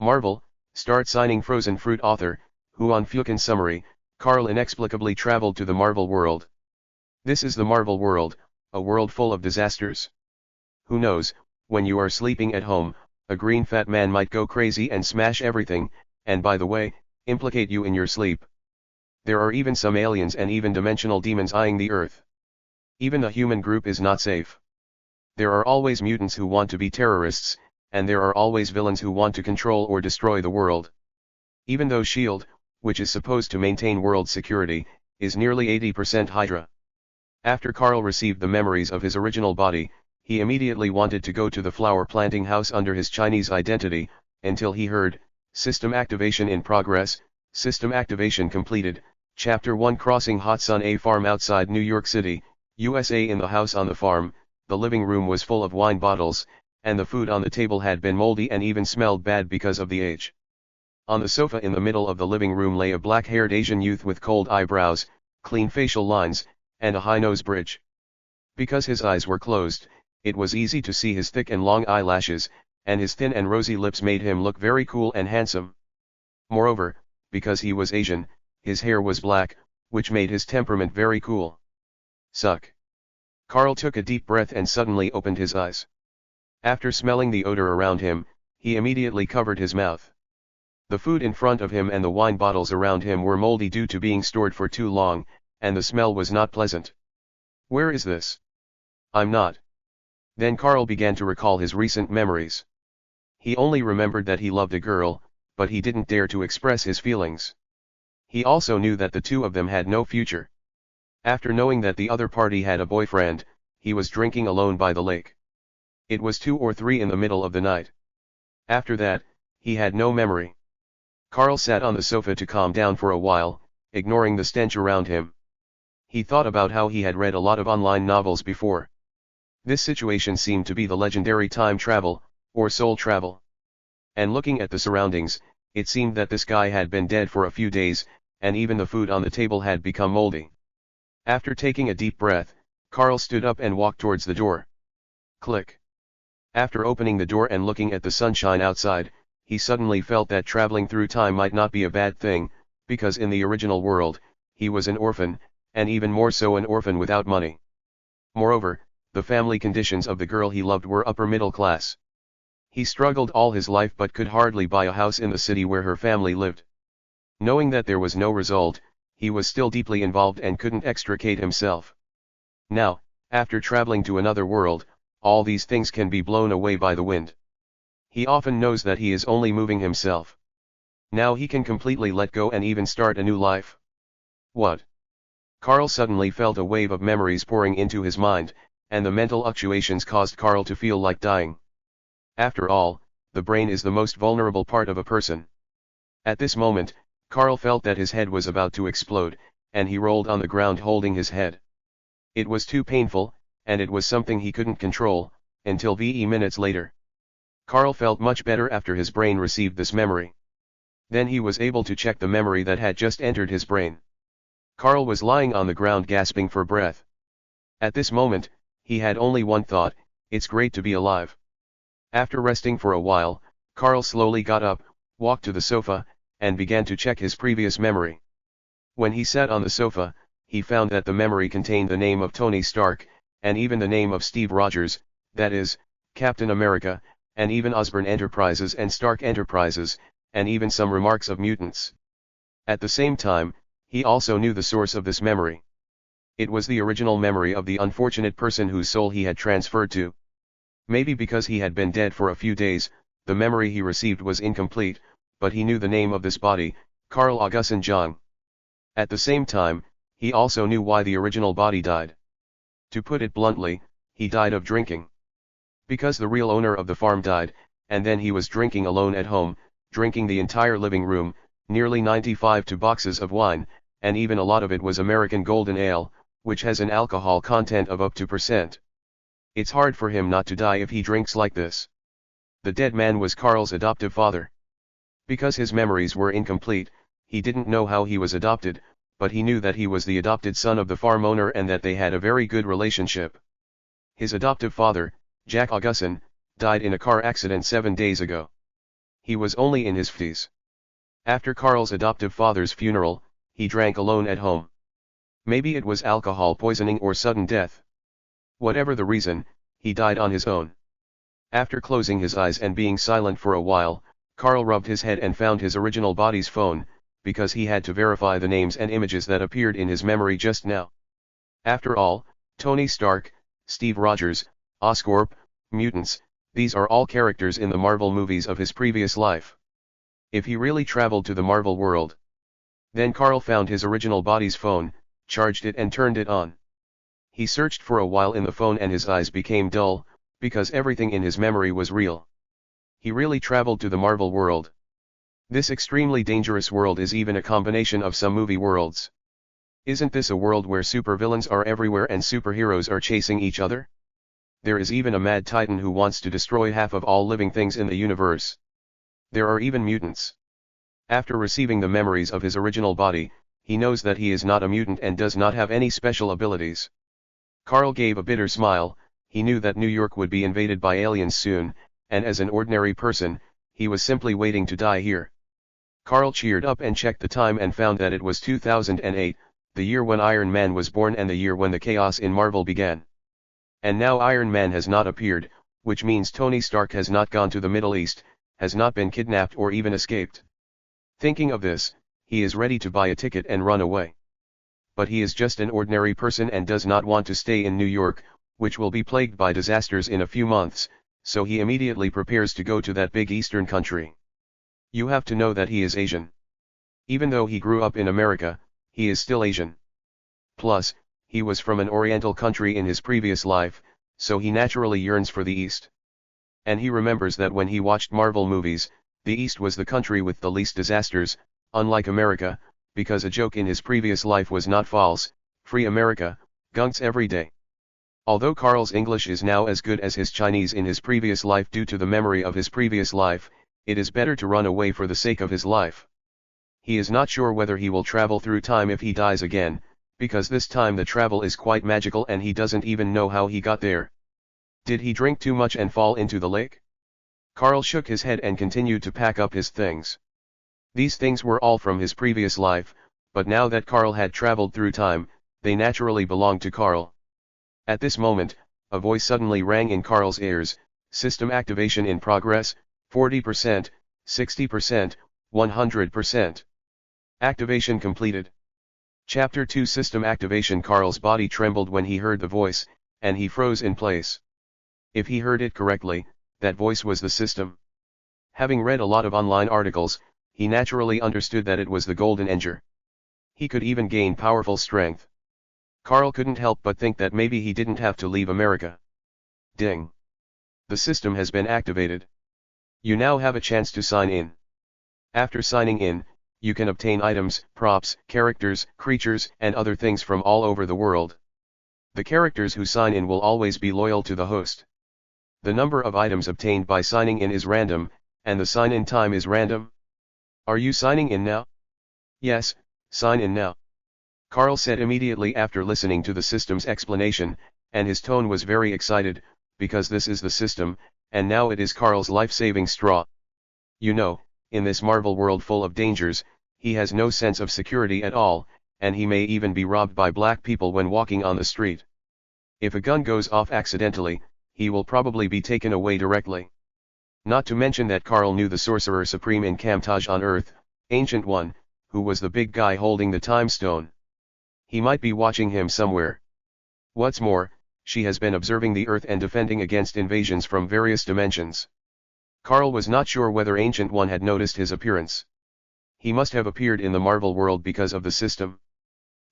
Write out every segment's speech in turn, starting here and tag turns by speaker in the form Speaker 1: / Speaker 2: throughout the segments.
Speaker 1: Marvel, start signing frozen fruit author, who on Fukin summary, Carl inexplicably traveled to the Marvel world. This is the Marvel world, a world full of disasters. Who knows, when you are sleeping at home, a green fat man might go crazy and smash everything, and by the way, implicate you in your sleep. There are even some aliens and even dimensional demons eyeing the earth. Even the human group is not safe. There are always mutants who want to be terrorists, and there are always villains who want to control or destroy the world. Even though S.H.I.E.L.D., which is supposed to maintain world security, is nearly 80% Hydra. After Carl received the memories of his original body, he immediately wanted to go to the flower planting house under his Chinese identity, until he heard, "System activation in progress, system activation completed." Chapter 1 Crossing Hot Sun. A farm outside New York City, USA. In the house on the farm, the living room was full of wine bottles, and the food on the table had been moldy and even smelled bad because of the age. On the sofa in the middle of the living room lay a black-haired Asian youth with cold eyebrows, clean facial lines, and a high nose bridge. Because his eyes were closed, it was easy to see his thick and long eyelashes, and his thin and rosy lips made him look very cool and handsome. Moreover, because he was Asian, his hair was black, which made his temperament very cool. Suck. Carl took a deep breath and suddenly opened his eyes. After smelling the odor around him, he immediately covered his mouth. The food in front of him and the wine bottles around him were moldy due to being stored for too long, and the smell was not pleasant. Where is this? I'm not. Then Carl began to recall his recent memories. He only remembered that he loved a girl, but he didn't dare to express his feelings. He also knew that the two of them had no future. After knowing that the other party had a boyfriend, he was drinking alone by the lake. It was 2 or 3 in the middle of the night. After that, he had no memory. Carl sat on the sofa to calm down for a while, ignoring the stench around him. He thought about how he had read a lot of online novels before. This situation seemed to be the legendary time travel, or soul travel. And looking at the surroundings, it seemed that this guy had been dead for a few days, and even the food on the table had become moldy. After taking a deep breath, Carl stood up and walked towards the door. Click. After opening the door and looking at the sunshine outside, he suddenly felt that traveling through time might not be a bad thing, because in the original world, he was an orphan, and even more so an orphan without money. Moreover, the family conditions of the girl he loved were upper middle class. He struggled all his life but could hardly buy a house in the city where her family lived. Knowing that there was no result, he was still deeply involved and couldn't extricate himself. Now, after traveling to another world, all these things can be blown away by the wind. He often knows that he is only moving himself. Now he can completely let go and even start a new life. What? Carl suddenly felt a wave of memories pouring into his mind, and the mental fluctuations caused Carl to feel like dying. After all, the brain is the most vulnerable part of a person. At this moment, Carl felt that his head was about to explode, and he rolled on the ground holding his head. It was too painful, and it was something he couldn't control, until minutes later. Carl felt much better after his brain received this memory. Then he was able to check the memory that had just entered his brain. Carl was lying on the ground gasping for breath. At this moment, he had only one thought: it's great to be alive. After resting for a while, Carl slowly got up, walked to the sofa, and began to check his previous memory. When he sat on the sofa, he found that the memory contained the name of Tony Stark, and even the name of Steve Rogers, that is, Captain America, and even Osborn Enterprises and Stark Enterprises, and even some remarks of mutants. At the same time, he also knew the source of this memory. It was the original memory of the unfortunate person whose soul he had transferred to. Maybe because he had been dead for a few days, the memory he received was incomplete, but he knew the name of this body, Carl Augustin Jung. At the same time, he also knew why the original body died. To put it bluntly, he died of drinking. Because the real owner of the farm died, and then he was drinking alone at home, drinking the entire living room, nearly 95 boxes of wine, and even a lot of it was American Golden Ale, which has an alcohol content of up to %. It's hard for him not to die if he drinks like this. The dead man was Carl's adoptive father. Because his memories were incomplete, he didn't know how he was adopted, but he knew that he was the adopted son of the farm owner and that they had a very good relationship. His adoptive father, Jack Augustin, died in a car accident 7 days ago. He was only in his 50s. After Carl's adoptive father's funeral, he drank alone at home. Maybe it was alcohol poisoning or sudden death. Whatever the reason, he died on his own. After closing his eyes and being silent for a while, Carl rubbed his head and found his original body's phone, because he had to verify the names and images that appeared in his memory just now. After all, Tony Stark, Steve Rogers, Oscorp, mutants, these are all characters in the Marvel movies of his previous life. If he really traveled to the Marvel world. Then Carl found his original body's phone, charged it and turned it on. He searched for a while in the phone and his eyes became dull, because everything in his memory was real. He really traveled to the Marvel world. This extremely dangerous world is even a combination of some movie worlds. Isn't this a world where supervillains are everywhere and superheroes are chasing each other? There is even a mad titan who wants to destroy half of all living things in the universe. There are even mutants. After receiving the memories of his original body, he knows that he is not a mutant and does not have any special abilities. Carl gave a bitter smile. He knew that New York would be invaded by aliens soon, and as an ordinary person, he was simply waiting to die here. Carl cheered up and checked the time and found that it was 2008, the year when Iron Man was born and the year when the chaos in Marvel began. And now Iron Man has not appeared, which means Tony Stark has not gone to the Middle East, has not been kidnapped or even escaped. Thinking of this, he is ready to buy a ticket and run away. But he is just an ordinary person and does not want to stay in New York, which will be plagued by disasters in a few months, so he immediately prepares to go to that big eastern country. You have to know that he is Asian. Even though he grew up in America, he is still Asian. Plus, he was from an Oriental country in his previous life, so he naturally yearns for the East. And he remembers that when he watched Marvel movies, the East was the country with the least disasters, unlike America, because a joke in his previous life was not false, free America, gunks every day. Although Carl's English is now as good as his Chinese in his previous life due to the memory of his previous life, it is better to run away for the sake of his life. He is not sure whether he will travel through time if he dies again, because this time the travel is quite magical and he doesn't even know how he got there. Did he drink too much and fall into the lake? Carl shook his head and continued to pack up his things. These things were all from his previous life, but now that Carl had traveled through time, they naturally belonged to Carl. At this moment, a voice suddenly rang in Carl's ears: "System activation in progress, 40%, 60%, 100%. Activation completed." Chapter 2 System Activation. Carl's body trembled when he heard the voice, and he froze in place. If he heard it correctly, that voice was the system. Having read a lot of online articles, he naturally understood that it was the Golden Enger. He could even gain powerful strength. Carl couldn't help but think that maybe he didn't have to leave America. Ding! The system has been activated. You now have a chance to sign in. After signing in, you can obtain items, props, characters, creatures, and other things from all over the world. The characters who sign in will always be loyal to the host. The number of items obtained by signing in is random, and the sign-in time is random. Are you signing in now? Yes, sign in now. Carl said immediately after listening to the system's explanation, and his tone was very excited, because this is the system, and now it is Carl's life-saving straw. You know, in this Marvel world full of dangers, he has no sense of security at all, and he may even be robbed by black people when walking on the street. If a gun goes off accidentally, he will probably be taken away directly. Not to mention that Carl knew the Sorcerer Supreme in Kamtoj on Earth, Ancient One, who was the big guy holding the Time Stone. He might be watching him somewhere. What's more, she has been observing the Earth and defending against invasions from various dimensions. Carl was not sure whether Ancient One had noticed his appearance. He must have appeared in the Marvel world because of the system.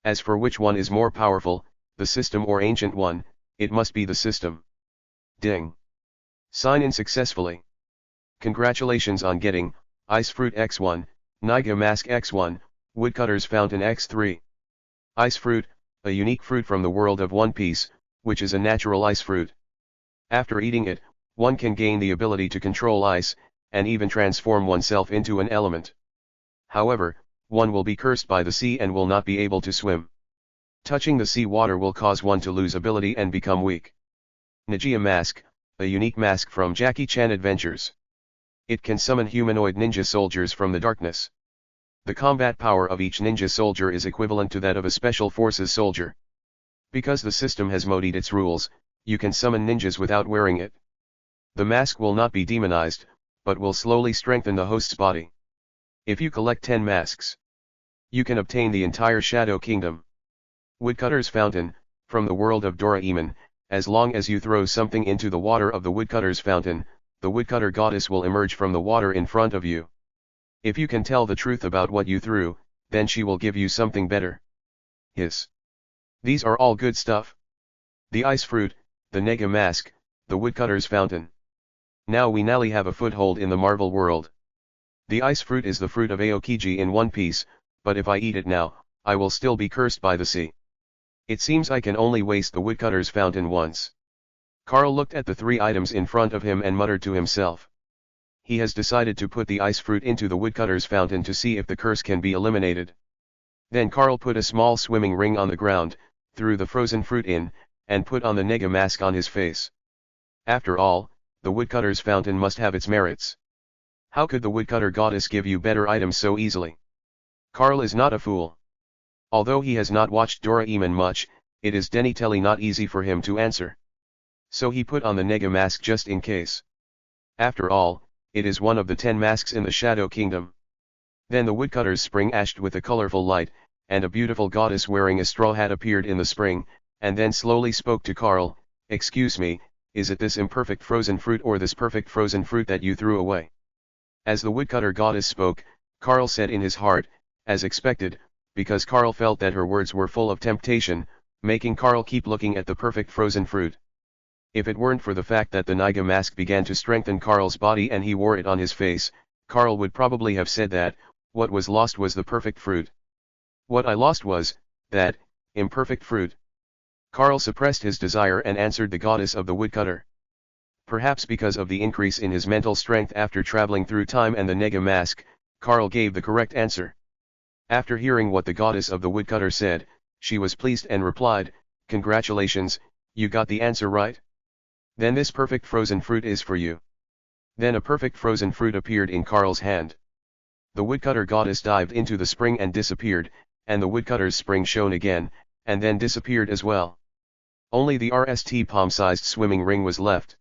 Speaker 1: As for which one is more powerful, the system or Ancient One, it must be the system. Ding! Sign in successfully. Congratulations on getting Ice Fruit X1, Niga Mask X1, Woodcutter's Fountain X3. Ice Fruit, a unique fruit from the world of One Piece, which is a natural ice fruit. After eating it, one can gain the ability to control ice, and even transform oneself into an element. However, one will be cursed by the sea and will not be able to swim. Touching the sea water will cause one to lose ability and become weak. Nigia Mask, a unique mask from Jackie Chan Adventures. It can summon humanoid ninja soldiers from the darkness. The combat power of each ninja soldier is equivalent to that of a special forces soldier. Because the system has modified its rules, you can summon ninjas without wearing it. The mask will not be demonized, but will slowly strengthen the host's body. If you collect 10 masks, you can obtain the entire Shadow Kingdom. Woodcutter's Fountain, from the world of Doraemon. As long as you throw something into the water of the Woodcutter's Fountain, the Woodcutter Goddess will emerge from the water in front of you. If you can tell the truth about what you threw, then she will give you something better. Hiss. These are all good stuff. The Ice Fruit, the Nega Mask, the Woodcutter's Fountain. Now we nearly have a foothold in the Marvel world. The Ice Fruit is the fruit of Aokiji in One Piece, but if I eat it now, I will still be cursed by the sea. It seems I can only waste the Woodcutter's Fountain once. Carl looked at the 3 items in front of him and muttered to himself. He has decided to put the ice fruit into the Woodcutter's Fountain to see if the curse can be eliminated. Then Carl put a small swimming ring on the ground, threw the frozen fruit in, and put on the Nega mask on his face. After all, the Woodcutter's Fountain must have its merits. How could the Woodcutter Goddess give you better items so easily? Carl is not a fool. Although he has not watched Doraemon much, it is definitely not easy for him to answer. So he put on the Nega mask just in case. After all, it is one of the 10 masks in the Shadow Kingdom. Then the woodcutters spring ashed with a colorful light, and a beautiful goddess wearing a straw hat appeared in the spring, and then slowly spoke to Carl. "Excuse me, is it this imperfect frozen fruit or this perfect frozen fruit that you threw away?" As the woodcutter goddess spoke, Carl said in his heart, as expected, because Carl felt that her words were full of temptation, making Carl keep looking at the perfect frozen fruit. If it weren't for the fact that the Nega mask began to strengthen Carl's body and he wore it on his face, Carl would probably have said that, what was lost was the perfect fruit. What I lost was, that, imperfect fruit. Carl suppressed his desire and answered the goddess of the woodcutter. Perhaps because of the increase in his mental strength after traveling through time and the Nega mask, Carl gave the correct answer. After hearing what the goddess of the woodcutter said, she was pleased and replied, "Congratulations, you got the answer right. Then this perfect frozen fruit is for you." Then a perfect frozen fruit appeared in Carl's hand. The woodcutter goddess dived into the spring and disappeared, and the woodcutter's spring shone again, and then disappeared as well. Only the RST palm-sized swimming ring was left.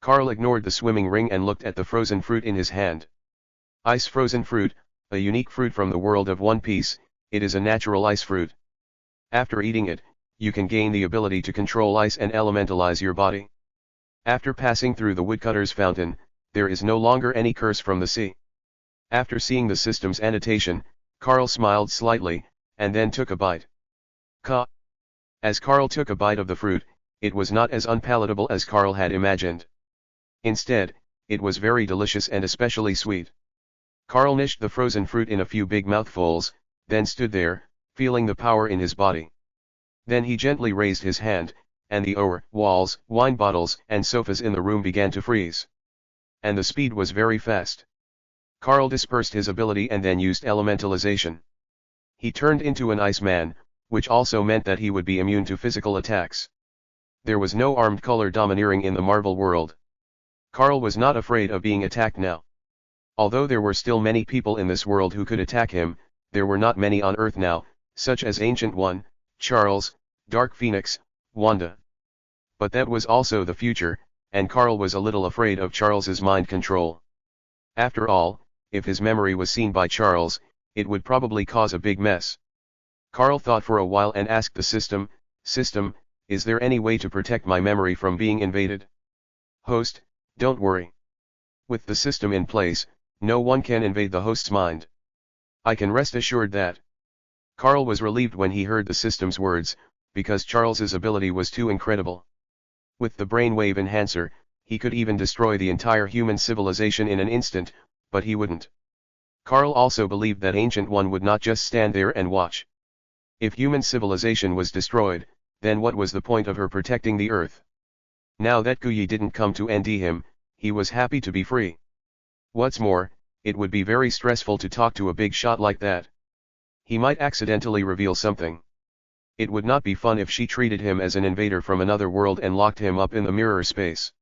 Speaker 1: Carl ignored the swimming ring and looked at the frozen fruit in his hand. Ice frozen fruit, a unique fruit from the world of One Piece. It is a natural ice fruit. After eating it, you can gain the ability to control ice and elementalize your body. After passing through the woodcutter's fountain, there is no longer any curse from the sea. After seeing the system's annotation, Carl smiled slightly, and then took a bite. As Carl took a bite of the fruit, it was not as unpalatable as Carl had imagined. Instead, it was very delicious and especially sweet. Carl nished the frozen fruit in a few big mouthfuls, then stood there, feeling the power in his body. Then he gently raised his hand, and the walls, wine bottles, and sofas in the room began to freeze. And the speed was very fast. Carl dispersed his ability and then used elementalization. He turned into an ice man, which also meant that he would be immune to physical attacks. There was no armed color domineering in the Marvel world. Carl was not afraid of being attacked now. Although there were still many people in this world who could attack him, there were not many on Earth now, such as Ancient One, Charles, Dark Phoenix, Wanda. But that was also the future, and Carl was a little afraid of Charles's mind control. After all, if his memory was seen by Charles, it would probably cause a big mess. Carl thought for a while and asked the system, "Is there any way to protect my memory from being invaded?" "Host, don't worry. With the system in place, no one can invade the host's mind. I can rest assured that." Carl was relieved when he heard the system's words, because Charles's ability was too incredible. With the brainwave enhancer, he could even destroy the entire human civilization in an instant, but he wouldn't. Carl also believed that Ancient One would not just stand there and watch. If human civilization was destroyed, then what was the point of her protecting the Earth? Now that Guyi didn't come to end him, he was happy to be free. What's more, it would be very stressful to talk to a big shot like that. He might accidentally reveal something. It would not be fun if she treated him as an invader from another world and locked him up in the mirror space.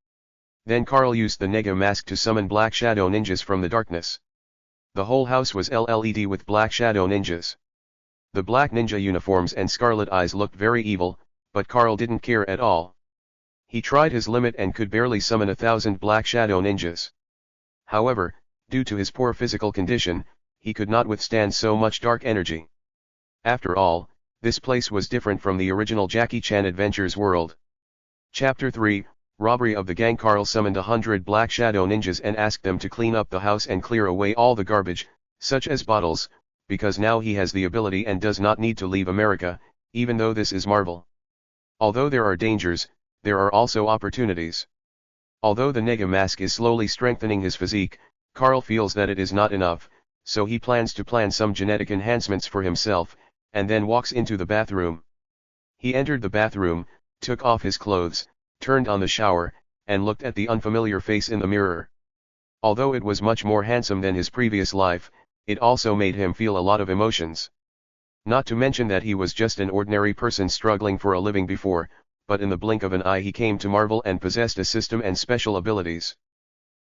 Speaker 1: Then Carl used the Nega mask to summon Black Shadow ninjas from the darkness. The whole house was LED with Black Shadow ninjas. The black ninja uniforms and scarlet eyes looked very evil, but Carl didn't care at all. He tried his limit and could barely summon 1,000 Black Shadow ninjas. However, due to his poor physical condition, he could not withstand so much dark energy. After all, this place was different from the original Jackie Chan Adventures world. Chapter 3, Robbery of the Gang. Carl summoned 100 Black Shadow ninjas and asked them to clean up the house and clear away all the garbage, such as bottles, because now he has the ability and does not need to leave America, even though this is Marvel. Although there are dangers, there are also opportunities. Although the Nega mask is slowly strengthening his physique, Carl feels that it is not enough, so he plans to plan some genetic enhancements for himself, and then walks into the bathroom. He entered the bathroom, took off his clothes, turned on the shower, and looked at the unfamiliar face in the mirror. Although it was much more handsome than his previous life, it also made him feel a lot of emotions. Not to mention that he was just an ordinary person struggling for a living before, but in the blink of an eye he came to Marvel and possessed a system and special abilities.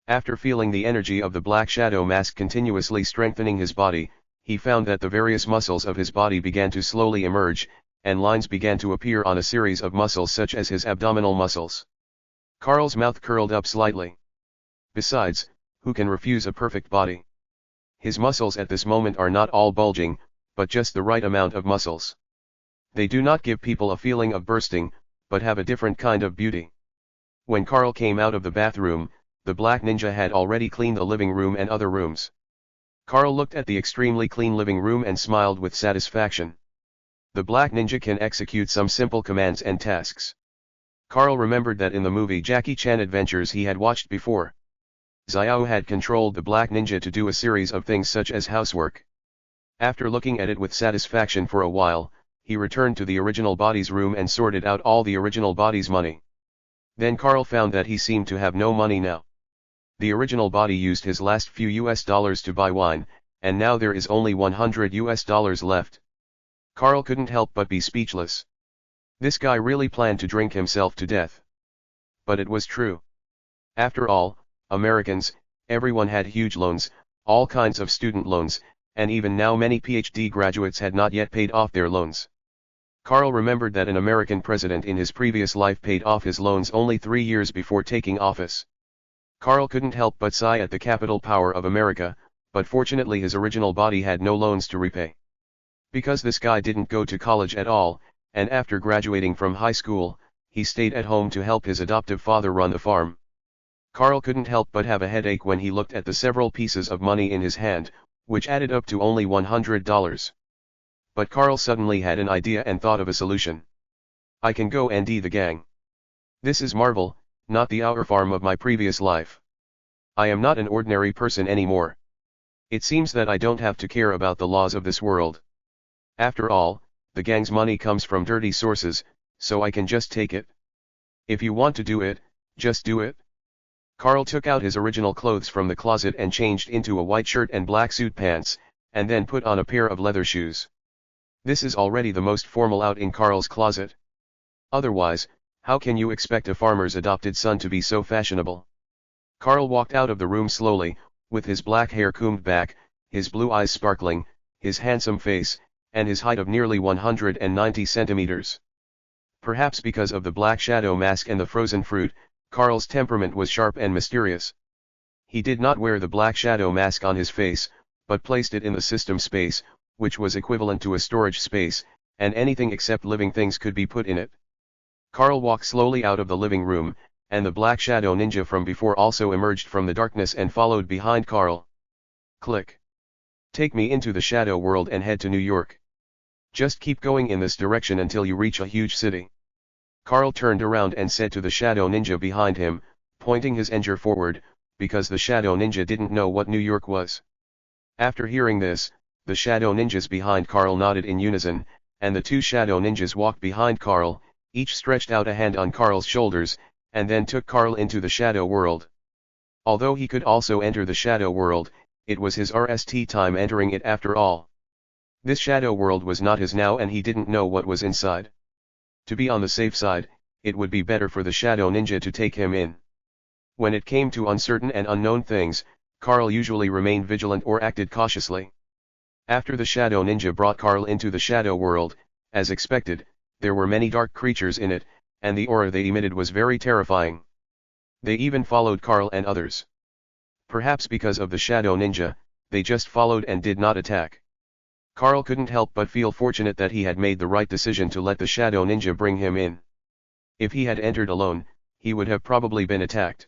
Speaker 1: After feeling the energy of the Black Shadow mask continuously strengthening his body, he found that the various muscles of his body began to slowly emerge, and lines began to appear on a series of muscles such as his abdominal muscles. Carl's mouth curled up slightly. Besides, who can refuse a perfect body? His muscles at this moment are not all bulging, but just the right amount of muscles. They do not give people a feeling of bursting, but have a different kind of beauty. When Carl came out of the bathroom, the black ninja had already cleaned the living room and other rooms. Carl looked at the extremely clean living room and smiled with satisfaction. The black ninja can execute some simple commands and tasks. Carl remembered that in the movie Jackie Chan Adventures he had watched before, Xiao had controlled the black ninja to do a series of things such as housework. After looking at it with satisfaction for a while, he returned to the original body's room and sorted out all the original body's money. Then Carl found that he seemed to have no money now. The original body used his last few US dollars to buy wine, and now there is only 100 US dollars left. Carl couldn't help but be speechless. This guy really planned to drink himself to death. But it was true. After all, Americans, everyone had huge loans, all kinds of student loans, and even now many PhD graduates had not yet paid off their loans. Carl remembered that an American president in his previous life paid off his loans only 3 years before taking office. Carl couldn't help but sigh at the capital power of America, but fortunately his original body had no loans to repay. Because this guy didn't go to college at all, and after graduating from high school, he stayed at home to help his adoptive father run the farm. Carl couldn't help but have a headache when he looked at the several pieces of money in his hand, which added up to only $100. But Carl suddenly had an idea and thought of a solution. I can go and the gang. This is Marvel, not the our farm of my previous life. I am not an ordinary person anymore. It seems that I don't have to care about the laws of this world. After all, the gang's money comes from dirty sources, so I can just take it. If you want to do it, just do it. Carl took out his original clothes from the closet and changed into a white shirt and black suit pants, and then put on a pair of leather shoes. This is already the most formal out in Carl's closet. Otherwise, how can you expect a farmer's adopted son to be so fashionable? Carl walked out of the room slowly, with his black hair combed back, his blue eyes sparkling, his handsome face, and his height of nearly 190 centimeters. Perhaps because of the Black Shadow mask and the frozen fruit, Carl's temperament was sharp and mysterious. He did not wear the Black Shadow mask on his face, but placed it in the system space, which was equivalent to a storage space, and anything except living things could be put in it. Carl walked slowly out of the living room, and the Black Shadow ninja from before also emerged from the darkness and followed behind Carl. Click. Take me into the shadow world and head to New York. Just keep going in this direction until you reach a huge city. Carl turned around and said to the shadow ninja behind him, pointing his finger forward, because the shadow ninja didn't know what New York was. After hearing this, the shadow ninjas behind Carl nodded in unison, and the two shadow ninjas walked behind Carl, each stretched out a hand on Carl's shoulders, and then took Carl into the shadow world. Although he could also enter the shadow world, it was his RST time entering it after all. This shadow world was not his now and he didn't know what was inside. To be on the safe side, it would be better for the shadow ninja to take him in. When it came to uncertain and unknown things, Carl usually remained vigilant or acted cautiously. After the Shadow Ninja brought Carl into the Shadow World, as expected, there were many dark creatures in it, and the aura they emitted was very terrifying. They even followed Carl and others. Perhaps because of the Shadow Ninja, they just followed and did not attack. Carl couldn't help but feel fortunate that he had made the right decision to let the Shadow Ninja bring him in. If he had entered alone, he would have probably been attacked.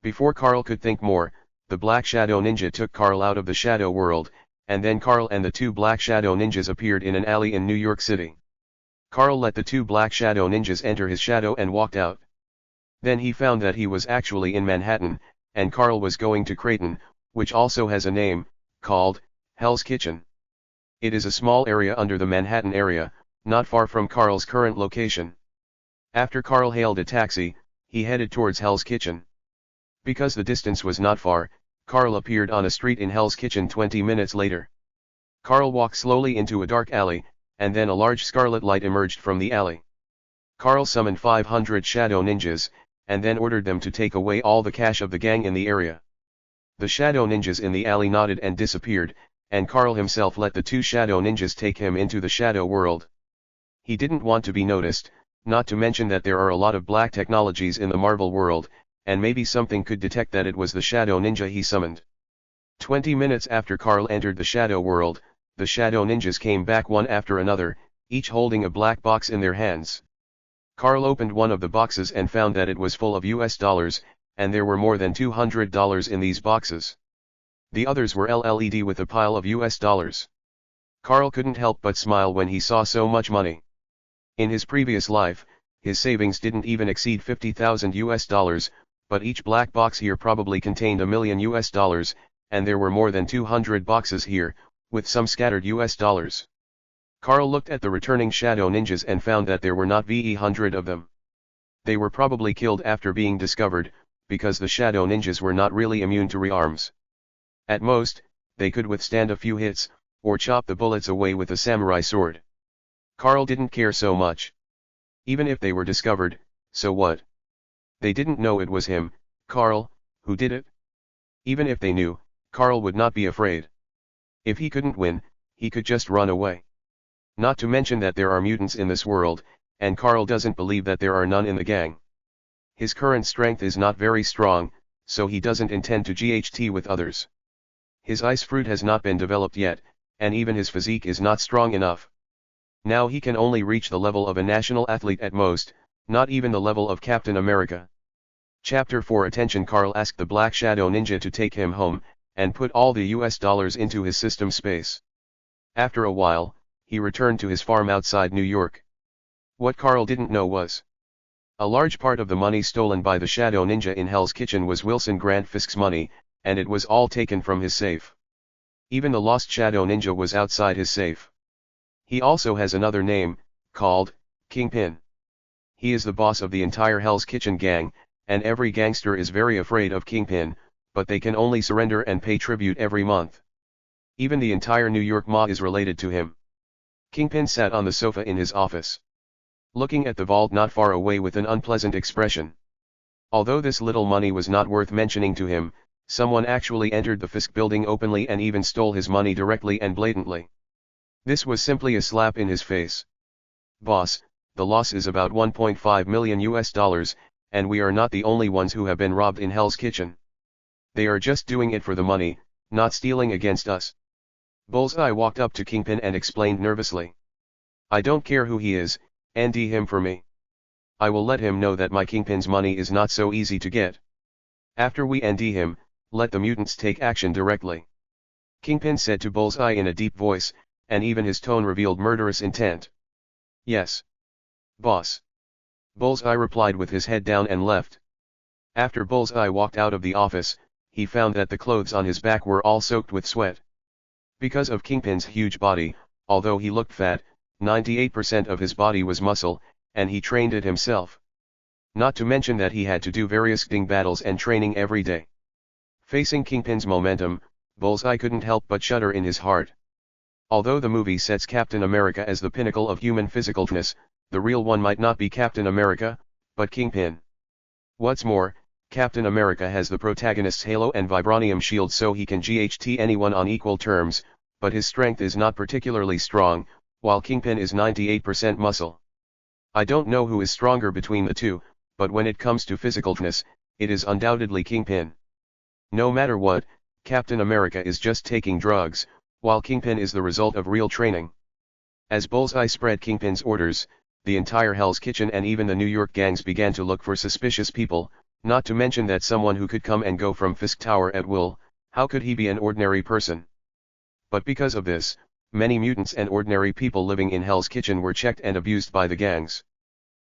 Speaker 1: Before Carl could think more, the Black Shadow Ninja took Carl out of the Shadow World, and then Carl and the two Black Shadow Ninjas appeared in an alley in New York City. Carl let the two Black Shadow Ninjas enter his shadow and walked out. Then he found that he was actually in Manhattan, and Carl was going to Creighton, which also has a name, called Hell's Kitchen. It is a small area under the Manhattan area, not far from Carl's current location. After Carl hailed a taxi, he headed towards Hell's Kitchen. Because the distance was not far, Carl appeared on a street in Hell's Kitchen 20 minutes later. Carl walked slowly into a dark alley, and then a large scarlet light emerged from the alley. Carl summoned 500 Shadow Ninjas, and then ordered them to take away all the cash of the gang in the area. The Shadow Ninjas in the alley nodded and disappeared, and Carl himself let the two Shadow Ninjas take him into the Shadow World. He didn't want to be noticed, not to mention that there are a lot of black technologies in the Marvel world, and maybe something could detect that it was the Shadow Ninja he summoned. 20 minutes after Carl entered the Shadow World, the Shadow Ninjas came back one after another, each holding a black box in their hands. Carl opened one of the boxes and found that it was full of US dollars, and there were more than $200 in these boxes. The others were LLED with a pile of US dollars. Carl couldn't help but smile when he saw so much money. In his previous life, his savings didn't even exceed 50,000 US dollars, but each black box here probably contained $1 million US dollars, and there were more than 200 boxes here, with some scattered US dollars. Carl looked at the returning Shadow Ninjas and found that there were not 100 of them. They were probably killed after being discovered, because the Shadow Ninjas were not really immune to rearms. At most, they could withstand a few hits, or chop the bullets away with a samurai sword. Carl didn't care so much. Even if they were discovered, so what? They didn't know it was him, Carl, who did it. Even if they knew, Carl would not be afraid. If he couldn't win, he could just run away. Not to mention that there are mutants in this world, and Carl doesn't believe that there are none in the gang. His current strength is not very strong, so he doesn't intend to GHT with others. His ice fruit has not been developed yet, and even his physique is not strong enough. Now he can only reach the level of a national athlete at most, not even the level of Captain America. Chapter 4 Attention Carl asked the Black Shadow Ninja to take him home, and put all the US dollars into his system space. After a while, he returned to his farm outside New York. What Carl didn't know was, a large part of the money stolen by the Shadow Ninja in Hell's Kitchen was Wilson Grant Fisk's money, and it was all taken from his safe. Even the lost Shadow Ninja was outside his safe. He also has another name, called Kingpin. He is the boss of the entire Hell's Kitchen gang, and every gangster is very afraid of Kingpin, but they can only surrender and pay tribute every month. Even the entire New York mob is related to him. Kingpin sat on the sofa in his office, looking at the vault not far away with an unpleasant expression. Although this little money was not worth mentioning to him, someone actually entered the Fisk building openly and even stole his money directly and blatantly. This was simply a slap in his face. Boss, the loss is about 1.5 million US dollars, and we are not the only ones who have been robbed in Hell's Kitchen. They are just doing it for the money, not stealing against us. Bullseye walked up to Kingpin and explained nervously. I don't care who he is, ND him for me. I will let him know that my Kingpin's money is not so easy to get. After we ND him, let the mutants take action directly. Kingpin said to Bullseye in a deep voice, and even his tone revealed murderous intent. Yes. Boss. Bullseye replied with his head down and left. After Bullseye walked out of the office, he found that the clothes on his back were all soaked with sweat. Because of Kingpin's huge body, although he looked fat, 98% of his body was muscle, and he trained it himself. Not to mention that he had to do various ding battles and training every day. Facing Kingpin's momentum, Bullseye couldn't help but shudder in his heart. Although the movie sets Captain America as the pinnacle of human physicalness, the real one might not be Captain America, but Kingpin. What's more, Captain America has the protagonist's halo and vibranium shield so he can GHT anyone on equal terms, but his strength is not particularly strong, while Kingpin is 98% muscle. I don't know who is stronger between the two, but when it comes to physical toughness, it is undoubtedly Kingpin. No matter what, Captain America is just taking drugs, while Kingpin is the result of real training. As Bullseye spread Kingpin's orders, the entire Hell's Kitchen and even the New York gangs began to look for suspicious people, not to mention that someone who could come and go from Fisk Tower at will, how could he be an ordinary person? But because of this, many mutants and ordinary people living in Hell's Kitchen were checked and abused by the gangs.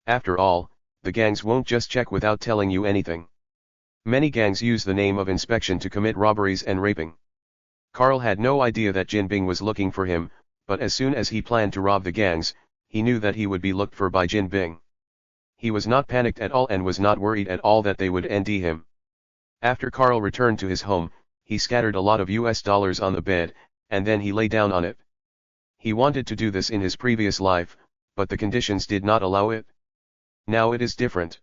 Speaker 1: After all, the gangs won't just check without telling you anything. Many gangs use the name of inspection to commit robberies and raping. Carl had no idea that Jin Bing was looking for him, but as soon as he planned to rob the gangs, he knew that he would be looked for by Jin Bing. He was not panicked at all and was not worried at all that they would ND him. After Carl returned to his home, he scattered a lot of US dollars on the bed, and then he lay down on it. He wanted to do this in his previous life, but the conditions did not allow it. Now it is different.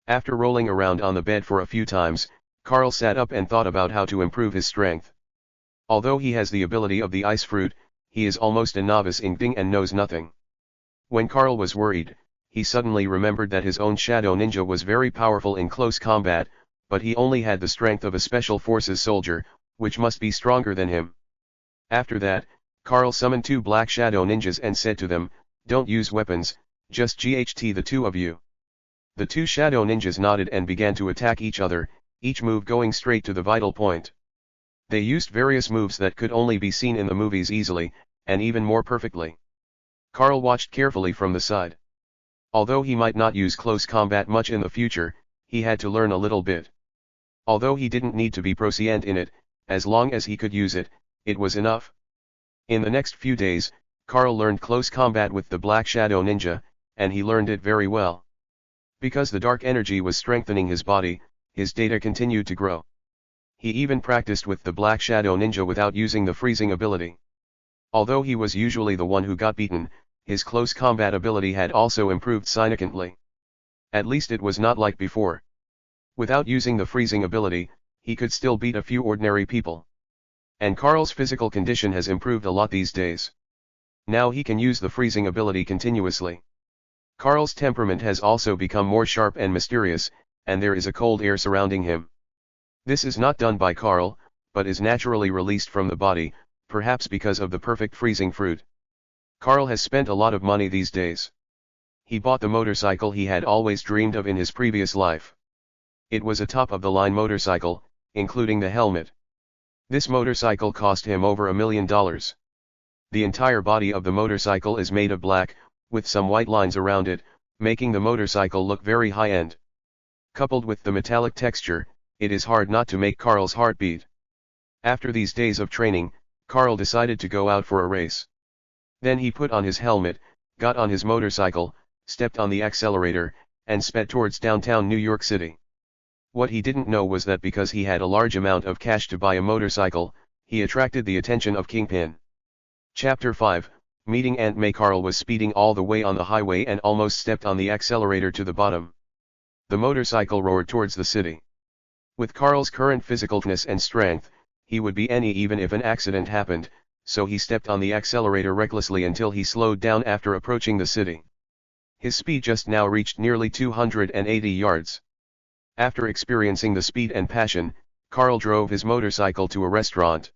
Speaker 1: After rolling around on the bed for a few times, Carl sat up and thought about how to improve his strength. Although he has the ability of the ice fruit, he is almost a novice in Ding and knows nothing. When Carl was worried, he suddenly remembered that his own Shadow Ninja was very powerful in close combat, but he only had the strength of a Special Forces soldier, which must be stronger than him. After that, Carl summoned 2 Black Shadow Ninjas and said to them, "Don't use weapons, just GHT the 2 of you." The 2 Shadow Ninjas nodded and began to attack each other, each move going straight to the vital point. They used various moves that could only be seen in the movies easily, and even more perfectly. Carl watched carefully from the side. Although he might not use close combat much in the future, he had to learn a little bit. Although he didn't need to be proficient in it, as long as he could use it, it was enough. In the next few days, Carl learned close combat with the Black Shadow Ninja, and he learned it very well. Because the dark energy was strengthening his body, his data continued to grow. He even practiced with the Black Shadow Ninja without using the freezing ability. Although he was usually the one who got beaten, his close combat ability had also improved significantly. At least it was not like before. Without using the freezing ability, he could still beat a few ordinary people. And Carl's physical condition has improved a lot these days. Now he can use the freezing ability continuously. Carl's temperament has also become more sharp and mysterious, and there is a cold air surrounding him. This is not done by Carl, but is naturally released from the body, perhaps because of the perfect freezing fruit. Carl has spent a lot of money these days. He bought the motorcycle he had always dreamed of in his previous life. It was a top-of-the-line motorcycle, including the helmet. This motorcycle cost him over $1 million. The entire body of the motorcycle is made of black, with some white lines around it, making the motorcycle look very high-end. Coupled with the metallic texture, it is hard not to make Carl's heart beat. After these days of training, Carl decided to go out for a race. Then he put on his helmet, got on his motorcycle, stepped on the accelerator, and sped towards downtown New York City. What he didn't know was that because he had a large amount of cash to buy a motorcycle, he attracted the attention of Kingpin. Chapter 5, Meeting Aunt May. Carl was speeding all the way on the highway and almost stepped on the accelerator to the bottom. The motorcycle roared towards the city. With Carl's current physicalness and strength, he would be any even if an accident happened, so he stepped on the accelerator recklessly until he slowed down after approaching the city. His speed just now reached nearly 280 yards. After experiencing the speed and passion, Carl drove his motorcycle to a restaurant.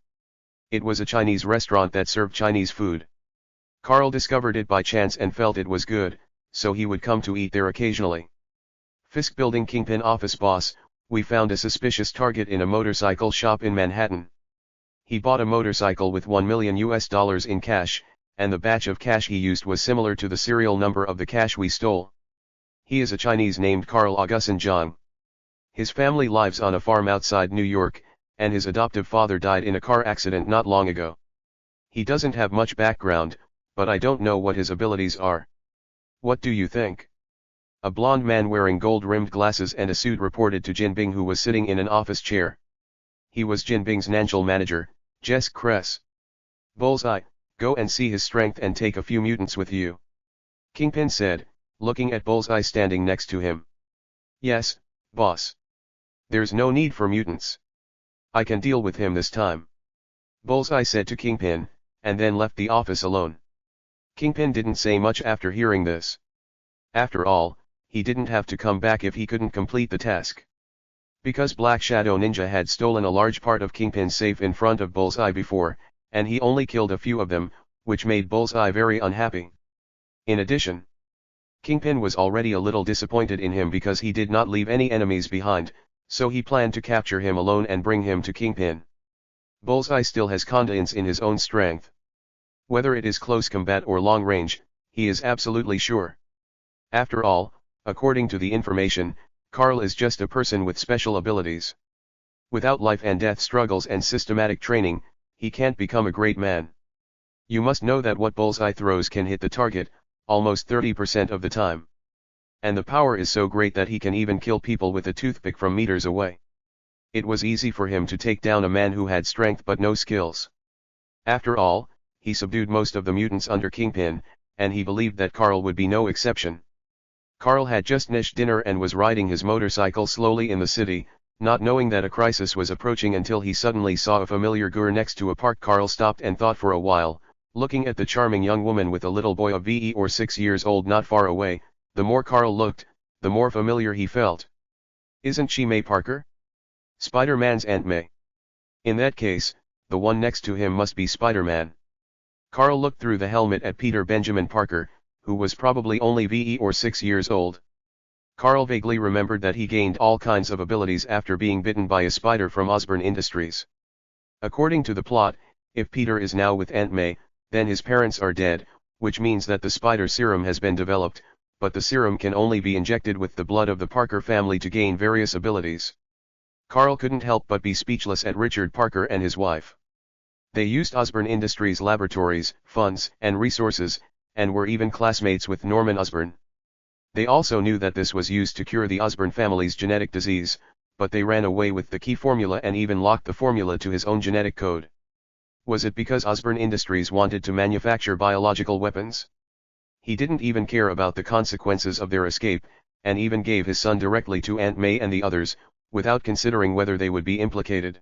Speaker 1: It was a Chinese restaurant that served Chinese food. Carl discovered it by chance and felt it was good, so he would come to eat there occasionally. Fisk Building. Kingpin office boss, we found a suspicious target in a motorcycle shop in Manhattan. He bought a motorcycle with $1 million in cash, and the batch of cash he used was similar to the serial number of the cash we stole. He is a Chinese named Carl Augustin Zhang. His family lives on a farm outside New York, and his adoptive father died in a car accident not long ago. He doesn't have much background, but I don't know what his abilities are. What do you think? A blond man wearing gold-rimmed glasses and a suit reported to Jin Bing, who was sitting in an office chair. He was Jin Bing's financial manager, Jess Kress. Bullseye, go and see his strength and take a few mutants with you. Kingpin said, looking at Bullseye standing next to him. Yes, boss. There's no need for mutants. I can deal with him this time, Bullseye said to Kingpin, and then left the office alone. Kingpin didn't say much after hearing this. After all, he didn't have to come back if he couldn't complete the task. Because Black Shadow Ninja had stolen a large part of Kingpin's safe in front of Bullseye before, and he only killed a few of them, which made Bullseye very unhappy. In addition, Kingpin was already a little disappointed in him because he did not leave any enemies behind, so he planned to capture him alone and bring him to Kingpin. Bullseye still has confidence in his own strength. Whether it is close combat or long range, he is absolutely sure. After all, according to the information, Carl is just a person with special abilities. Without life and death struggles and systematic training, he can't become a great man. You must know that what Bullseye throws can hit the target, almost 30% of the time. And the power is so great that he can even kill people with a toothpick from meters away. It was easy for him to take down a man who had strength but no skills. After all, he subdued most of the mutants under Kingpin, and he believed that Carl would be no exception. Carl had just finished dinner and was riding his motorcycle slowly in the city, not knowing that a crisis was approaching until he suddenly saw a familiar girl next to a park. Carl stopped and thought for a while, looking at the charming young woman with a little boy of 6 years old not far away. The more Carl looked, the more familiar he felt. Isn't she May Parker? Spider-Man's Aunt May. In that case, the one next to him must be Spider-Man. Carl looked through the helmet at Peter Benjamin Parker, who was probably only 6 years old. Carl vaguely remembered that he gained all kinds of abilities after being bitten by a spider from Osborn Industries. According to the plot, if Peter is now with Aunt May, then his parents are dead, which means that the spider serum has been developed, but the serum can only be injected with the blood of the Parker family to gain various abilities. Carl couldn't help but be speechless at Richard Parker and his wife. They used Osborn Industries laboratories, funds, and resources, and were even classmates with Norman Osborn. They also knew that this was used to cure the Osborn family's genetic disease, but they ran away with the key formula and even locked the formula to his own genetic code. Was it because Osborn Industries wanted to manufacture biological weapons? He didn't even care about the consequences of their escape, and even gave his son directly to Aunt May and the others, without considering whether they would be implicated.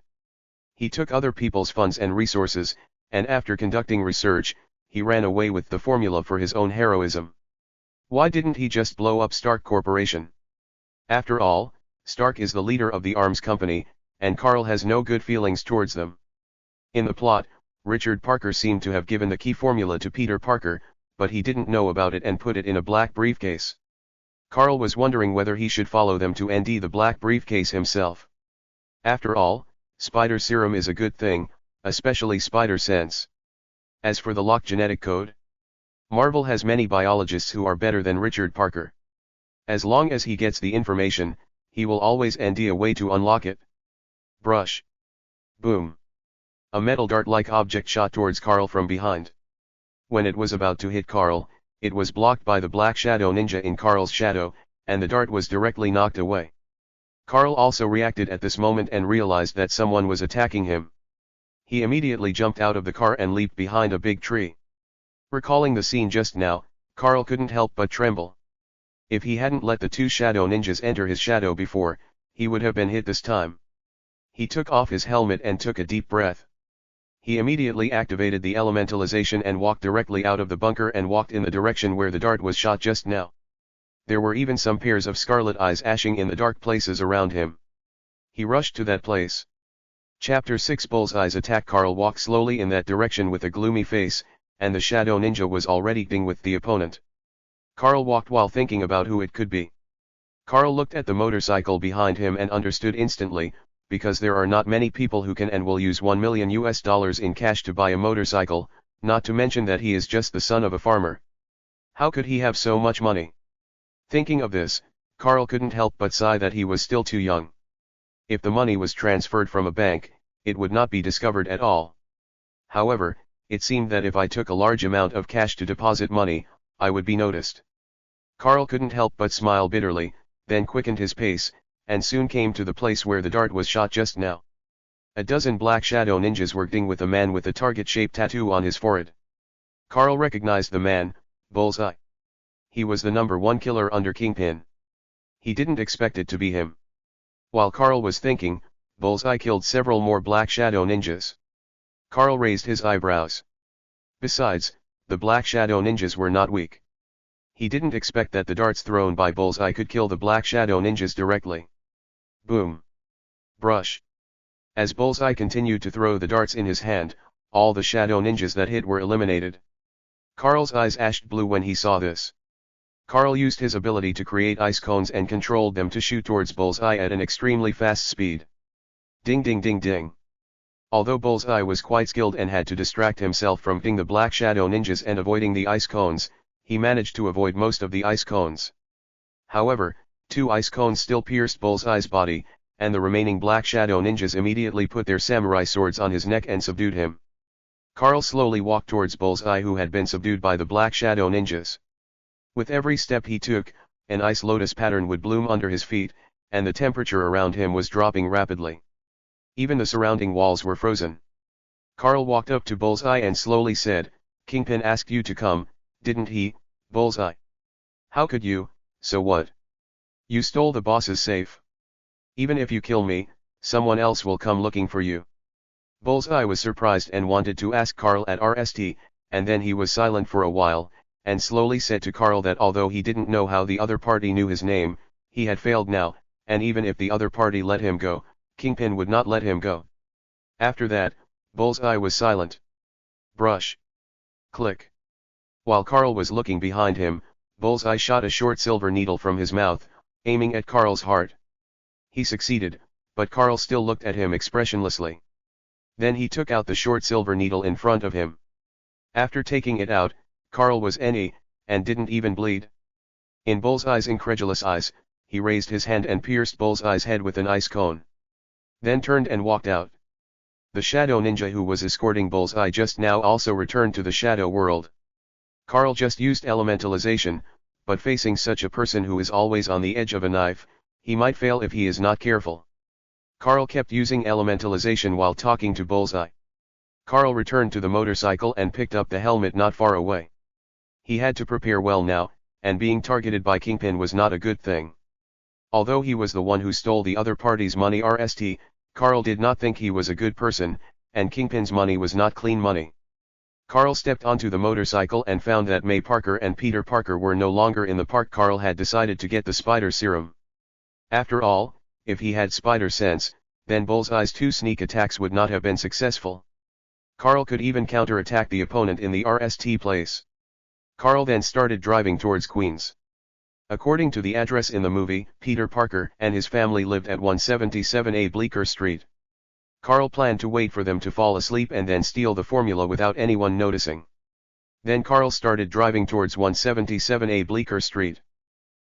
Speaker 1: He took other people's funds and resources, and after conducting research, he ran away with the formula for his own heroism. Why didn't he just blow up Stark Corporation? After all, Stark is the leader of the arms company, and Carl has no good feelings towards them. In the plot, Richard Parker seemed to have given the key formula to Peter Parker, but he didn't know about it and put it in a black briefcase. Carl was wondering whether he should follow them to ND the black briefcase himself. After all, spider serum is a good thing, especially spider sense. As for the locked genetic code, Marvel has many biologists who are better than Richard Parker. As long as he gets the information, he will always ND a way to unlock it. Brush. Boom. A metal dart-like object shot towards Carl from behind. When it was about to hit Carl, it was blocked by the Black Shadow Ninja in Carl's shadow, and the dart was directly knocked away. Carl also reacted at this moment and realized that someone was attacking him. He immediately jumped out of the car and leaped behind a big tree. Recalling the scene just now, Carl couldn't help but tremble. If he hadn't let the two shadow ninjas enter his shadow before, he would have been hit this time. He took off his helmet and took a deep breath. He immediately activated the elementalization and walked directly out of the bunker and walked in the direction where the dart was shot just now. There were even some pairs of scarlet eyes ashing in the dark places around him. He rushed to that place. Chapter 6 Bullseye's attack. Carl walked slowly in that direction with a gloomy face, and the shadow ninja was already ding with the opponent. Carl walked while thinking about who it could be. Carl looked at the motorcycle behind him and understood instantly, because there are not many people who can and will use $1 million in cash to buy a motorcycle, not to mention that he is just the son of a farmer. How could he have so much money? Thinking of this, Carl couldn't help but sigh that he was still too young. If the money was transferred from a bank, it would not be discovered at all. However, it seemed that if I took a large amount of cash to deposit money, I would be noticed. Carl couldn't help but smile bitterly, then quickened his pace, and soon came to the place where the dart was shot just now. A dozen Black Shadow Ninjas were ding with a man with a target-shaped tattoo on his forehead. Carl recognized the man, Bullseye. He was the #1 killer under Kingpin. He didn't expect it to be him. While Carl was thinking, Bullseye killed several more Black Shadow ninjas. Carl raised his eyebrows. Besides, the Black Shadow ninjas were not weak. He didn't expect that the darts thrown by Bullseye could kill the Black Shadow ninjas directly. Boom. Brush. As Bullseye continued to throw the darts in his hand, all the Shadow ninjas that hit were eliminated. Carl's eyes ashed blue when he saw this. Carl used his ability to create ice cones and controlled them to shoot towards Bullseye at an extremely fast speed. Ding ding ding ding. Although Bullseye was quite skilled and had to distract himself from hitting the Black Shadow ninjas and avoiding the ice cones, he managed to avoid most of the ice cones. However, 2 ice cones still pierced Bullseye's body, and the remaining Black Shadow ninjas immediately put their samurai swords on his neck and subdued him. Carl slowly walked towards Bullseye, who had been subdued by the Black Shadow ninjas. With every step he took, an ice lotus pattern would bloom under his feet, and the temperature around him was dropping rapidly. Even the surrounding walls were frozen. Carl walked up to Bullseye and slowly said, "Kingpin asked you to come, didn't he, Bullseye?" "How could you, so what? You stole the boss's safe. Even if you kill me, someone else will come looking for you." Bullseye was surprised and wanted to ask Carl at RST, and then he was silent for a while, and slowly said to Carl that although he didn't know how the other party knew his name, he had failed now, and even if the other party let him go, Kingpin would not let him go. After that, Bullseye was silent. Brush. Click. While Carl was looking behind him, Bullseye shot a short silver needle from his mouth, aiming at Carl's heart. He succeeded, but Carl still looked at him expressionlessly. Then he took out the short silver needle in front of him. After taking it out, Carl was and didn't even bleed. In Bullseye's incredulous eyes, he raised his hand and pierced Bullseye's head with an ice cone. Then turned and walked out. The Shadow Ninja who was escorting Bullseye just now also returned to the Shadow World. Carl just used elementalization, but facing such a person who is always on the edge of a knife, he might fail if he is not careful. Carl kept using elementalization while talking to Bullseye. Carl returned to the motorcycle and picked up the helmet not far away. He had to prepare well now, and being targeted by Kingpin was not a good thing. Although he was the one who stole the other party's money RST, Carl did not think he was a good person, and Kingpin's money was not clean money. Carl stepped onto the motorcycle and found that May Parker and Peter Parker were no longer in the park. Carl had decided to get the spider serum. After all, if he had spider sense, then Bullseye's 2 sneak attacks would not have been successful. Carl could even counter-attack the opponent in the RST place. Carl then started driving towards Queens. According to the address in the movie, Peter Parker and his family lived at 177A Bleecker Street. Carl planned to wait for them to fall asleep and then steal the formula without anyone noticing. Then Carl started driving towards 177A Bleecker Street.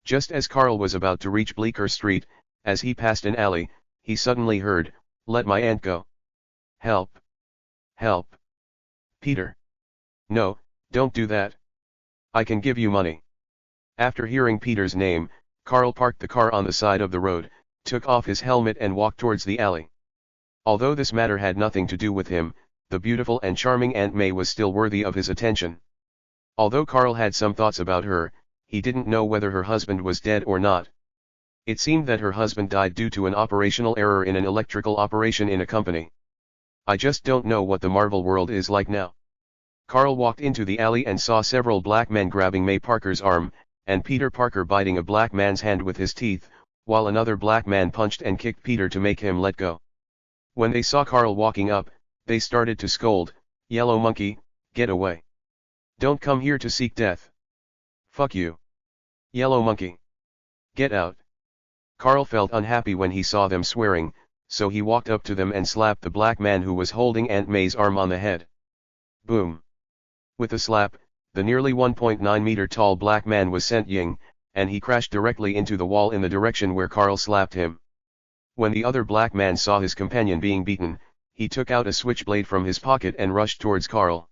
Speaker 1: Just as Carl was about to reach Bleecker Street, as he passed an alley, he suddenly heard, "Let my aunt go. Help. Help. Peter. No, don't do that. I can give you money." After hearing Peter's name, Carl parked the car on the side of the road, took off his helmet and walked towards the alley. Although this matter had nothing to do with him, the beautiful and charming Aunt May was still worthy of his attention. Although Carl had some thoughts about her, he didn't know whether her husband was dead or not. It seemed that her husband died due to an operational error in an electrical operation in a company. I just don't know what the Marvel world is like now. Carl walked into the alley and saw several black men grabbing May Parker's arm, and Peter Parker biting a black man's hand with his teeth, while another black man punched and kicked Peter to make him let go. When they saw Carl walking up, they started to scold, "Yellow monkey, get away. Don't come here to seek death. Fuck you. Yellow monkey. Get out." Carl felt unhappy when he saw them swearing, so he walked up to them and slapped the black man who was holding Aunt May's arm on the head. Boom. With a slap, the nearly 1.9 meter tall black man was sent ying, and he crashed directly into the wall in the direction where Carl slapped him. When the other black man saw his companion being beaten, he took out a switchblade from his pocket and rushed towards Carl.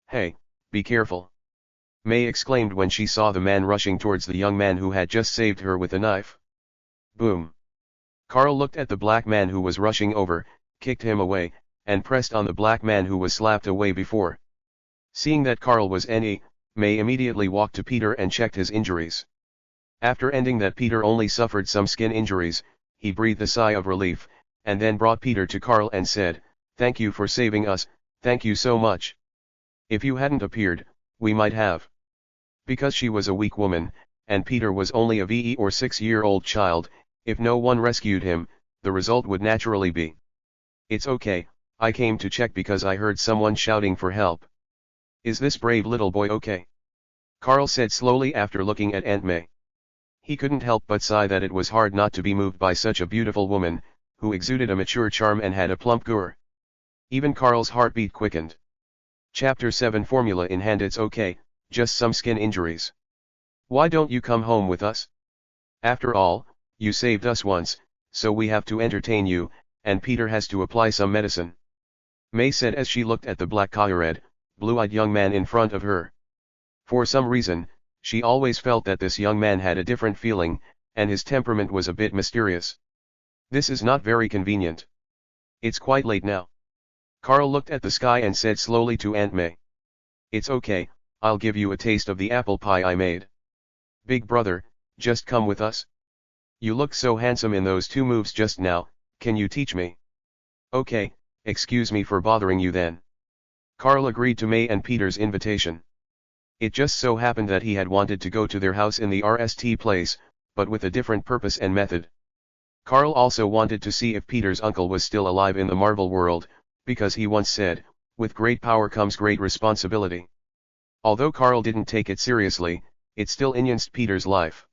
Speaker 1: "Hey, be careful," May exclaimed when she saw the man rushing towards the young man who had just saved her with a knife. Boom. Carl looked at the black man who was rushing over, kicked him away, and pressed on the black man who was slapped away before. Seeing that Carl was May immediately walked to Peter and checked his injuries. After ending that Peter only suffered some skin injuries, he breathed a sigh of relief, and then brought Peter to Carl and said, "Thank you for saving us, thank you so much. If you hadn't appeared, we might have." Because she was a weak woman, and Peter was only a VE or 6-year-old child, if no one rescued him, the result would naturally be, "It's okay, I came to check because I heard someone shouting for help. Is this brave little boy okay?" Carl said slowly after looking at Aunt May. He couldn't help but sigh that it was hard not to be moved by such a beautiful woman, who exuded a mature charm and had a plump gur. Even Carl's heartbeat quickened. Chapter 7 Formula in hand. It's okay, just some skin injuries. Why don't you come home with us? After all, you saved us once, so we have to entertain you, and Peter has to apply some medicine. May said as she looked at the black-eyed, blue-eyed young man in front of her. For some reason, she always felt that this young man had a different feeling, and his temperament was a bit mysterious. This is not very convenient. It's quite late now. Carl looked at the sky and said slowly to Aunt May. It's okay, I'll give you a taste of the apple pie I made. Big brother, just come with us. You looked so handsome in those 2 moves just now, can you teach me? Okay, excuse me for bothering you then. Carl agreed to May and Peter's invitation. It just so happened that he had wanted to go to their house in the RST place, but with a different purpose and method. Carl also wanted to see if Peter's uncle was still alive in the Marvel world, because he once said, "With great power comes great responsibility." Although Carl didn't take it seriously, it still influenced Peter's life.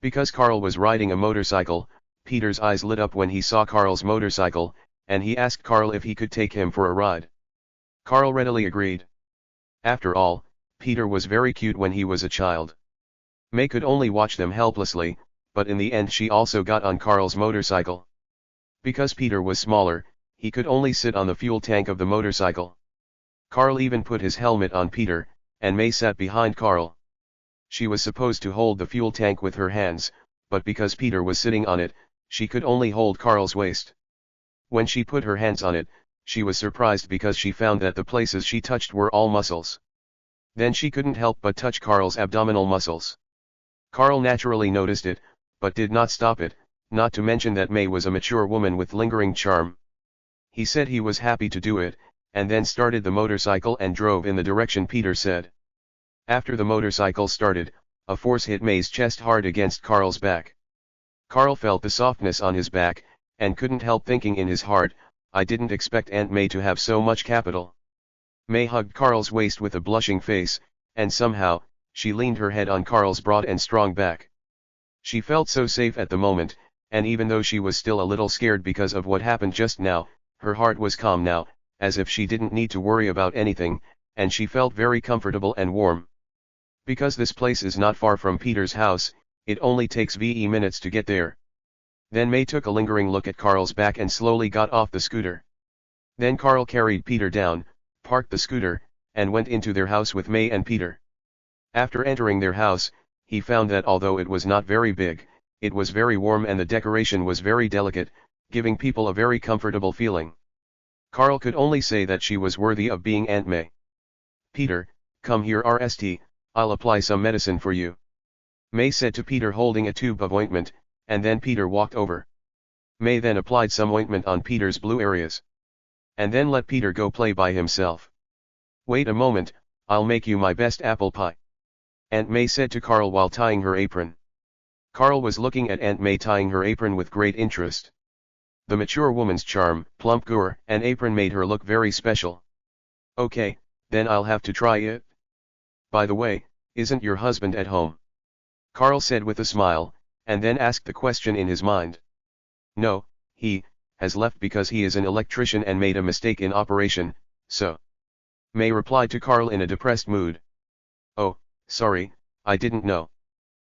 Speaker 1: Because Carl was riding a motorcycle, Peter's eyes lit up when he saw Carl's motorcycle, and he asked Carl if he could take him for a ride. Carl readily agreed. After all, Peter was very cute when he was a child. May could only watch them helplessly, but in the end she also got on Carl's motorcycle. Because Peter was smaller, he could only sit on the fuel tank of the motorcycle. Carl even put his helmet on Peter, and May sat behind Carl. She was supposed to hold the fuel tank with her hands, but because Peter was sitting on it, she could only hold Carl's waist. When she put her hands on it, she was surprised because she found that the places she touched were all muscles. Then she couldn't help but touch Carl's abdominal muscles. Carl naturally noticed it, but did not stop it, not to mention that May was a mature woman with lingering charm. He said he was happy to do it, and then started the motorcycle and drove in the direction Peter said. After the motorcycle started, a force hit May's chest hard against Carl's back. Carl felt the softness on his back, and couldn't help thinking in his heart, I didn't expect Aunt May to have so much capital. May hugged Carl's waist with a blushing face, and somehow, she leaned her head on Carl's broad and strong back. She felt so safe at the moment, and even though she was still a little scared because of what happened just now, her heart was calm now, as if she didn't need to worry about anything, and she felt very comfortable and warm. Because this place is not far from Peter's house, it only takes VE minutes to get there. Then May took a lingering look at Carl's back and slowly got off the scooter. Then Carl carried Peter down, parked the scooter, and went into their house with May and Peter. After entering their house, he found that although it was not very big, it was very warm and the decoration was very delicate, giving people a very comfortable feeling. Carl could only say that she was worthy of being Aunt May. Peter, come here RST, I'll apply some medicine for you. May said to Peter holding a tube of ointment, and then Peter walked over. May then applied some ointment on Peter's blue areas. And then let Peter go play by himself. Wait a moment, I'll make you my best apple pie. Aunt May said to Carl while tying her apron. Carl was looking at Aunt May tying her apron with great interest. The mature woman's charm, plump gur, and apron made her look very special. Okay, then I'll have to try it. By the way, isn't your husband at home? Carl said with a smile, and then asked the question in his mind. No, he has left because he is an electrician and made a mistake in operation, so. May replied to Carl in a depressed mood. Oh, sorry, I didn't know.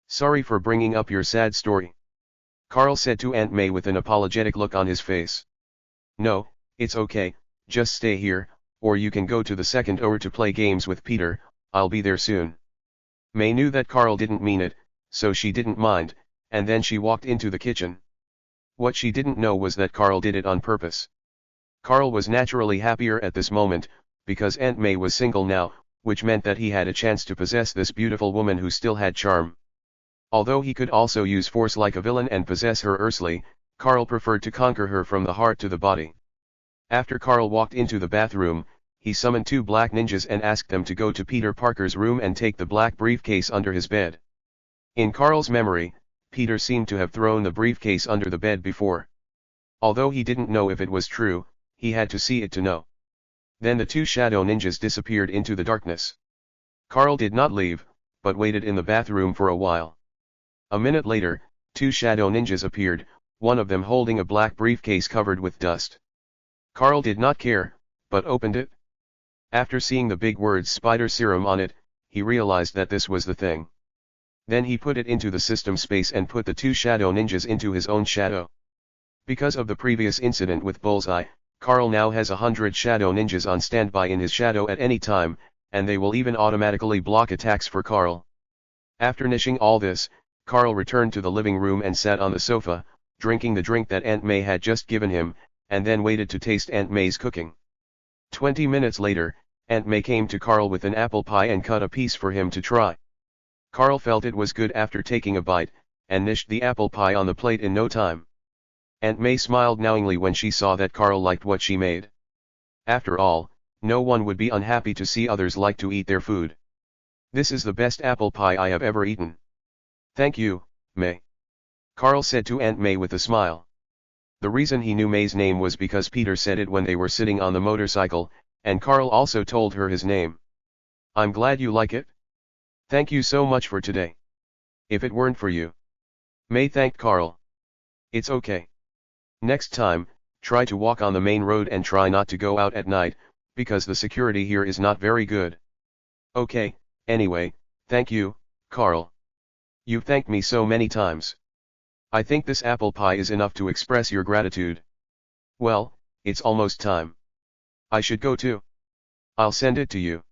Speaker 1: Sorry for bringing up your sad story. Carl said to Aunt May with an apologetic look on his face. No, it's okay, just stay here, or you can go to the second hour to play games with Peter, I'll be there soon. May knew that Carl didn't mean it, so she didn't mind, and then she walked into the kitchen. What she didn't know was that Carl did it on purpose. Carl was naturally happier at this moment, because Aunt May was single now, which meant that he had a chance to possess this beautiful woman who still had charm. Although he could also use force like a villain and possess her earthly, Carl preferred to conquer her from the heart to the body. After Carl walked into the bathroom, he summoned two black ninjas and asked them to go to Peter Parker's room and take the black briefcase under his bed. In Carl's memory, Peter seemed to have thrown the briefcase under the bed before. Although he didn't know if it was true, he had to see it to know. Then the two shadow ninjas disappeared into the darkness. Carl did not leave, but waited in the bathroom for a while. A minute later, two shadow ninjas appeared, one of them holding a black briefcase covered with dust. Carl did not care, but opened it. After seeing the big words "spider serum" on it, he realized that this was the thing. Then he put it into the system space and put the two shadow ninjas into his own shadow. Because of the previous incident with Bullseye, Carl now has 100 shadow ninjas on standby in his shadow at any time, and they will even automatically block attacks for Carl. After finishing all this, Carl returned to the living room and sat on the sofa, drinking the drink that Aunt May had just given him, and then waited to taste Aunt May's cooking. 20 minutes later, Aunt May came to Carl with an apple pie and cut a piece for him to try. Carl felt it was good after taking a bite, and nished the apple pie on the plate in no time. Aunt May smiled knowingly when she saw that Carl liked what she made. After all, no one would be unhappy to see others like to eat their food. "This is the best apple pie I have ever eaten." "Thank you, May," Carl said to Aunt May with a smile. The reason he knew May's name was because Peter said it when they were sitting on the motorcycle, and Carl also told her his name. "I'm glad you like it. Thank you so much for today. If it weren't for you." May thanked Carl. "It's okay. Next time, try to walk on the main road and try not to go out at night, because the security here is not very good." "Okay, anyway, thank you, Carl. You've thanked me so many times. I think this apple pie is enough to express your gratitude. Well, it's almost time. I should go too. I'll send it to you."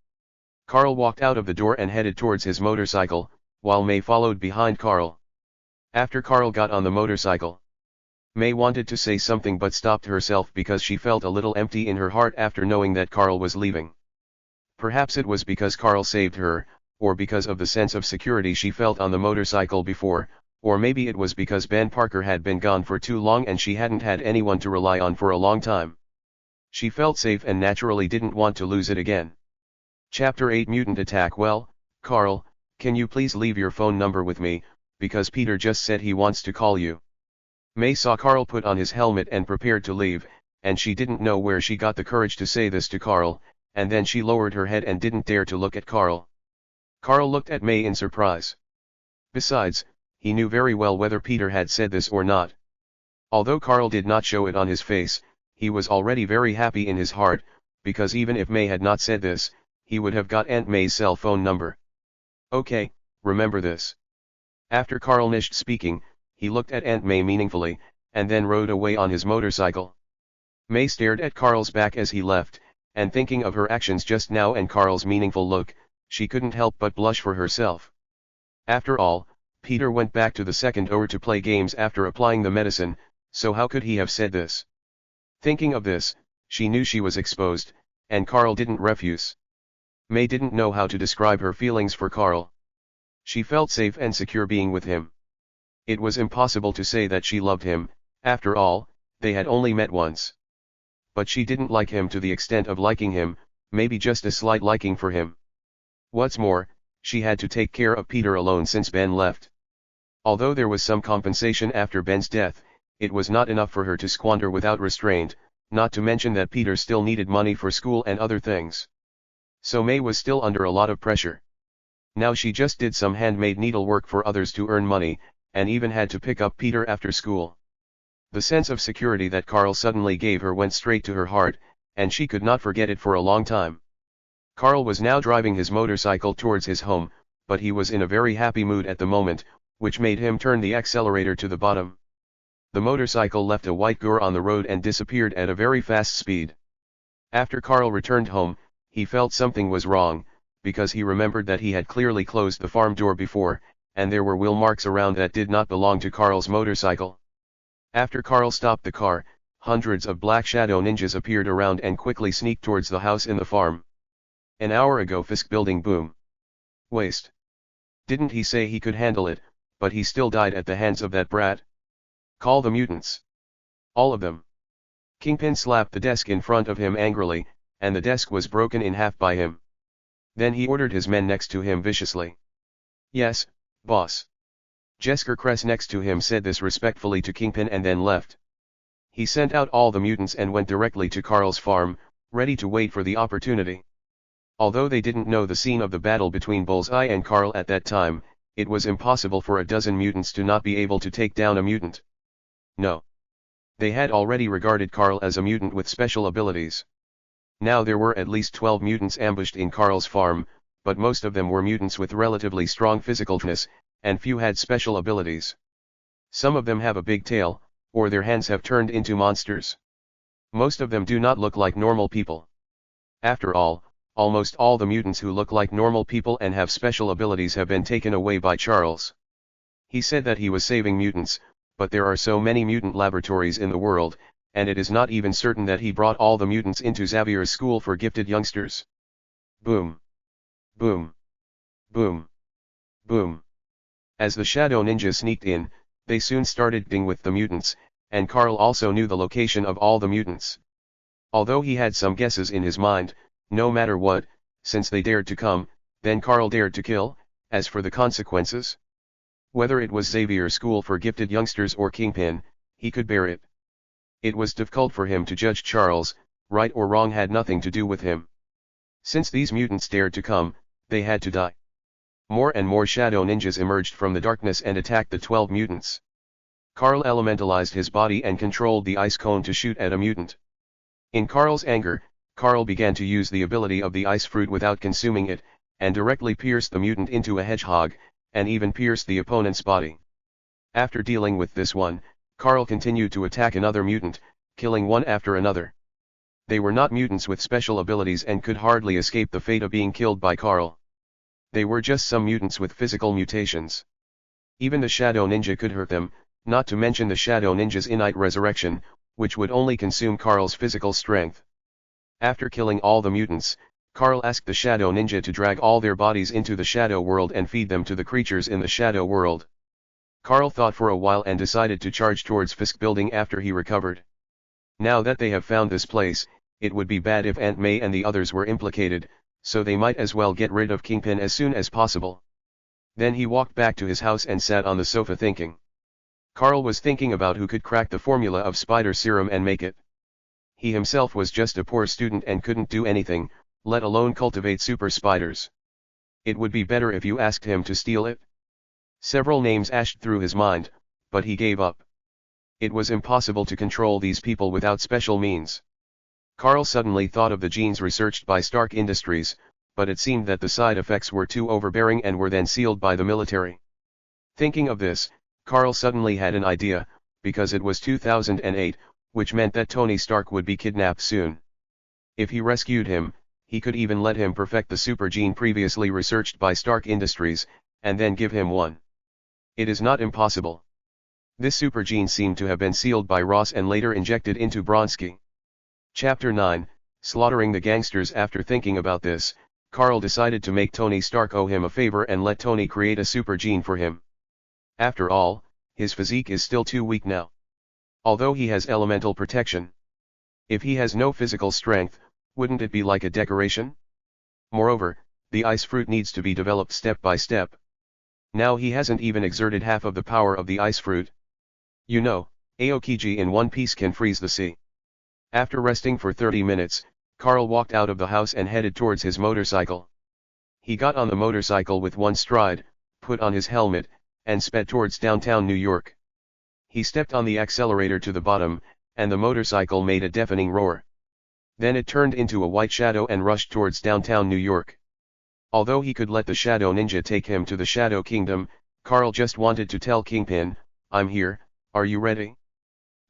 Speaker 1: Carl walked out of the door and headed towards his motorcycle, while May followed behind Carl. After Carl got on the motorcycle, May wanted to say something but stopped herself because she felt a little empty in her heart after knowing that Carl was leaving. Perhaps it was because Carl saved her, or because of the sense of security she felt on the motorcycle before, or maybe it was because Ben Parker had been gone for too long and she hadn't had anyone to rely on for a long time. She felt safe and naturally didn't want to lose it again. Chapter 8 Mutant Attack. "Well, Carl, can you please leave your phone number with me, because Peter just said he wants to call you." May saw Carl put on his helmet and prepared to leave, and she didn't know where she got the courage to say this to Carl, and then she lowered her head and didn't dare to look at Carl. Carl looked at May in surprise. Besides, he knew very well whether Peter had said this or not. Although Carl did not show it on his face, he was already very happy in his heart, because even if May had not said this, he would have got Aunt May's cell phone number. "Okay, remember this." After Carl finished speaking, he looked at Aunt May meaningfully, and then rode away on his motorcycle. May stared at Carl's back as he left, and thinking of her actions just now and Carl's meaningful look, she couldn't help but blush for herself. After all, Peter went back to the second hour to play games after applying the medicine, so how could he have said this? Thinking of this, she knew she was exposed, and Carl didn't refuse. May didn't know how to describe her feelings for Carl. She felt safe and secure being with him. It was impossible to say that she loved him, after all, they had only met once. But she didn't like him to the extent of liking him, maybe just a slight liking for him. What's more, she had to take care of Peter alone since Ben left. Although there was some compensation after Ben's death, it was not enough for her to squander without restraint, not to mention that Peter still needed money for school and other things. So May was still under a lot of pressure. Now she just did some handmade needlework for others to earn money, and even had to pick up Peter after school. The sense of security that Carl suddenly gave her went straight to her heart, and she could not forget it for a long time. Carl was now driving his motorcycle towards his home, but he was in a very happy mood at the moment, which made him turn the accelerator to the bottom. The motorcycle left a white gur on the road and disappeared at a very fast speed. After Carl returned home, he felt something was wrong, because he remembered that he had clearly closed the farm door before, and there were wheel marks around that did not belong to Carl's motorcycle. After Carl stopped the car, hundreds of black shadow ninjas appeared around and quickly sneaked towards the house in the farm. An hour ago Fisk building boom. Waste. Didn't he say he could handle it, but he still died at the hands of that brat? Call the mutants. All of them. Kingpin slapped the desk in front of him angrily, and the desk was broken in half by him. Then he ordered his men next to him viciously. "Yes, boss." Jesker Kress next to him said this respectfully to Kingpin and then left. He sent out all the mutants and went directly to Karl's farm, ready to wait for the opportunity. Although they didn't know the scene of the battle between Bullseye and Karl at that time, it was impossible for a dozen mutants to not be able to take down a mutant. No. They had already regarded Karl as a mutant with special abilities. Now there were at least 12 mutants ambushed in Karl's farm, but most of them were mutants with relatively strong physical toughness, and few had special abilities. Some of them have a big tail, or their hands have turned into monsters. Most of them do not look like normal people. After all, almost all the mutants who look like normal people and have special abilities have been taken away by Charles. He said that he was saving mutants, but there are so many mutant laboratories in the world, and it is not even certain that he brought all the mutants into Xavier's school for gifted youngsters. Boom. Boom. Boom. Boom. As the Shadow Ninja sneaked in, they soon started dealing with the mutants, and Karl also knew the location of all the mutants. Although he had some guesses in his mind, no matter what, since they dared to come, then Karl dared to kill. As for the consequences, whether it was Xavier's school for gifted youngsters or Kingpin, he could bear it. It was difficult for him to judge Charles, right or wrong had nothing to do with him. Since these mutants dared to come, they had to die. More and more shadow ninjas emerged from the darkness and attacked the 12 mutants. Karl elementalized his body and controlled the ice cone to shoot at a mutant. In Karl's anger, Karl began to use the ability of the ice fruit without consuming it, and directly pierced the mutant into a hedgehog, and even pierced the opponent's body. After dealing with this one, Karl continued to attack another mutant, killing one after another. They were not mutants with special abilities and could hardly escape the fate of being killed by Karl. They were just some mutants with physical mutations. Even the Shadow Ninja could hurt them, not to mention the Shadow Ninja's innate resurrection, which would only consume Karl's physical strength. After killing all the mutants, Karl asked the Shadow Ninja to drag all their bodies into the Shadow World and feed them to the creatures in the Shadow World. Karl thought for a while and decided to charge towards Fisk Building after he recovered. Now that they have found this place, it would be bad if Aunt May and the others were implicated, so they might as well get rid of Kingpin as soon as possible. Then he walked back to his house and sat on the sofa thinking. Karl was thinking about who could crack the formula of spider serum and make it. He himself was just a poor student and couldn't do anything, let alone cultivate super spiders. It would be better if you asked him to steal it. Several names ashed through his mind, but he gave up. It was impossible to control these people without special means. Karl suddenly thought of the genes researched by Stark Industries, but it seemed that the side effects were too overbearing and were then sealed by the military. Thinking of this, Karl suddenly had an idea, because it was 2008, which meant that Tony Stark would be kidnapped soon. If he rescued him, he could even let him perfect the super gene previously researched by Stark Industries, and then give him one. It is not impossible. This super gene seemed to have been sealed by Ross and later injected into Bronski. Chapter 9, Slaughtering the Gangsters. After thinking about this, Karl decided to make Tony Stark owe him a favor and let Tony create a super gene for him. After all, his physique is still too weak now. Although he has elemental protection. If he has no physical strength, wouldn't it be like a decoration? Moreover, the ice fruit needs to be developed step by step. Now he hasn't even exerted half of the power of the ice fruit. You know, Aokiji in One Piece can freeze the sea. After resting for 30 minutes, Karl walked out of the house and headed towards his motorcycle. He got on the motorcycle with one stride, put on his helmet, and sped towards downtown New York. He stepped on the accelerator to the bottom, and the motorcycle made a deafening roar. Then it turned into a white shadow and rushed towards downtown New York. Although he could let the Shadow Ninja take him to the Shadow Kingdom, Karl just wanted to tell Kingpin, "I'm here, are you ready?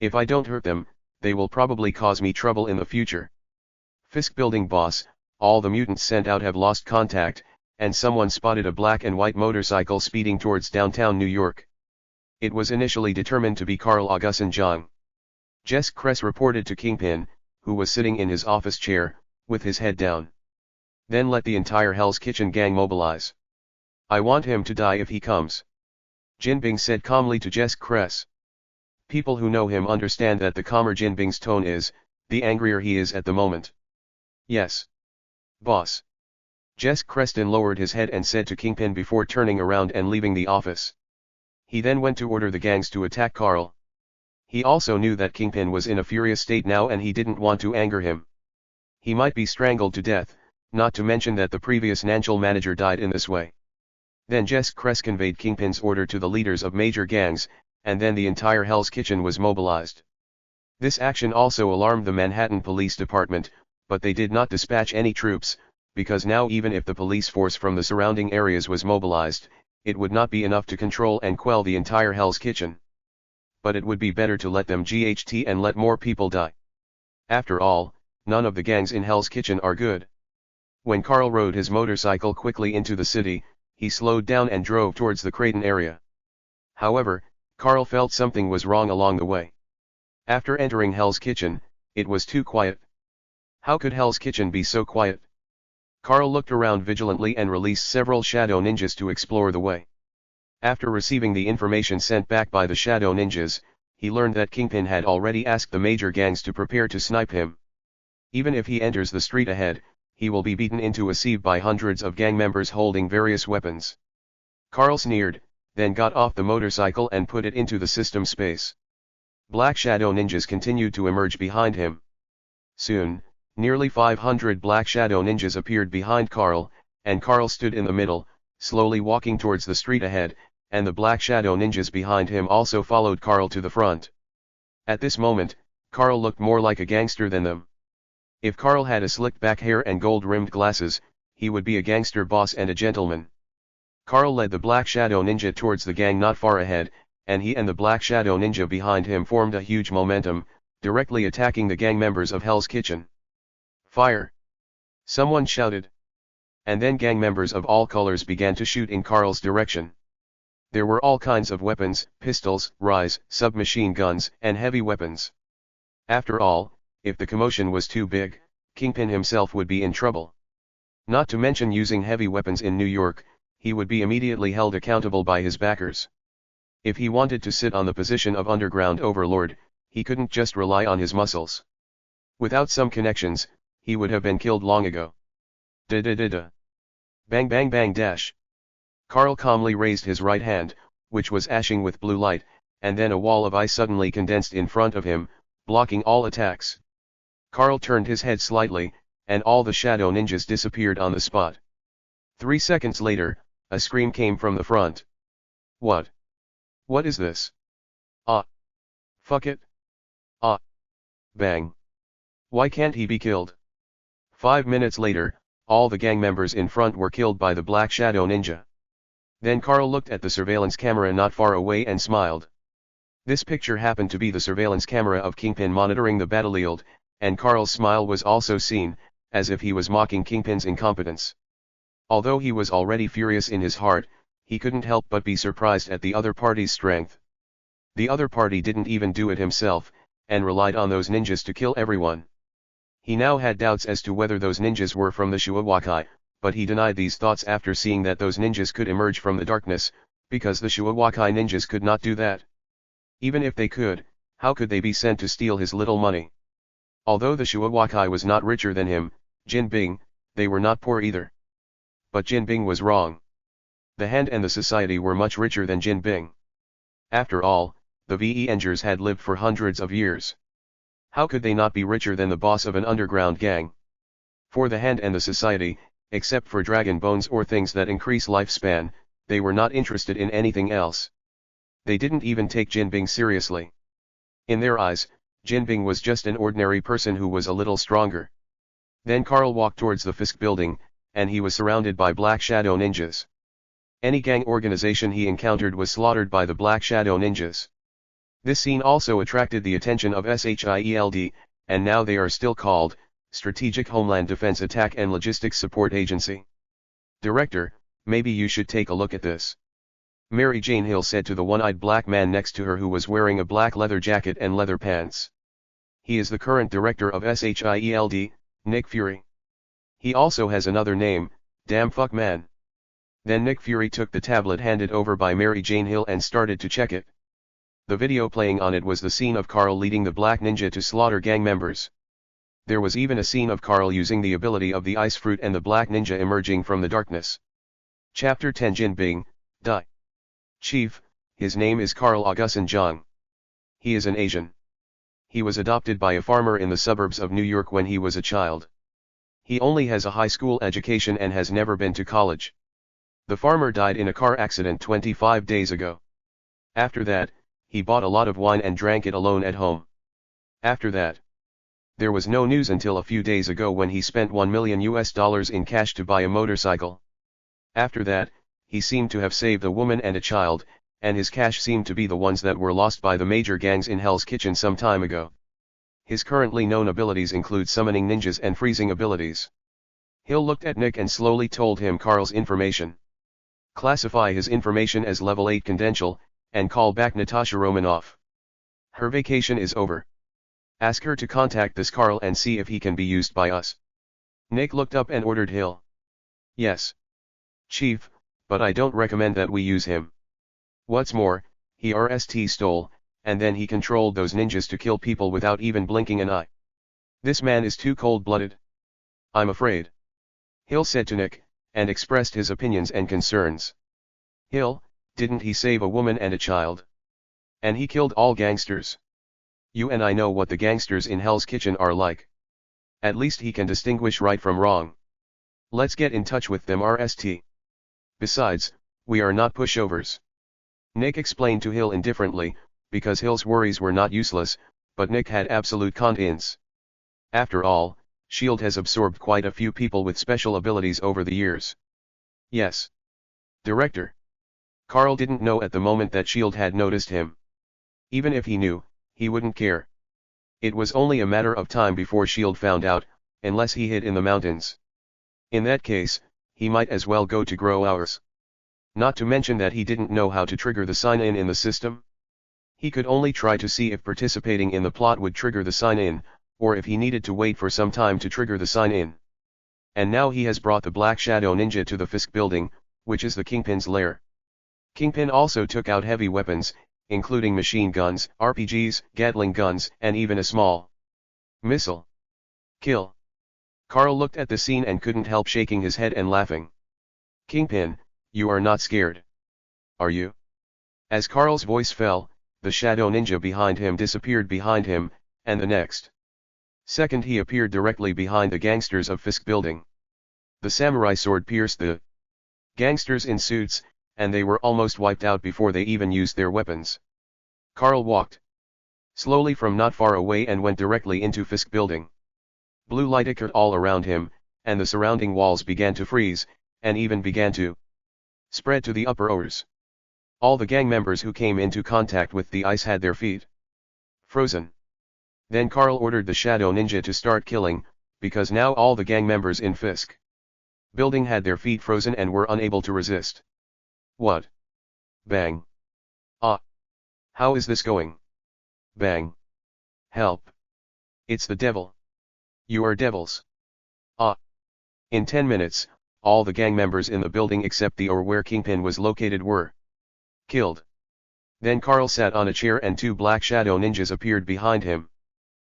Speaker 1: If I don't hurt them, they will probably cause me trouble in the future." Fisk Building boss, all the mutants sent out have lost contact, and someone spotted a black and white motorcycle speeding towards downtown New York. It was initially determined to be Karl Augustin Jang. Jesker Kress reported to Kingpin, who was sitting in his office chair, with his head down. Then let the entire Hell's Kitchen gang mobilize. I want him to die if he comes. Jinbing said calmly to Jesker Kress. People who know him understand that the calmer Jin Bing's tone is, the angrier he is at the moment. Yes. Boss. Jess Creston lowered his head and said to Kingpin before turning around and leaving the office. He then went to order the gangs to attack Carl. He also knew that Kingpin was in a furious state now and he didn't want to anger him. He might be strangled to death, not to mention that the previous Nanchal manager died in this way. Then Jess Crest conveyed Kingpin's order to the leaders of major gangs, and then the entire Hell's Kitchen was mobilized. This action also alarmed the Manhattan Police Department, but they did not dispatch any troops, because now even if the police force from the surrounding areas was mobilized, it would not be enough to control and quell the entire Hell's Kitchen. But it would be better to let them GHT and let more people die. After all, none of the gangs in Hell's Kitchen are good. When Carl rode his motorcycle quickly into the city, he slowed down and drove towards the Creighton area. However, Carl felt something was wrong along the way. After entering Hell's Kitchen, it was too quiet. How could Hell's Kitchen be so quiet? Carl looked around vigilantly and released several shadow ninjas to explore the way. After receiving the information sent back by the shadow ninjas, he learned that Kingpin had already asked the major gangs to prepare to snipe him. Even if he enters the street ahead, he will be beaten into a sieve by hundreds of gang members holding various weapons. Carl sneered, then got off the motorcycle and put it into the system space. Black shadow ninjas continued to emerge behind him. Soon, nearly 500 black shadow ninjas appeared behind Carl, and Carl stood in the middle, slowly walking towards the street ahead, and the black shadow ninjas behind him also followed Carl to the front. At this moment, Carl looked more like a gangster than them. If Carl had a slicked back hair and gold-rimmed glasses, he would be a gangster boss and a gentleman. Carl led the Black Shadow Ninja towards the gang not far ahead, and he and the Black Shadow Ninja behind him formed a huge momentum, directly attacking the gang members of Hell's Kitchen. Fire! Someone shouted. And then gang members of all colors began to shoot in Carl's direction. There were all kinds of weapons, pistols, rifles, submachine guns, and heavy weapons. After all, if the commotion was too big, Kingpin himself would be in trouble. Not to mention using heavy weapons in New York, he would be immediately held accountable by his backers. If he wanted to sit on the position of underground overlord, he couldn't just rely on his muscles. Without some connections, he would have been killed long ago. Da-da-da-da. Bang bang bang dash. Carl calmly raised his right hand, which was ashing with blue light, and then a wall of ice suddenly condensed in front of him, blocking all attacks. Carl turned his head slightly, and all the shadow ninjas disappeared on the spot. 3 seconds later, a scream came from the front. What? What is this? Ah! Fuck it! Ah! Bang! Why can't he be killed? 5 minutes later, all the gang members in front were killed by the Black Shadow Ninja. Then Carl looked at the surveillance camera not far away and smiled. This picture happened to be the surveillance camera of Kingpin monitoring the battlefield, and Carl's smile was also seen, as if he was mocking Kingpin's incompetence. Although he was already furious in his heart, he couldn't help but be surprised at the other party's strength. The other party didn't even do it himself, and relied on those ninjas to kill everyone. He now had doubts as to whether those ninjas were from the Shuawakai, but he denied these thoughts after seeing that those ninjas could emerge from the darkness, because the Shuawakai ninjas could not do that. Even if they could, how could they be sent to steal his little money? Although the Shuawakai was not richer than him, Jin Bing, they were not poor either. But Jin Bing was wrong. The Hand and the Society were much richer than Jin Bing. After all, the Vengers had lived for hundreds of years. How could they not be richer than the boss of an underground gang? For the Hand and the Society, except for dragon bones or things that increase lifespan, they were not interested in anything else. They didn't even take Jin Bing seriously. In their eyes, Jin Bing was just an ordinary person who was a little stronger. Then Carl walked towards the Fisk building, and he was surrounded by Black Shadow Ninjas. Any gang organization he encountered was slaughtered by the Black Shadow Ninjas. This scene also attracted the attention of SHIELD, and now they are still called, Strategic Homeland Defense Attack and Logistics Support Agency. Director, maybe you should take a look at this. Mary Jane Hill said to the one-eyed black man next to her who was wearing a black leather jacket and leather pants. He is the current director of SHIELD, Nick Fury. He also has another name, Damn Fuck Man. Then Nick Fury took the tablet handed over by Mary Jane Hill and started to check it. The video playing on it was the scene of Carl leading the Black Ninja to slaughter gang members. There was even a scene of Carl using the ability of the ice fruit and the Black Ninja emerging from the darkness. Chapter 10 Jin Bing, Die. Chief, his name is Carl Augustin Zhang. He is an Asian. He was adopted by a farmer in the suburbs of New York when he was a child. He only has a high school education and has never been to college. The farmer died in a car accident 25 days ago. After that, he bought a lot of wine and drank it alone at home. After that, there was no news until a few days ago when he spent $1 million in cash to buy a motorcycle. After that, he seemed to have saved a woman and a child, and his cash seemed to be the ones that were lost by the major gangs in Hell's Kitchen some time ago. His currently known abilities include summoning ninjas and freezing abilities. Hill looked at Nick and slowly told him Carl's information. Classify his information as level 8 confidential, and call back Natasha Romanoff. Her vacation is over. Ask her to contact this Carl and see if he can be used by us. Nick looked up and ordered Hill. Yes. Chief, but I don't recommend that we use him. What's more, he RST stole, and then he controlled those ninjas to kill people without even blinking an eye. This man is too cold-blooded. I'm afraid. Hill said to Nick, and expressed his opinions and concerns. Hill, didn't he save a woman and a child? And he killed all gangsters. You and I know what the gangsters in Hell's Kitchen are like. At least he can distinguish right from wrong. Let's get in touch with them RST. Besides, we are not pushovers. Nick explained to Hill indifferently, because Hill's worries were not useless, but Nick had absolute confidence. After all, S.H.I.E.L.D. has absorbed quite a few people with special abilities over the years. Yes. Director. Carl didn't know at the moment that S.H.I.E.L.D. had noticed him. Even if he knew, he wouldn't care. It was only a matter of time before S.H.I.E.L.D. found out, unless he hid in the mountains. In that case, he might as well go to grow hours. Not to mention that he didn't know how to trigger the sign-in in the system. He could only try to see if participating in the plot would trigger the sign-in, or if he needed to wait for some time to trigger the sign-in. And now he has brought the Black Shadow Ninja to the Fisk building, which is the Kingpin's lair. Kingpin also took out heavy weapons, including machine guns, RPGs, Gatling guns, and even a small missile. Kill. Carl looked at the scene and couldn't help shaking his head and laughing. Kingpin, you are not scared. Are you? As Carl's voice fell, the shadow ninja behind him disappeared behind him, and the next second he appeared directly behind the gangsters of Fisk building. The samurai sword pierced the gangsters in suits, and they were almost wiped out before they even used their weapons. Carl walked slowly from not far away and went directly into Fisk building. Blue light occurred all around him, and the surrounding walls began to freeze, and even began to spread to the upper floors. All the gang members who came into contact with the ice had their feet frozen. Then Carl ordered the Shadow Ninja to start killing, because now all the gang members in Fisk building had their feet frozen and were unable to resist. What? Bang. Ah. How is this going? Bang. Help. It's the devil. You are devils. Ah. In 10 minutes, all the gang members in the building except the or where Kingpin was located were killed. Then Carl sat on a chair and two Black Shadow Ninjas appeared behind him.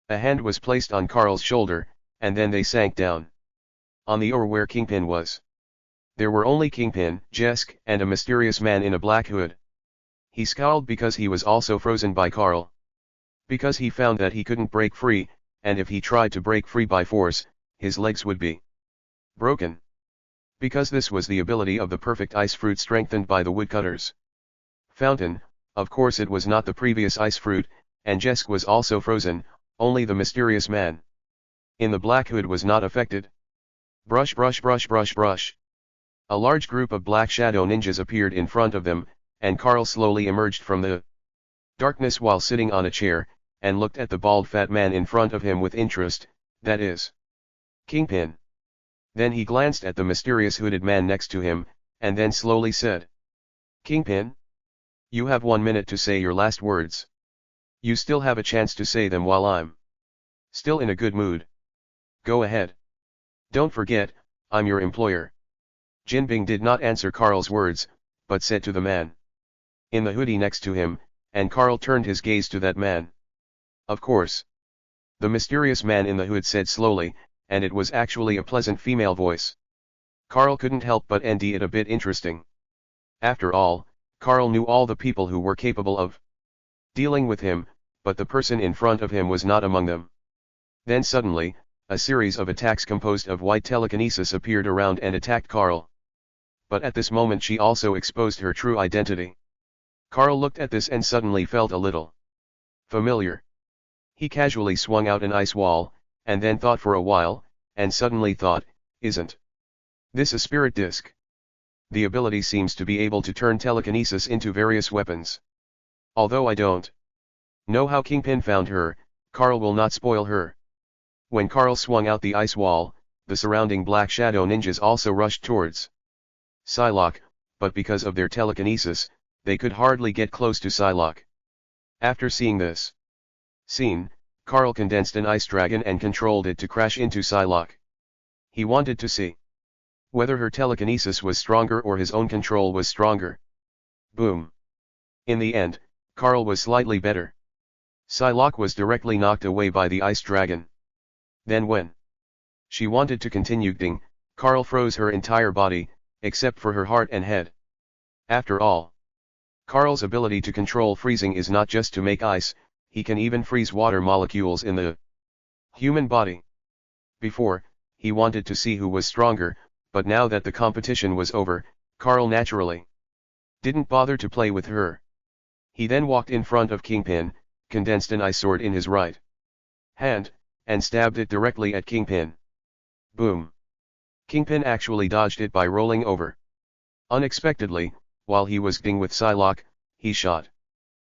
Speaker 1: A hand was placed on Carl's shoulder, and then they sank down. On the or where Kingpin was, there were only Kingpin, Jesk, and a mysterious man in a black hood. He scowled because he was also frozen by Carl. Because he found that he couldn't break free, and if he tried to break free by force, his legs would be broken. Because this was the ability of the perfect ice fruit strengthened by the woodcutter's fountain. Of course it was not the previous ice fruit, and Jesk was also frozen, only the mysterious man in the black hood was not affected. Brush brush brush brush brush. A large group of Black Shadow Ninjas appeared in front of them, and Carl slowly emerged from the darkness while sitting on a chair, and looked at the bald fat man in front of him with interest, that is, Kingpin. Then he glanced at the mysterious hooded man next to him, and then slowly said, Kingpin? You have 1 minute to say your last words. You still have a chance to say them while I'm still in a good mood. Go ahead. Don't forget, I'm your employer. Jin Bing did not answer Carl's words, but said to the man in the hoodie next to him, and Carl turned his gaze to that man. Of course. The mysterious man in the hood said slowly, and it was actually a pleasant female voice. Carl couldn't help but find it a bit interesting. After all, Carl knew all the people who were capable of dealing with him, but the person in front of him was not among them. Then suddenly, a series of attacks composed of white telekinesis appeared around and attacked Carl. But at this moment she also exposed her true identity. Carl looked at this and suddenly felt a little familiar. He casually swung out an ice wall, and then thought for a while, and suddenly thought, isn't this a spirit disc? The ability seems to be able to turn telekinesis into various weapons. Although I don't know how Kingpin found her, Carl will not spoil her. When Carl swung out the ice wall, the surrounding Black Shadow ninjas also rushed towards Psylocke, but because of their telekinesis, they could hardly get close to Psylocke. After seeing this scene, Carl condensed an ice dragon and controlled it to crash into Psylocke. He wanted to see whether her telekinesis was stronger or his own control was stronger. Boom. In the end, Carl was slightly better. Psylocke was directly knocked away by the ice dragon. Then when she wanted to continue getting, Carl froze her entire body, except for her heart and head. After all, Carl's ability to control freezing is not just to make ice, he can even freeze water molecules in the human body. Before, he wanted to see who was stronger, but now that the competition was over, Carl naturally didn't bother to play with her. He then walked in front of Kingpin, condensed an ice sword in his right hand, and stabbed it directly at Kingpin. Boom. Kingpin actually dodged it by rolling over. Unexpectedly, while he was getting with Psylocke, he shot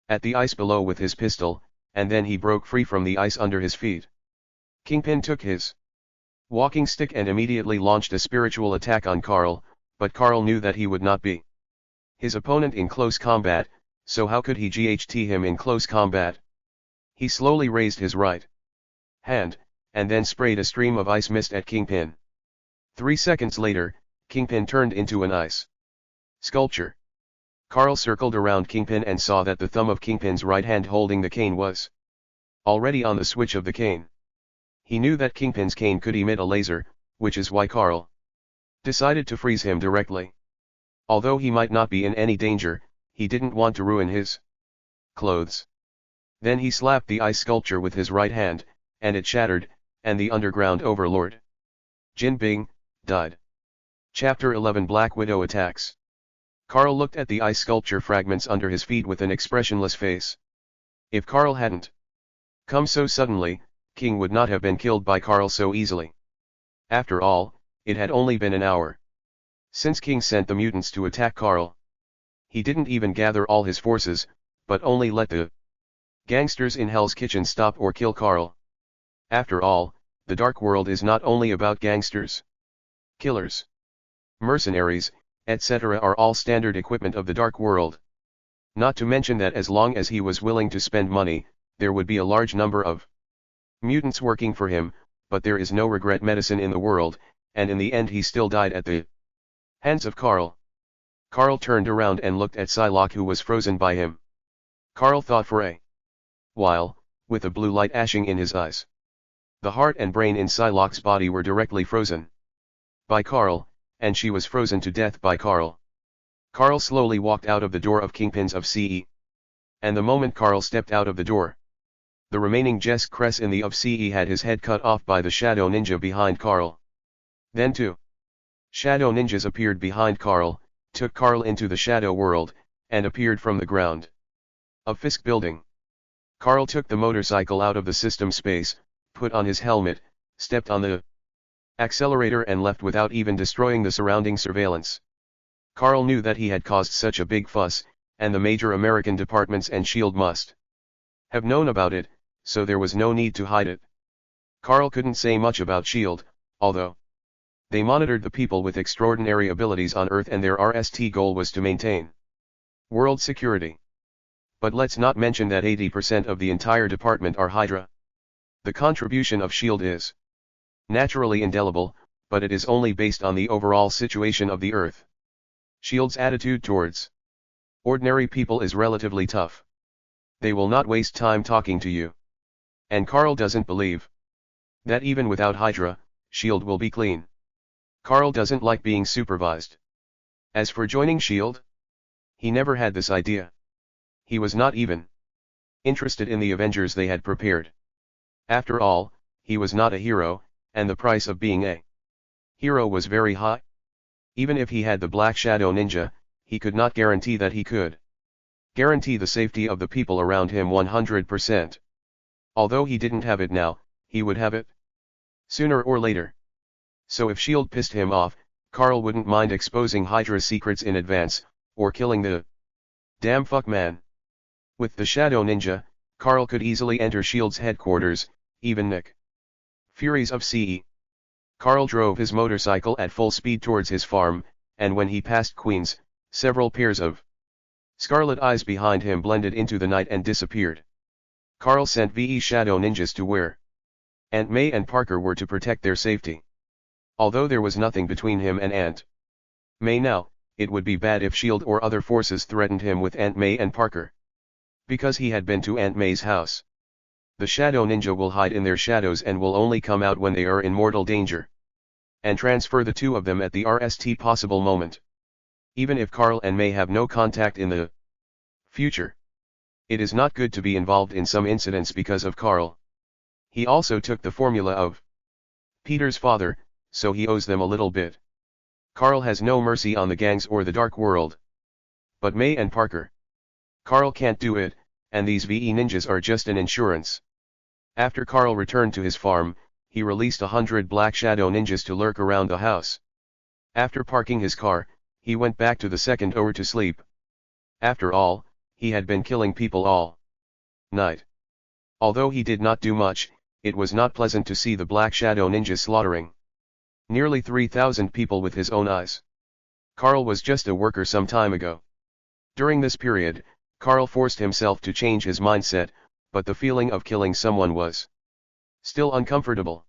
Speaker 1: at the ice below with his pistol, and then he broke free from the ice under his feet. Kingpin took his walking stick and immediately launched a spiritual attack on Carl, but Carl knew that he would not be his opponent in close combat, so how could he GHT him in close combat? He slowly raised his right hand, and then sprayed a stream of ice mist at Kingpin. 3 seconds later, Kingpin turned into an ice sculpture. Carl circled around Kingpin and saw that the thumb of Kingpin's right hand holding the cane was already on the switch of the cane. He knew that Kingpin's cane could emit a laser, which is why Carl decided to freeze him directly. Although he might not be in any danger, he didn't want to ruin his clothes. Then he slapped the ice sculpture with his right hand, and it shattered, and the underground overlord Jin Bing died. Chapter 11 Black Widow attacks. Carl looked at the ice sculpture fragments under his feet with an expressionless face. If Carl hadn't come so suddenly, King would not have been killed by Carl so easily. After all, it had only been an hour since King sent the mutants to attack Carl. He didn't even gather all his forces, but only let the gangsters in Hell's Kitchen stop or kill Carl. After all, the Dark World is not only about gangsters, killers, mercenaries, etc. are all standard equipment of the Dark World. Not to mention that as long as he was willing to spend money, there would be a large number of mutants working for him, but there is no regret medicine in the world, and in the end he still died at the hands of Carl. Carl turned around and looked at Psylocke, who was frozen by him. Carl thought for a while, with a blue light ashing in his eyes. The heart and brain in Psylocke's body were directly frozen by Carl, and she was frozen to death by Carl. Carl slowly walked out of the door of Kingpins of CE. And the moment Carl stepped out of the door, the remaining Jess Kress in the of CE had his head cut off by the Shadow Ninja behind Carl. Then 2 Shadow Ninjas appeared behind Carl, took Carl into the Shadow World, and appeared from the ground of Fisk Building. Carl took the motorcycle out of the system space, put on his helmet, stepped on the accelerator and left without even destroying the surrounding surveillance. Carl knew that he had caused such a big fuss, and the major American departments and S.H.I.E.L.D. must have known about it, so there was no need to hide it. Carl couldn't say much about S.H.I.E.L.D., although they monitored the people with extraordinary abilities on Earth and their RST goal was to maintain world security. But let's not mention that 80% of the entire department are Hydra. The contribution of S.H.I.E.L.D. is naturally indelible, but it is only based on the overall situation of the Earth. S.H.I.E.L.D.'s attitude towards ordinary people is relatively tough. They will not waste time talking to you. And Carl doesn't believe that even without Hydra, S.H.I.E.L.D. will be clean. Carl doesn't like being supervised. As for joining S.H.I.E.L.D., he never had this idea. He was not even interested in the Avengers they had prepared. After all, he was not a hero, and the price of being a hero was very high. Even if he had the Black Shadow Ninja, he could not guarantee that he could guarantee the safety of the people around him 100%. Although he didn't have it now, he would have it sooner or later. So if S.H.I.E.L.D. pissed him off, Carl wouldn't mind exposing Hydra's secrets in advance, or killing the damn fuck man. With the Shadow Ninja, Carl could easily enter S.H.I.E.L.D.'s headquarters, even Nick Fury's of CE. Carl drove his motorcycle at full speed towards his farm, and when he passed Queens, several pairs of scarlet eyes behind him blended into the night and disappeared. Carl sent VE Shadow Ninjas to where Aunt May and Parker were to protect their safety. Although there was nothing between him and Aunt May now, it would be bad if S.H.I.E.L.D. or other forces threatened him with Aunt May and Parker. Because he had been to Aunt May's house. The Shadow Ninja will hide in their shadows and will only come out when they are in mortal danger. And transfer the two of them at the RST possible moment. Even if Carl and May have no contact in the future. It is not good to be involved in some incidents because of Carl. He also took the formula of Peter's father, so he owes them a little bit. Carl has no mercy on the gangs or the dark world. But May and Parker. Carl can't do it, and these VE ninjas are just an insurance. After Carl returned to his farm, he released 100 Black Shadow Ninjas to lurk around the house. After parking his car, he went back to the second floor to sleep. After all, he had been killing people all night. Although he did not do much, it was not pleasant to see the Black Shadow Ninjas slaughtering nearly 3,000 people with his own eyes. Carl was just a worker some time ago. During this period, Carl forced himself to change his mindset, but the feeling of killing someone was still uncomfortable.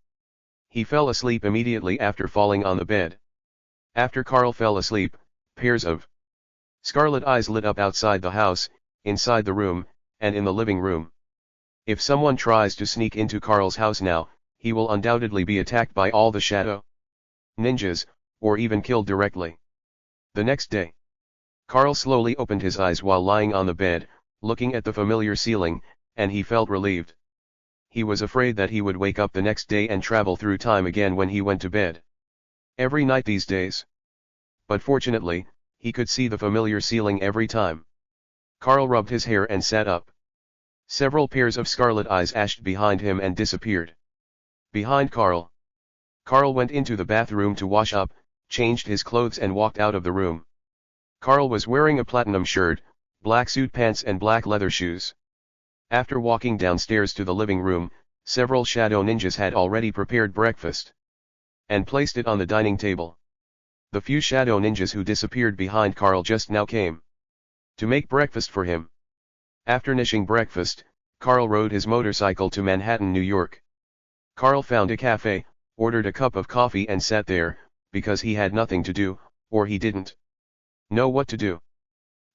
Speaker 1: He fell asleep immediately after falling on the bed. After Carl fell asleep, pairs of scarlet eyes lit up outside the house, inside the room, and in the living room. If someone tries to sneak into Carl's house now, he will undoubtedly be attacked by all the Shadow Ninjas, or even killed directly. The next day, Carl slowly opened his eyes while lying on the bed, looking at the familiar ceiling, and he felt relieved. He was afraid that he would wake up the next day and travel through time again when he went to bed. Every night these days. But fortunately, he could see the familiar ceiling every time. Carl rubbed his hair and sat up. Several pairs of scarlet eyes ashed behind him and disappeared. Behind Carl. Carl went into the bathroom to wash up, changed his clothes and walked out of the room. Carl was wearing a platinum shirt, black suit pants and black leather shoes. After walking downstairs to the living room, several Shadow Ninjas had already prepared breakfast and placed it on the dining table. The few Shadow Ninjas who disappeared behind Carl just now came to make breakfast for him. After finishing breakfast, Carl rode his motorcycle to Manhattan, New York. Carl found a cafe, ordered a cup of coffee and sat there, because he had nothing to do, or he didn't know what to do.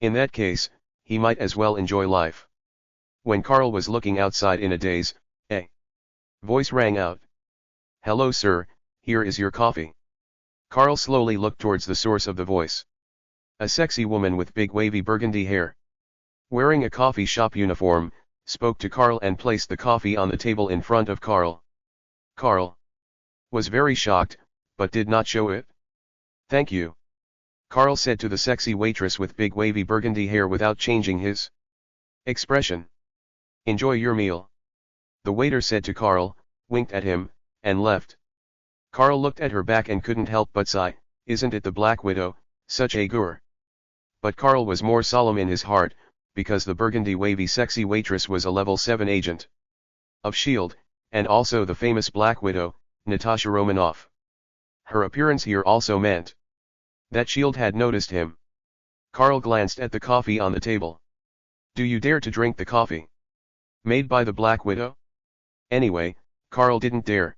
Speaker 1: In that case, he might as well enjoy life. When Carl was looking outside in a daze, a voice rang out. "Hello sir, here is your coffee." Carl slowly looked towards the source of the voice. A sexy woman with big wavy burgundy hair, wearing a coffee shop uniform, spoke to Carl and placed the coffee on the table in front of Carl. Carl was very shocked, but did not show it. "Thank you," Carl said to the sexy waitress with big wavy burgundy hair without changing his expression. "Enjoy your meal," the waiter said to Carl, winked at him, and left. Carl looked at her back and couldn't help but sigh, "Isn't it the Black Widow, such a goer?" But Carl was more solemn in his heart, because the burgundy wavy sexy waitress was a level 7 agent of S.H.I.E.L.D., and also the famous Black Widow, Natasha Romanoff. Her appearance here also meant that S.H.I.E.L.D. had noticed him. Carl glanced at the coffee on the table. "Do you dare to drink the coffee made by the Black Widow?" Anyway, Carl didn't dare.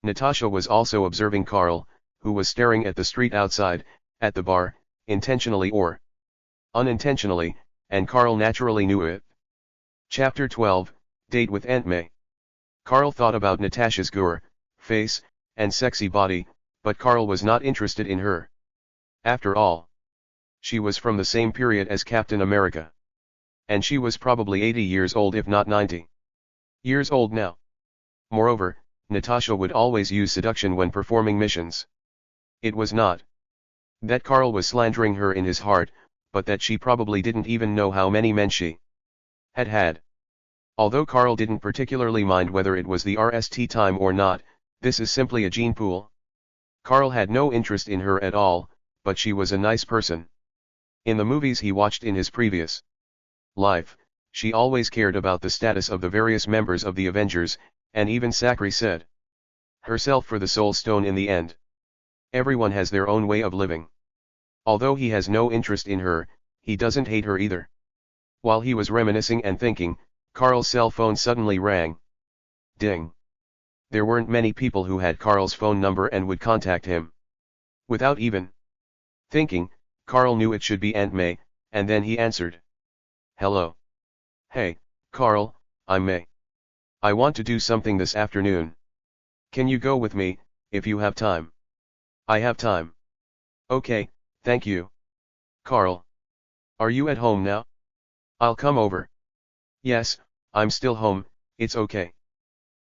Speaker 1: Natasha was also observing Carl, who was staring at the street outside, at the bar, intentionally or unintentionally, and Carl naturally knew it. Chapter 12, Date with Aunt May. Carl thought about Natasha's face, and sexy body, but Carl was not interested in her. After all, she was from the same period as Captain America. And she was probably 80 years old if not 90 years old now. Moreover, Natasha would always use seduction when performing missions. It was not that Carl was slandering her in his heart, but that she probably didn't even know how many men she had. Although Carl didn't particularly mind whether it was the RST time or not, this is simply a gene pool. Carl had no interest in her at all, but she was a nice person. In the movies he watched in his previous life, she always cared about the status of the various members of the Avengers, and even said herself for the Soul Stone in the end. Everyone has their own way of living. Although he has no interest in her, he doesn't hate her either. While he was reminiscing and thinking, Carl's cell phone suddenly rang. Ding. There weren't many people who had Carl's phone number and would contact him. Without even thinking, Carl knew it should be Aunt May, and then he answered. Hello. Hey, Carl, I'm May. I want to do something this afternoon. Can you go with me, if you have time? I have time. Okay, thank you. Carl. Are you at home now? I'll come over. Yes, I'm still home, it's okay.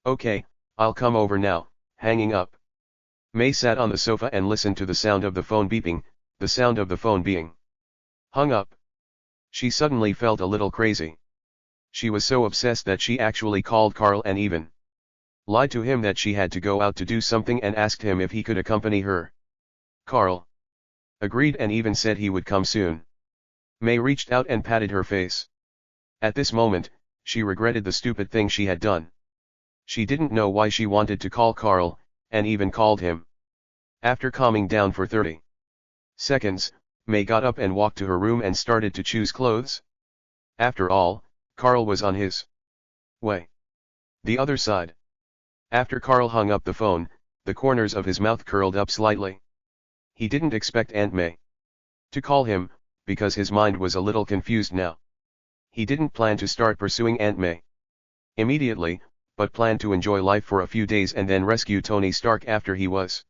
Speaker 1: Okay, I'll come over now, hanging up. May sat on the sofa and listened to the sound of the phone beeping, the sound of the phone being hung up. She suddenly felt a little crazy. She was so obsessed that she actually called Carl and even lied to him that she had to go out to do something and asked him if he could accompany her. Carl agreed and even said he would come soon. May reached out and patted her face. At this moment, she regretted the stupid thing she had done. She didn't know why she wanted to call Carl, and even called him. After calming down for 30 seconds, May got up and walked to her room and started to choose clothes. After all, Carl was on his way. The other side. After Carl hung up the phone, the corners of his mouth curled up slightly. He didn't expect Aunt May to call him, because his mind was a little confused now. He didn't plan to start pursuing Aunt May immediately, but planned to enjoy life for a few days and then rescue Tony Stark after he was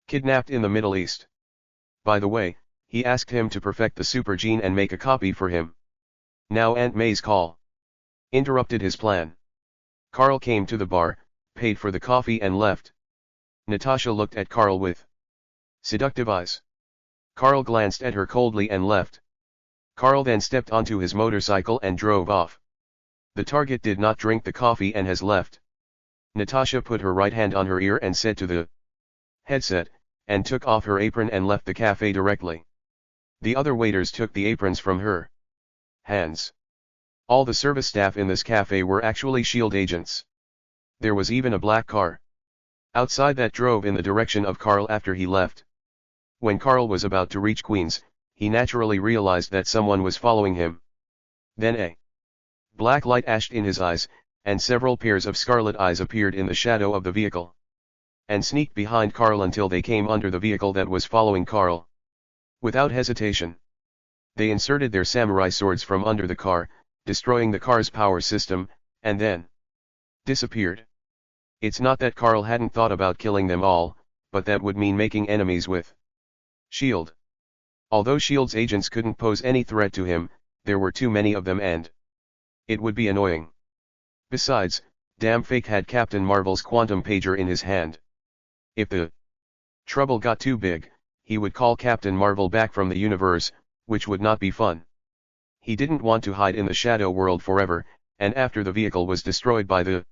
Speaker 1: kidnapped in the Middle East. By the way, he asked him to perfect the super gene and make a copy for him. Now Aunt May's call interrupted his plan. Carl came to the bar, paid for the coffee and left. Natasha looked at Carl with seductive eyes. Carl glanced at her coldly and left. Carl then stepped onto his motorcycle and drove off. The target did not drink the coffee and has left. Natasha put her right hand on her ear and said to the headset, and took off her apron and left the cafe directly. The other waiters took the aprons from her hands. All the service staff in this cafe were actually SHIELD agents. There was even a black car outside that drove in the direction of Carl after he left. When Carl was about to reach Queens, he naturally realized that someone was following him. Then a black light ashed in his eyes, and several pairs of scarlet eyes appeared in the shadow of the vehicle and sneaked behind Carl until they came under the vehicle that was following Carl. Without hesitation, they inserted their samurai swords from under the car, destroying the car's power system, and then disappeared. It's not that Carl hadn't thought about killing them all, but that would mean making enemies with SHIELD. Although SHIELD's agents couldn't pose any threat to him, there were too many of them and it would be annoying. Besides, damn fake had Captain Marvel's quantum pager in his hand. If the trouble got too big, he would call Captain Marvel back from the universe, which would not be fun. He didn't want to hide in the Shadow World forever, and after the vehicle was destroyed by the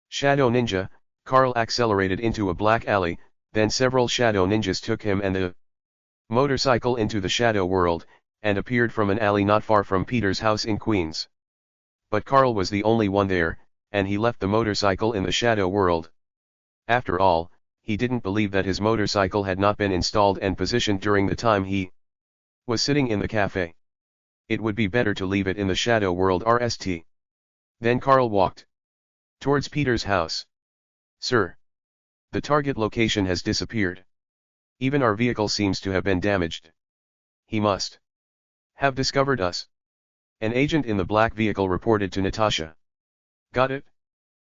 Speaker 1: Shadow Ninja, Carl accelerated into a black alley, then several Shadow Ninjas took him and the motorcycle into the Shadow World, and appeared from an alley not far from Peter's house in Queens. But Carl was the only one there, and he left the motorcycle in the Shadow World. After all, he didn't believe that his motorcycle had not been installed and positioned during the time he was sitting in the cafe. It would be better to leave it in the Shadow World RST. Then Carl walked towards Peter's house. Sir, the target location has disappeared. Even our vehicle seems to have been damaged. He must have discovered us. An agent in the black vehicle reported to Natasha. Got it?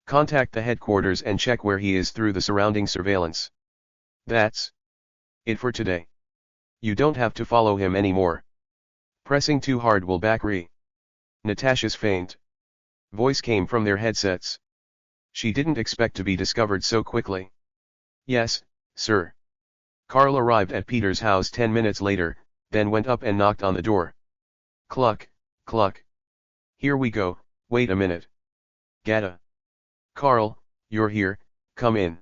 Speaker 1: Contact the headquarters and check where he is through the surrounding surveillance. That's it for today. You don't have to follow him anymore. Pressing too hard will backre. Natasha's faint voice came from their headsets. She didn't expect to be discovered so quickly. Yes, sir. Carl arrived at Peter's house 10 minutes later, then went up and knocked on the door. Cluck, cluck. Here we go, wait a minute. Gata. Carl, you're here, come in.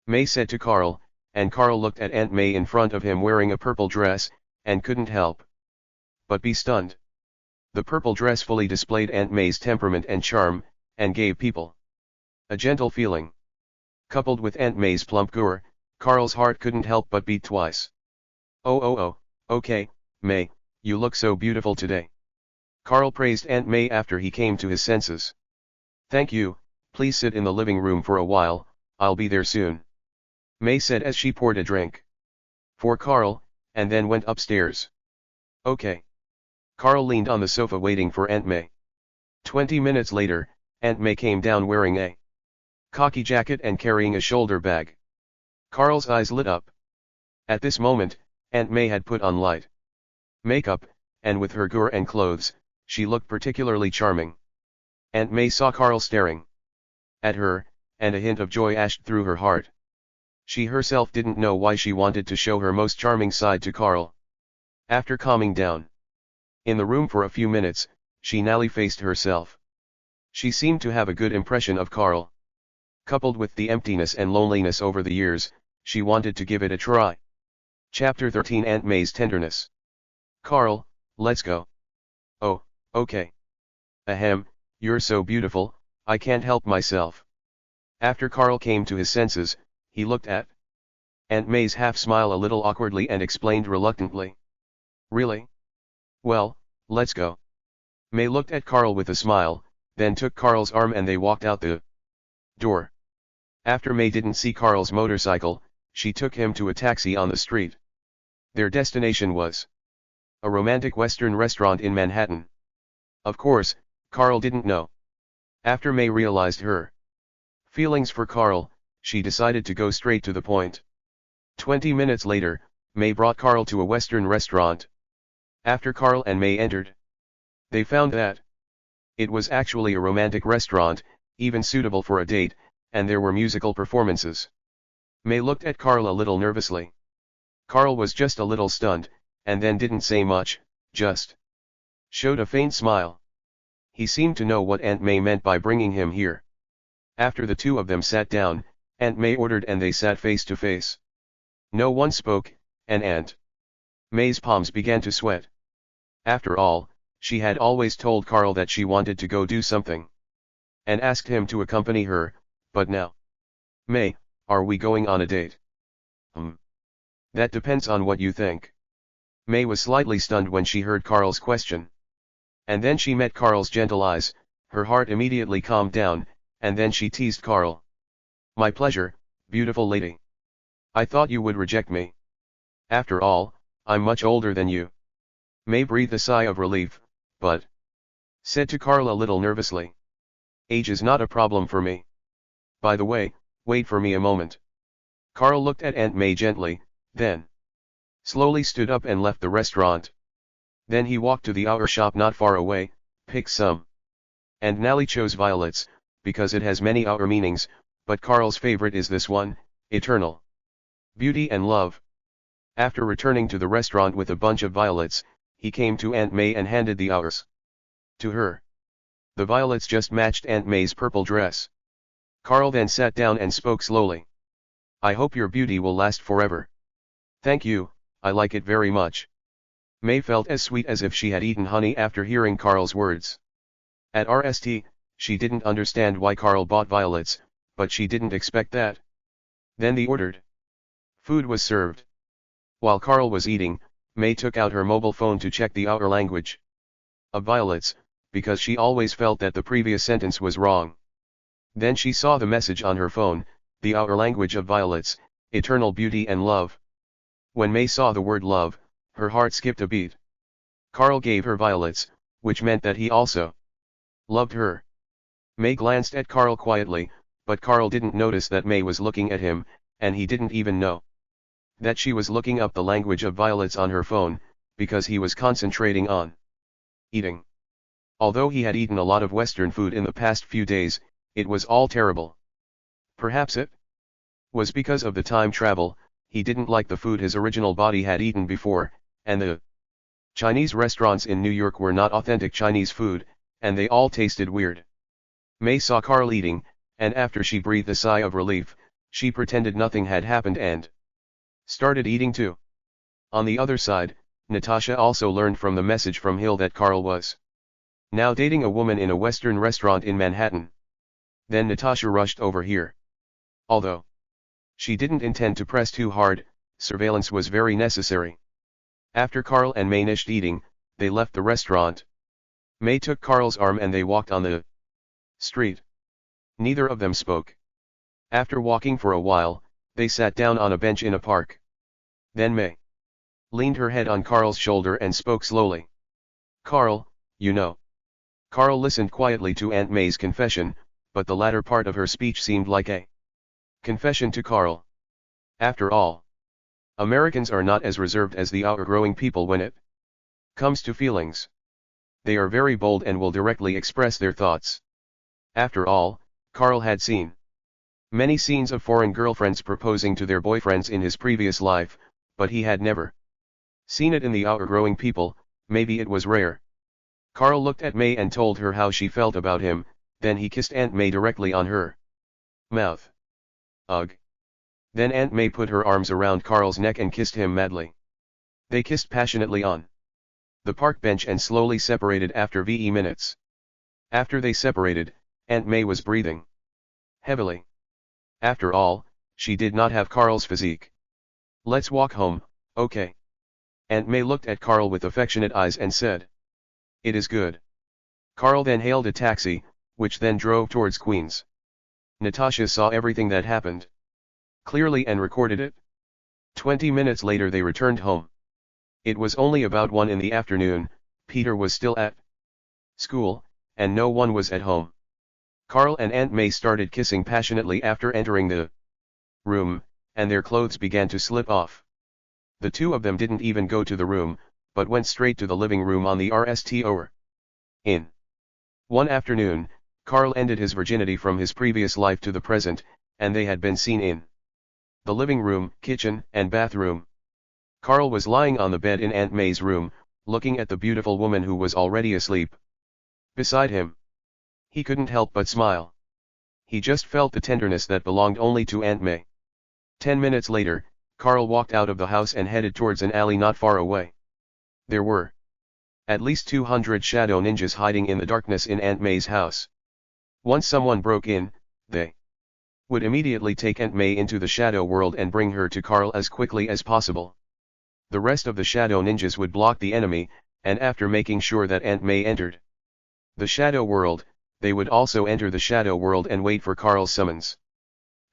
Speaker 1: May said to Carl, and Carl looked at Aunt May in front of him wearing a purple dress, and couldn't help but be stunned. The purple dress fully displayed Aunt May's temperament and charm, and gave people a gentle feeling. Coupled with Aunt May's plump gore, Carl's heart couldn't help but beat twice. Oh, okay, May, you look so beautiful today. Carl praised Aunt May after he came to his senses. Thank you, please sit in the living room for a while, I'll be there soon. May said as she poured a drink for Carl, and then went upstairs. Okay. Carl leaned on the sofa waiting for Aunt May. 20 minutes later, Aunt May came down wearing a khaki jacket and carrying a shoulder bag. Carl's eyes lit up. At this moment, Aunt May had put on light makeup, and with her gore and clothes, she looked particularly charming. Aunt May saw Carl staring at her, and a hint of joy ashed through her heart. She herself didn't know why she wanted to show her most charming side to Carl. After calming down in the room for a few minutes, she now faced herself. She seemed to have a good impression of Carl. Coupled with the emptiness and loneliness over the years, she wanted to give it a try. Chapter 13 Aunt May's Tenderness. Carl, let's go. Oh, okay. Ahem, you're so beautiful, I can't help myself. After Carl came to his senses, he looked at Aunt May's half-smile a little awkwardly and explained reluctantly. Really? Well, let's go. May looked at Carl with a smile, then took Carl's arm and they walked out the door. After May didn't see Carl's motorcycle, she took him to a taxi on the street. Their destination was a romantic Western restaurant in Manhattan. Of course, Carl didn't know. After May realized her feelings for Carl, she decided to go straight to the point. 20 minutes later, May brought Carl to a Western restaurant. After Carl and May entered, they found that it was actually a romantic restaurant, even suitable for a date, and there were musical performances. May looked at Carl a little nervously. Carl was just a little stunned, and then didn't say much, just showed a faint smile. He seemed to know what Aunt May meant by bringing him here. After the two of them sat down, Aunt May ordered and they sat face to face. No one spoke, and Aunt May's palms began to sweat. After all, she had always told Carl that she wanted to go do something, and asked him to accompany her, but now. May, are we going on a date? That depends on what you think. May was slightly stunned when she heard Carl's question. And then she met Carl's gentle eyes, her heart immediately calmed down, and then she teased Carl. My pleasure, beautiful lady. I thought you would reject me. After all, I'm much older than you. May breathed a sigh of relief, but said to Carl a little nervously. Age is not a problem for me. By the way, wait for me a moment. Carl looked at Aunt May gently, then slowly stood up and left the restaurant. Then he walked to the hour shop not far away, picked some. And Nally chose violets, because it has many hour meanings, but Carl's favorite is this one, eternal beauty and love. After returning to the restaurant with a bunch of violets, he came to Aunt May and handed the hours to her. The violets just matched Aunt May's purple dress. Carl then sat down and spoke slowly. I hope your beauty will last forever. Thank you, I like it very much. May felt as sweet as if she had eaten honey after hearing Carl's words. At RST, she didn't understand why Carl bought violets, but she didn't expect that. Then the ordered food was served. While Carl was eating, May took out her mobile phone to check the outer language of violets, because she always felt that the previous sentence was wrong. Then she saw the message on her phone, the outer language of violets, eternal beauty and love. When May saw the word love, her heart skipped a beat. Carl gave her violets, which meant that he also loved her. May glanced at Carl quietly, but Carl didn't notice that May was looking at him, and he didn't even know that she was looking up the language of violets on her phone, because he was concentrating on eating. Although he had eaten a lot of Western food in the past few days, it was all terrible. Perhaps it was because of the time travel, he didn't like the food his original body had eaten before, and the Chinese restaurants in New York were not authentic Chinese food, and they all tasted weird. May saw Carl eating, and after she breathed a sigh of relief, she pretended nothing had happened and started eating too. On the other side, Natasha also learned from the message from Hill that Carl was now dating a woman in a Western restaurant in Manhattan. Then Natasha rushed over here. Although she didn't intend to press too hard, surveillance was very necessary. After Carl and May finished eating, they left the restaurant. May took Carl's arm and they walked on the street. Neither of them spoke. After walking for a while, they sat down on a bench in a park. Then May leaned her head on Carl's shoulder and spoke slowly. "Carl, you know." Carl listened quietly to Aunt May's confession, but the latter part of her speech seemed like a confession to Carl. After all, Americans are not as reserved as the outgrowing people when it comes to feelings. They are very bold and will directly express their thoughts. After all, Carl had seen many scenes of foreign girlfriends proposing to their boyfriends in his previous life, but he had never seen it in the outgrowing people. Maybe it was rare. Carl looked at May and told her how she felt about him, then he kissed Aunt May directly on her mouth. Ugh. Then Aunt May put her arms around Carl's neck and kissed him madly. They kissed passionately on the park bench and slowly separated after minutes. After they separated, Aunt May was breathing heavily. After all, she did not have Carl's physique. "Let's walk home, okay?" Aunt May looked at Carl with affectionate eyes and said, "It is good." Carl then hailed a taxi, which then drove towards Queens. Natasha saw everything that happened clearly and recorded it. 20 minutes later they returned home. It was only about 1 in the afternoon. Peter was still at school, and no one was at home. Carl and Aunt May started kissing passionately after entering the room, and their clothes began to slip off. The two of them didn't even go to the room, but went straight to the living room on the RSTO. In one afternoon, Carl ended his virginity from his previous life to the present, and they had been seen in the living room, kitchen, and bathroom. Carl was lying on the bed in Aunt May's room, looking at the beautiful woman who was already asleep beside him. He couldn't help but smile. He just felt the tenderness that belonged only to Aunt May. 10 minutes later, Carl walked out of the house and headed towards an alley not far away. There were at least 200 shadow ninjas hiding in the darkness in Aunt May's house. Once someone broke in, they would immediately take Aunt May into the shadow world and bring her to Carl as quickly as possible. The rest of the shadow ninjas would block the enemy, and after making sure that Aunt May entered the shadow world, they would also enter the shadow world and wait for Carl's summons.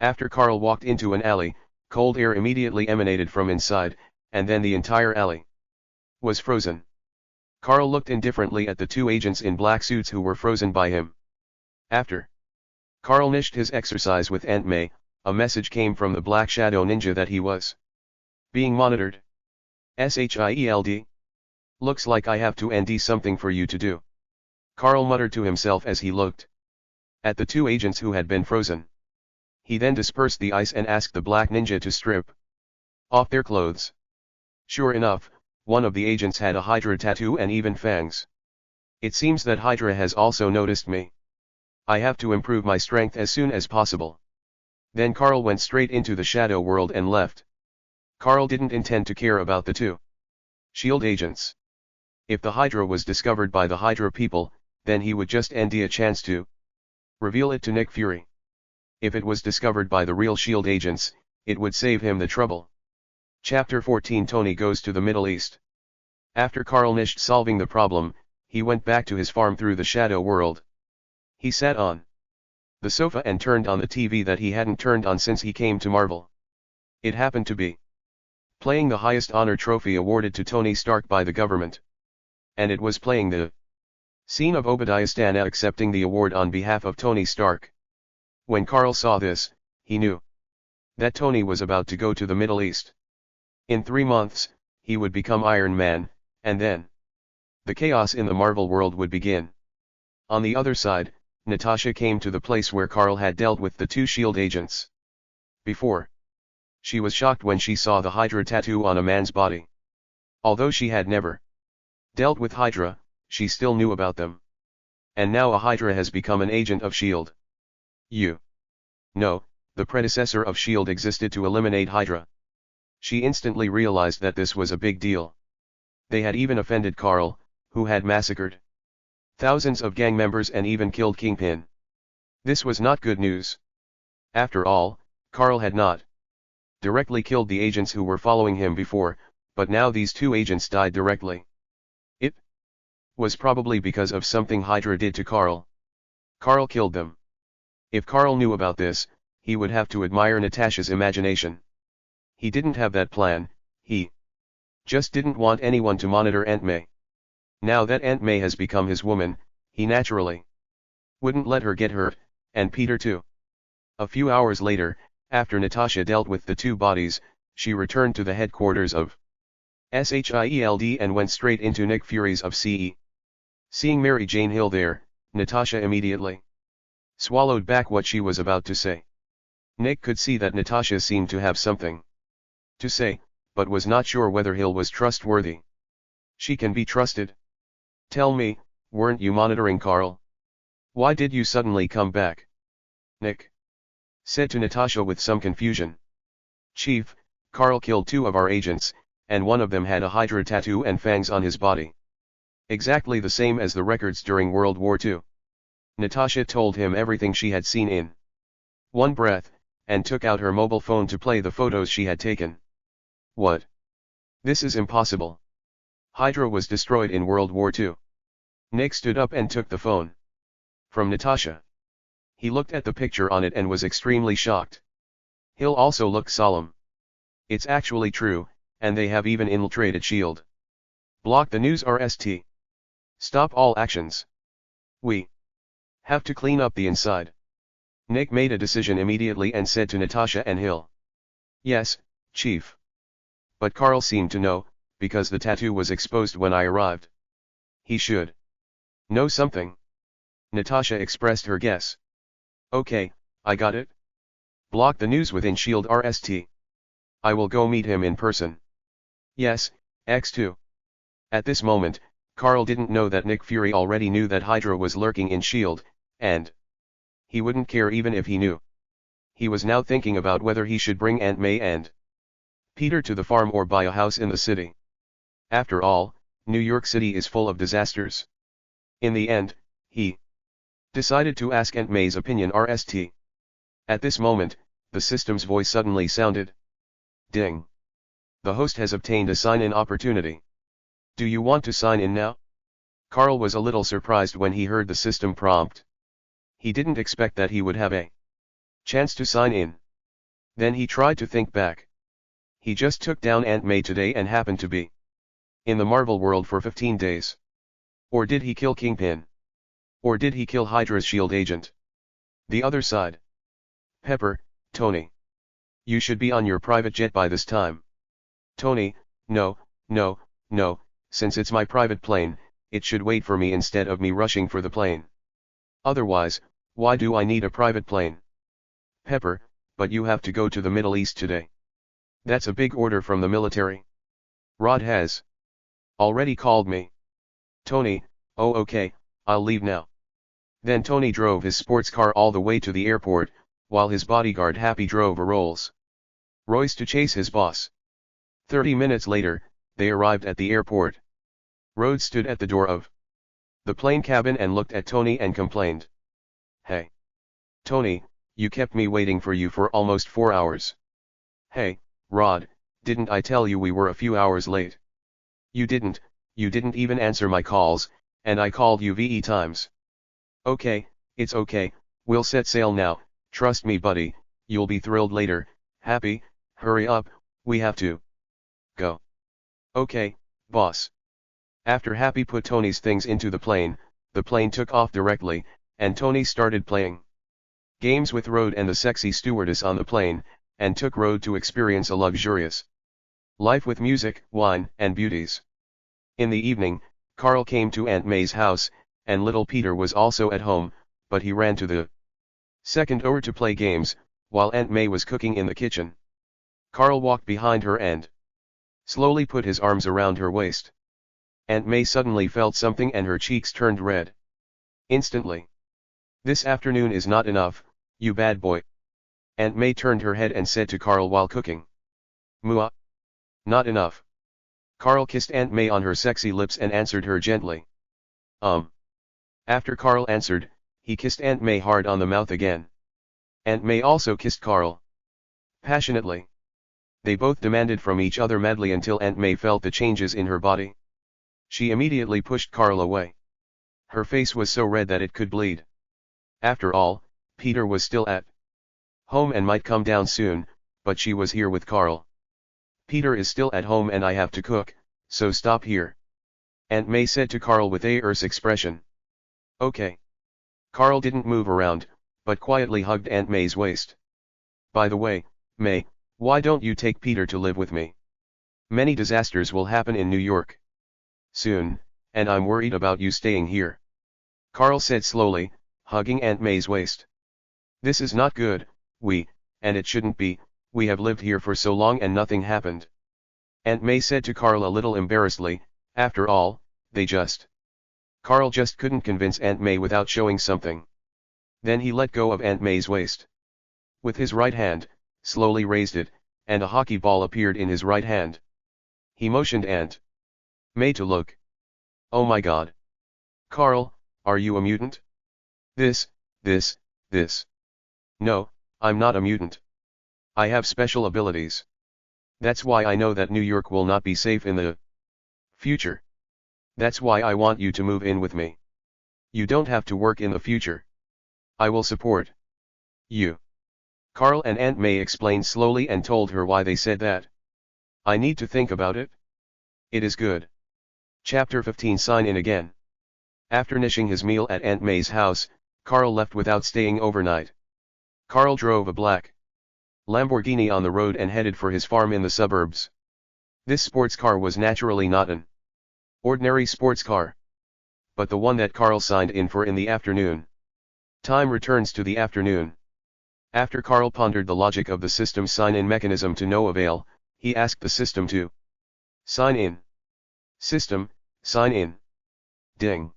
Speaker 1: After Carl walked into an alley, cold air immediately emanated from inside, and then the entire alley was frozen. Carl looked indifferently at the two agents in black suits who were frozen by him. After Carl finished his exercise with Aunt May, a message came from the black shadow ninja that he was being monitored. "SHIELD? Looks like I have to ND something for you to do," Carl muttered to himself as he looked at the two agents who had been frozen. He then dispersed the ice and asked the black ninja to strip off their clothes. Sure enough, one of the agents had a Hydra tattoo and even fangs. "It seems that Hydra has also noticed me. I have to improve my strength as soon as possible." Then Carl went straight into the shadow world and left. Carl didn't intend to care about the two SHIELD agents. If the Hydra was discovered by the Hydra people, then he would just ND a chance to reveal it to Nick Fury. If it was discovered by the real SHIELD agents, it would save him the trouble. Chapter 14 Tony goes to the Middle East. After Carl finished solving the problem, he went back to his farm through the shadow world. He sat on the sofa and turned on the TV that he hadn't turned on since he came to Marvel. It happened to be playing the highest honor trophy awarded to Tony Stark by the government. And it was playing the Scene of Obadiah Stana accepting the award on behalf of Tony Stark. When Carl saw this, he knew that Tony was about to go to the Middle East. In 3 months, he would become Iron Man, and then the chaos in the Marvel world would begin. On the other side, Natasha came to the place where Carl had dealt with the 2 S.H.I.E.L.D. agents. Before, she was shocked when she saw the Hydra tattoo on a man's body. Although she had never dealt with Hydra, she still knew about them. And now a Hydra has become an agent of S.H.I.E.L.D. No, the predecessor of S.H.I.E.L.D. existed to eliminate Hydra. She instantly realized that this was a big deal. They had even offended Carl, who had massacred thousands of gang members and even killed Kingpin. This was not good news. After all, Carl had not directly killed the agents who were following him before, but now these 2 agents died directly. It was probably because of something Hydra did to Carl. Carl killed them. If Carl knew about this, he would have to admire Natasha's imagination. He didn't have that plan, he just didn't want anyone to monitor Aunt May. Now that Aunt May has become his woman, he naturally wouldn't let her get hurt, and Peter too. A few hours later, after Natasha dealt with the 2 bodies, she returned to the headquarters of S.H.I.E.L.D. and went straight into Nick Fury's of CE. Seeing Mary Jane Hill there, Natasha immediately swallowed back what she was about to say. Nick could see that Natasha seemed to have something to say, but was not sure whether Hill was trustworthy. She can be trusted. Tell me, weren't you monitoring Carl? Why did you suddenly come back? Nick said to Natasha with some confusion. Chief, Carl killed 2 of our agents, and one of them had a Hydra tattoo and fangs on his body. Exactly the same as the records during World War II. Natasha told him everything she had seen in one breath, and took out her mobile phone to play the photos she had taken. What? This is impossible. Hydra was destroyed in World War II. Nick stood up and took the phone from Natasha. He looked at the picture on it and was extremely shocked. Hill also looked solemn. It's actually true, and they have even infiltrated S.H.I.E.L.D. Block the news RST. Stop all actions. We have to clean up the inside. Nick made a decision immediately and said to Natasha and Hill. Yes, Chief. But Carl seemed to know, because the tattoo was exposed when I arrived. He should know something. Natasha expressed her guess. Okay, I got it. Block the news within S.H.I.E.L.D. RST. I will go meet him in person. Yes, X2. At this moment, Carl didn't know that Nick Fury already knew that Hydra was lurking in S.H.I.E.L.D., and he wouldn't care even if he knew. He was now thinking about whether he should bring Aunt May and Peter to the farm or buy a house in the city. After all, New York City is full of disasters. In the end, he decided to ask Aunt May's opinion RST. At this moment, the system's voice suddenly sounded. Ding. The host has obtained a sign-in opportunity. Do you want to sign in now? Carl was a little surprised when he heard the system prompt. He didn't expect that he would have a chance to sign in. Then he tried to think back. He just took down Aunt May today and happened to be in the Marvel world for 15 days. Or did he kill Kingpin? Or did he kill Hydra's S.H.I.E.L.D. agent? The other side. Pepper, Tony. You should be on your private jet by this time. Tony, no, since it's my private plane, it should wait for me instead of me rushing for the plane. Otherwise, why do I need a private plane? Pepper, but you have to go to the Middle East today. That's a big order from the military. Rod has already called me. Tony, oh okay, I'll leave now. Then Tony drove his sports car all the way to the airport, while his bodyguard Happy drove a Rolls Royce to chase his boss. 30 minutes later, they arrived at the airport. Rhodes stood at the door of the plane cabin and looked at Tony and complained. Hey. Tony, you kept me waiting for you for almost 4 hours. Hey, Rod, didn't I tell you we were a few hours late? You didn't even answer my calls, and I called you VE times. Okay, it's okay, we'll set sail now, trust me buddy, you'll be thrilled later. Happy, hurry up, we have to go. Okay, boss. After Happy put Tony's things into the plane, the plane took off directly, and Tony started playing games with Rode and the sexy stewardess on the plane, and took Rode to experience a luxurious life with music, wine, and beauties. In the evening, Carl came to Aunt May's house, and little Peter was also at home, but he ran to the second floor to play games, while Aunt May was cooking in the kitchen. Carl walked behind her and slowly put his arms around her waist. Aunt May suddenly felt something and her cheeks turned red. Instantly. "This afternoon is not enough, you bad boy." Aunt May turned her head and said to Carl while cooking. "Mua. Not enough." Carl kissed Aunt May on her sexy lips and answered her gently. After Carl answered, he kissed Aunt May hard on the mouth again. Aunt May also kissed Carl passionately. They both demanded from each other madly until Aunt May felt the changes in her body. She immediately pushed Carl away. Her face was so red that it could bleed. After all, Peter was still at home and might come down soon, but she was here with Carl. "Peter is still at home and I have to cook, so stop here," Aunt May said to Carl with a expression. "Okay." Carl didn't move around, but quietly hugged Aunt May's waist. "By the way, May, why don't you take Peter to live with me? Many disasters will happen in New York soon, and I'm worried about you staying here," Carl said slowly, hugging Aunt May's waist. "This is not good, and it shouldn't be, we have lived here for so long and nothing happened," Aunt May said to Carl a little embarrassedly. After all, Carl just couldn't convince Aunt May without showing something. Then he let go of Aunt May's waist. With his right hand, slowly raised it, and a hockey ball appeared in his right hand. He motioned Aunt May to look. "Oh my God. Carl, are you a mutant?" This. "No, I'm not a mutant. I have special abilities. That's why I know that New York will not be safe in the future. That's why I want you to move in with me. You don't have to work in the future. I will support you." Carl and Aunt May explained slowly and told her why they said that. "I need to think about it." "It is good." Chapter 15 Sign in again. After finishing his meal at Aunt May's house, Carl left without staying overnight. Carl drove a black Lamborghini on the road and headed for his farm in the suburbs. This sports car was naturally not an ordinary sports car, but the one that Carl signed in for in the afternoon. Time returns to the afternoon. After Carl pondered the logic of the system's sign-in mechanism to no avail, he asked the system to sign in. "System, sign in." Ding.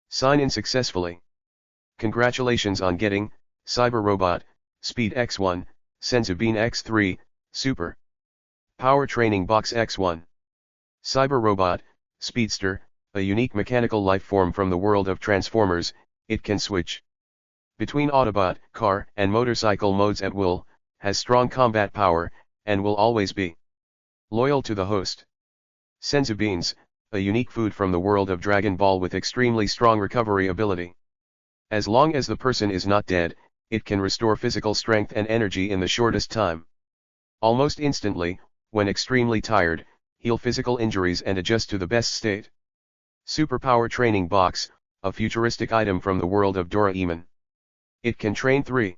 Speaker 1: "Sign in successfully. Congratulations on getting Cyber Robot, Speed X1, Senzubean X3, Super Power Training Box X1. Cyber Robot, Speedster, a unique mechanical life form from the world of Transformers. It can switch between Autobot, car, and motorcycle modes at will, has strong combat power, and will always be loyal to the host. Senzubeans, a unique food from the world of Dragon Ball with extremely strong recovery ability. As long as the person is not dead, it can restore physical strength and energy in the shortest time. Almost instantly, when extremely tired, heal physical injuries and adjust to the best state. Superpower Training Box, a futuristic item from the world of Doraemon. It can train 3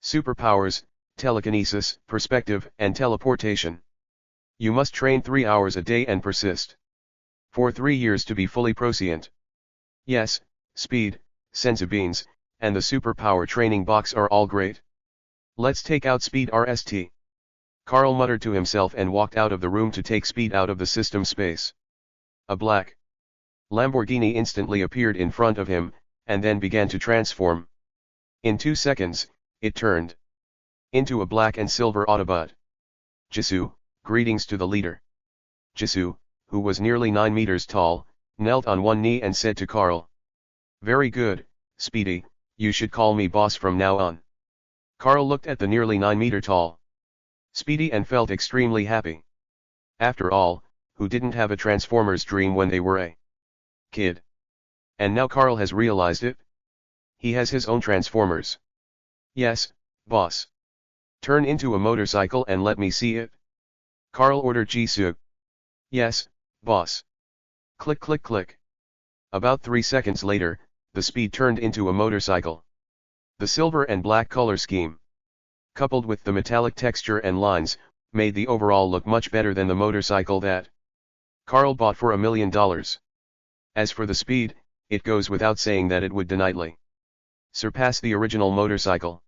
Speaker 1: superpowers: telekinesis, perspective, and teleportation. You must train 3 hours a day and persist for 3 years to be fully proficient. Yes, Speed, Senzubeans, and the Superpower Training Box are all great. Let's take out Speed RST. Carl muttered to himself and walked out of the room to take Speed out of the system space. A black Lamborghini instantly appeared in front of him, and then began to transform. In 2 seconds, it turned into a black and silver Autobot. Jisoo, greetings to the leader. Jisoo, who was nearly 9 meters tall, knelt on one knee and said to Carl. "Very good, Speedy, you should call me boss from now on." Carl looked at the nearly 9-meter tall Speedy and felt extremely happy. After all, who didn't have a Transformers dream when they were a kid? And now Carl has realized it. He has his own Transformers. "Yes, boss. Turn into a motorcycle and let me see it," Carl ordered Jisoo. "Yes, boss." Click click click. About 3 seconds later, the Speed turned into a motorcycle. The silver and black color scheme, coupled with the metallic texture and lines, made the overall look much better than the motorcycle that Carl bought for $1 million. As for the Speed, it goes without saying that it would definitely surpass the original motorcycle.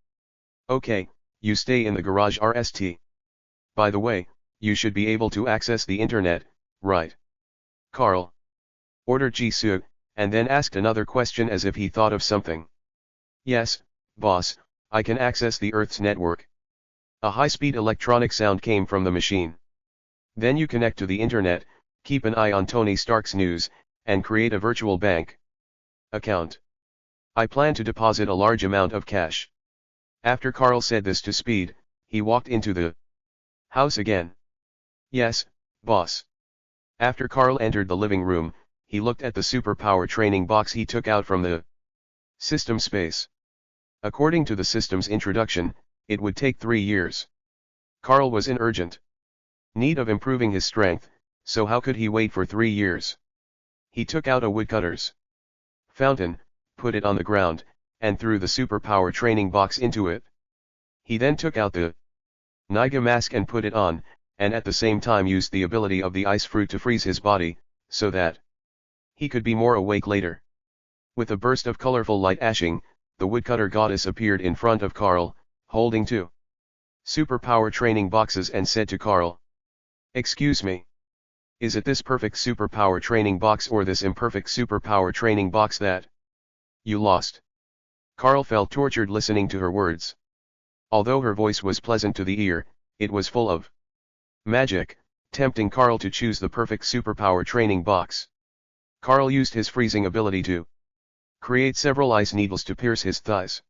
Speaker 1: Okay, you stay in the garage RST. By the way, you should be able to access the internet, right? Carl ordered Jisoo, and then asked another question as if he thought of something. Yes, boss, I can access the Earth's network. A high-speed electronic sound came from the machine. Then you connect to the internet, keep an eye on Tony Stark's news, and create a virtual bank account. I plan to deposit a large amount of cash. After Carl said this to Speed, he walked into the house again. Yes, boss. After Carl entered the living room, he looked at the superpower training box he took out from the system space. According to the system's introduction, it would take 3 years. Carl was in urgent need of improving his strength, so how could he wait for 3 years? He took out a woodcutter's fountain, put it on the ground, and threw the superpower training box into it. He then took out the Niga mask and put it on, and at the same time used the ability of the ice fruit to freeze his body, so that he could be more awake later. With a burst of colorful light ashing, the woodcutter goddess appeared in front of Carl, holding 2 superpower training boxes and said to Carl, "Excuse me. Is it this perfect superpower training box or this imperfect superpower training box that you lost?" Carl felt tortured listening to her words. Although her voice was pleasant to the ear, it was full of magic, tempting Carl to choose the perfect superpower training box. Carl used his freezing ability to create several ice needles to pierce his thighs.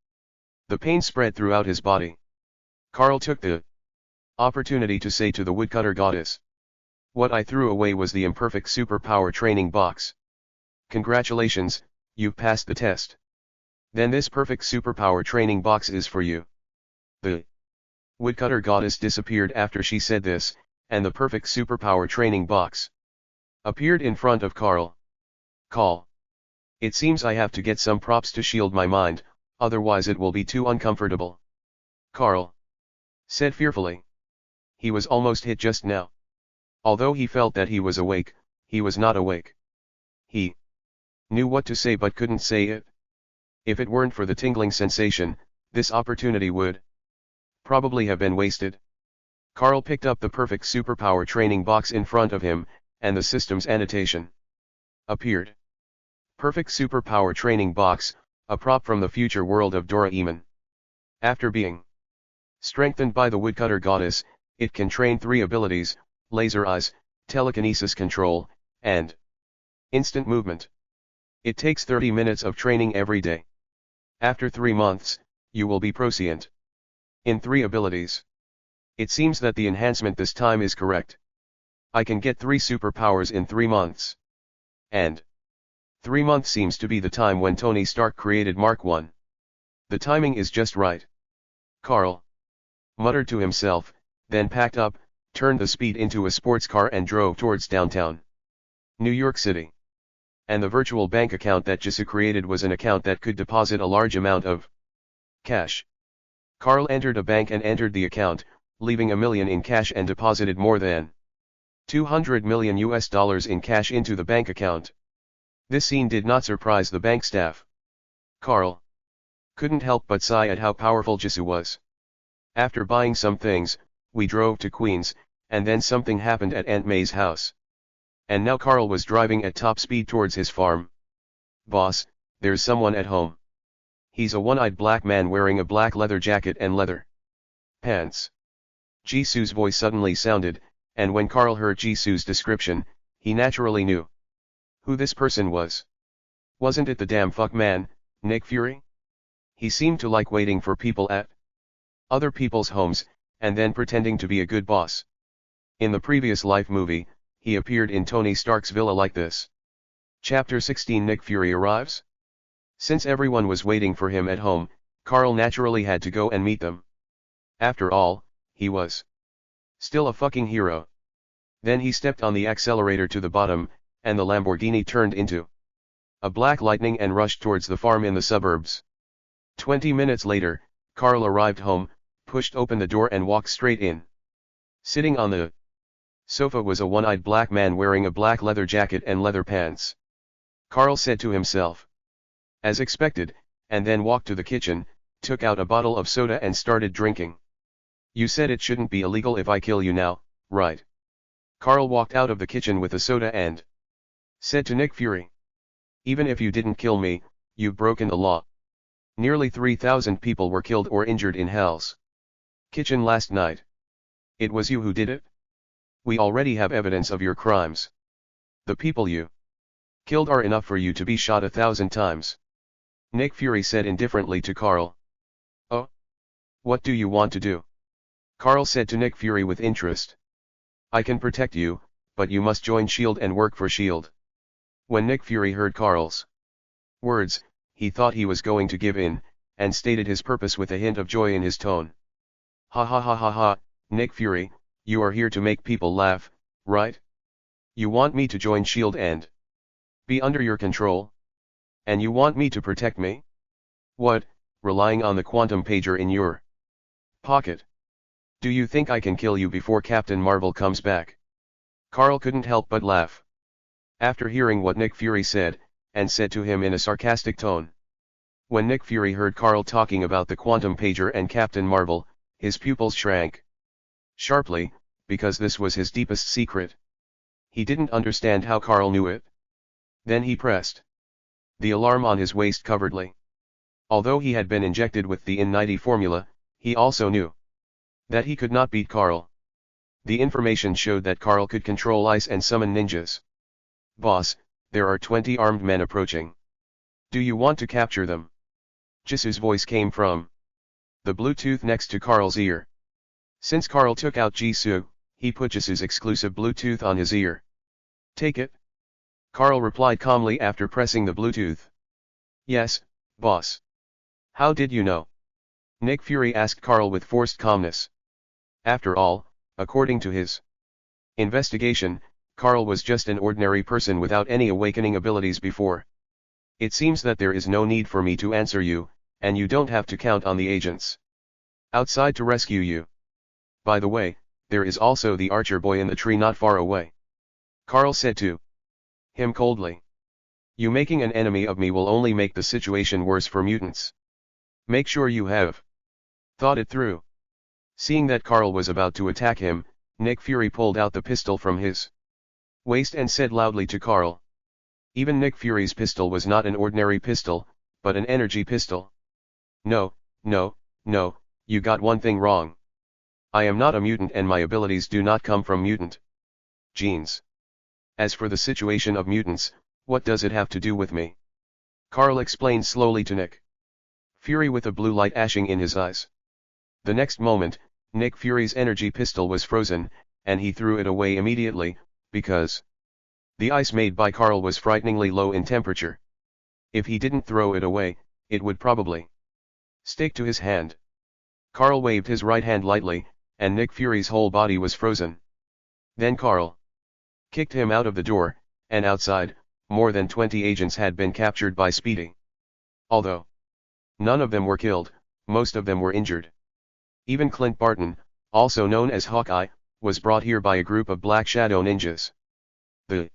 Speaker 1: The pain spread throughout his body. Carl took the opportunity to say to the woodcutter goddess, "What I threw away was the imperfect superpower training box. Congratulations, you've passed the test. Then this perfect superpower training box is for you." The woodcutter goddess disappeared after she said this, and the perfect superpower training box appeared in front of Carl. Call. It seems I have to get some props to shield my mind, otherwise it will be too uncomfortable. Carl said fearfully. He was almost hit just now. Although he felt that he was awake, he was not awake. He knew what to say but couldn't say it. If it weren't for the tingling sensation, this opportunity would probably have been wasted. Carl picked up the perfect superpower training box in front of him, and the system's annotation appeared. Perfect superpower training box, a prop from the future world of Doraemon. After being strengthened by the woodcutter goddess, it can train 3 abilities: laser eyes, telekinesis control, and instant movement. It takes 30 minutes of training every day. After 3 months, you will be proficient in 3 abilities. It seems that the enhancement this time is correct. I can get 3 superpowers in 3 months. And 3 months seems to be the time when Tony Stark created Mark 1. The timing is just right. Carl muttered to himself, then packed up, turned the Speed into a sports car and drove towards downtown New York City. And the virtual bank account that Jisoo created was an account that could deposit a large amount of cash. Carl entered a bank and entered the account, leaving $1 million in cash and deposited more than $200 million in cash into the bank account. This scene did not surprise the bank staff. Carl couldn't help but sigh at how powerful Jisoo was. After buying some things, we drove to Queens, and then something happened at Aunt May's house. And now Carl was driving at top speed towards his farm. "Boss, there's someone at home. He's a one-eyed black man wearing a black leather jacket and leather pants." Jisoo's voice suddenly sounded, and when Carl heard Jisoo's description, he naturally knew who this person was. Wasn't it the damn fuck man, Nick Fury? He seemed to like waiting for people at other people's homes, and then pretending to be a good boss. In the previous Life movie, he appeared in Tony Stark's villa like this. Chapter 16 Nick Fury arrives. Since everyone was waiting for him at home, Carl naturally had to go and meet them. After all, he was still a fucking hero. Then he stepped on the accelerator to the bottom, and the Lamborghini turned into a black lightning and rushed towards the farm in the suburbs. 20 minutes later, Carl arrived home, pushed open the door and walked straight in. Sitting on the sofa was a one-eyed black man wearing a black leather jacket and leather pants. Carl said to himself, as expected, and then walked to the kitchen, took out a bottle of soda and started drinking. You said it shouldn't be illegal if I kill you now, right? Carl walked out of the kitchen with the soda and said to Nick Fury. Even if you didn't kill me, you've broken the law. Nearly 3,000 people were killed or injured in Hell's Kitchen last night. It was you who did it? We already have evidence of your crimes. The people you killed are enough for you to be shot 1,000 times. Nick Fury said indifferently to Carl. Oh? What do you want to do? Carl said to Nick Fury with interest. I can protect you, but you must join S.H.I.E.L.D. and work for S.H.I.E.L.D. When Nick Fury heard Carl's words, he thought he was going to give in, and stated his purpose with a hint of joy in his tone. Ha ha ha ha ha, Nick Fury, you are here to make people laugh, right? You want me to join S.H.I.E.L.D. and be under your control? And you want me to protect me? What, relying on the quantum pager in your pocket? Do you think I can kill you before Captain Marvel comes back? Carl couldn't help but laugh. After hearing what Nick Fury said, and said to him in a sarcastic tone. When Nick Fury heard Carl talking about the quantum pager and Captain Marvel, his pupils shrank sharply, because this was his deepest secret. He didn't understand how Carl knew it. Then he pressed the alarm on his waist covertly. Although he had been injected with the In-90 formula, he also knew that he could not beat Carl. The information showed that Carl could control ice and summon ninjas. Boss, there are 20 armed men approaching. Do you want to capture them? Jisu's voice came from the Bluetooth next to Carl's ear. Since Carl took out Jisu, he put Jisu's exclusive Bluetooth on his ear. Take it? Carl replied calmly after pressing the Bluetooth. Yes, boss. How did you know? Nick Fury asked Carl with forced calmness. After all, according to his investigation, Carl was just an ordinary person without any awakening abilities before. It seems that there is no need for me to answer you, and you don't have to count on the agents outside to rescue you. By the way, there is also the archer boy in the tree not far away. Carl said to him coldly. You making an enemy of me will only make the situation worse for mutants. Make sure you have thought it through. Seeing that Carl was about to attack him, Nick Fury pulled out the pistol from his waist and said loudly to Carl. Even Nick Fury's pistol was not an ordinary pistol, but an energy pistol. No, no, no, you got one thing wrong. I am not a mutant and my abilities do not come from mutant genes. As for the situation of mutants, what does it have to do with me? Carl explained slowly to Nick Fury with a blue light ashing in his eyes. The next moment, Nick Fury's energy pistol was frozen, and he threw it away immediately, because the ice made by Carl was frighteningly low in temperature. If he didn't throw it away, it would probably stick to his hand. Carl waved his right hand lightly, and Nick Fury's whole body was frozen. Then Carl kicked him out of the door, and outside, more than 20 agents had been captured by Speedy. Although none of them were killed, most of them were injured. Even Clint Barton, also known as Hawkeye, was brought here by a group of Black Shadow ninjas. The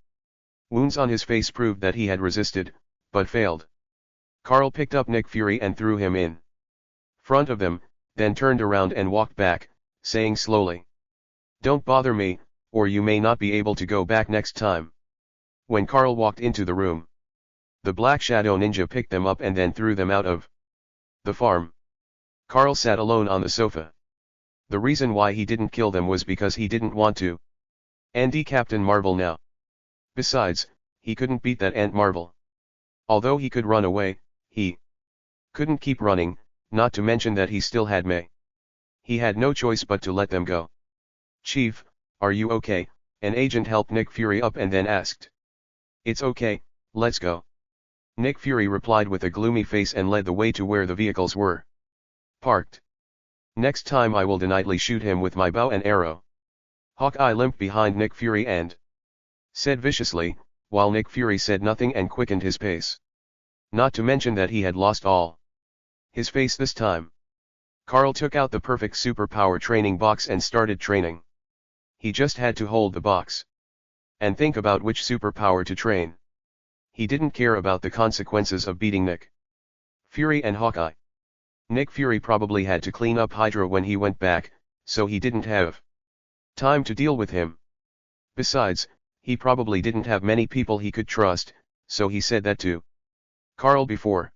Speaker 1: wounds on his face proved that he had resisted, but failed. Carl picked up Nick Fury and threw him in front of them, then turned around and walked back, saying slowly, "Don't bother me, or you may not be able to go back next time." When Carl walked into the room, the Black Shadow ninja picked them up and then threw them out of the farm. Carl sat alone on the sofa. The reason why he didn't kill them was because he didn't want to end Captain Marvel now. Besides, he couldn't beat that Aunt Marvel. Although he could run away, he couldn't keep running, not to mention that he still had May. He had no choice but to let them go. "Chief, are you okay?" An agent helped Nick Fury up and then asked. "It's okay, let's go." Nick Fury replied with a gloomy face and led the way to where the vehicles were parked. "Next time I will definitely shoot him with my bow and arrow." Hawkeye limped behind Nick Fury and said viciously, while Nick Fury said nothing and quickened his pace. Not to mention that he had lost all his face this time. Carl took out the perfect superpower training box and started training. He just had to hold the box and think about which superpower to train. He didn't care about the consequences of beating Nick Fury and Hawkeye. Nick Fury probably had to clean up Hydra when he went back, so he didn't have time to deal with him. Besides, he probably didn't have many people he could trust, so he said that to Carl before.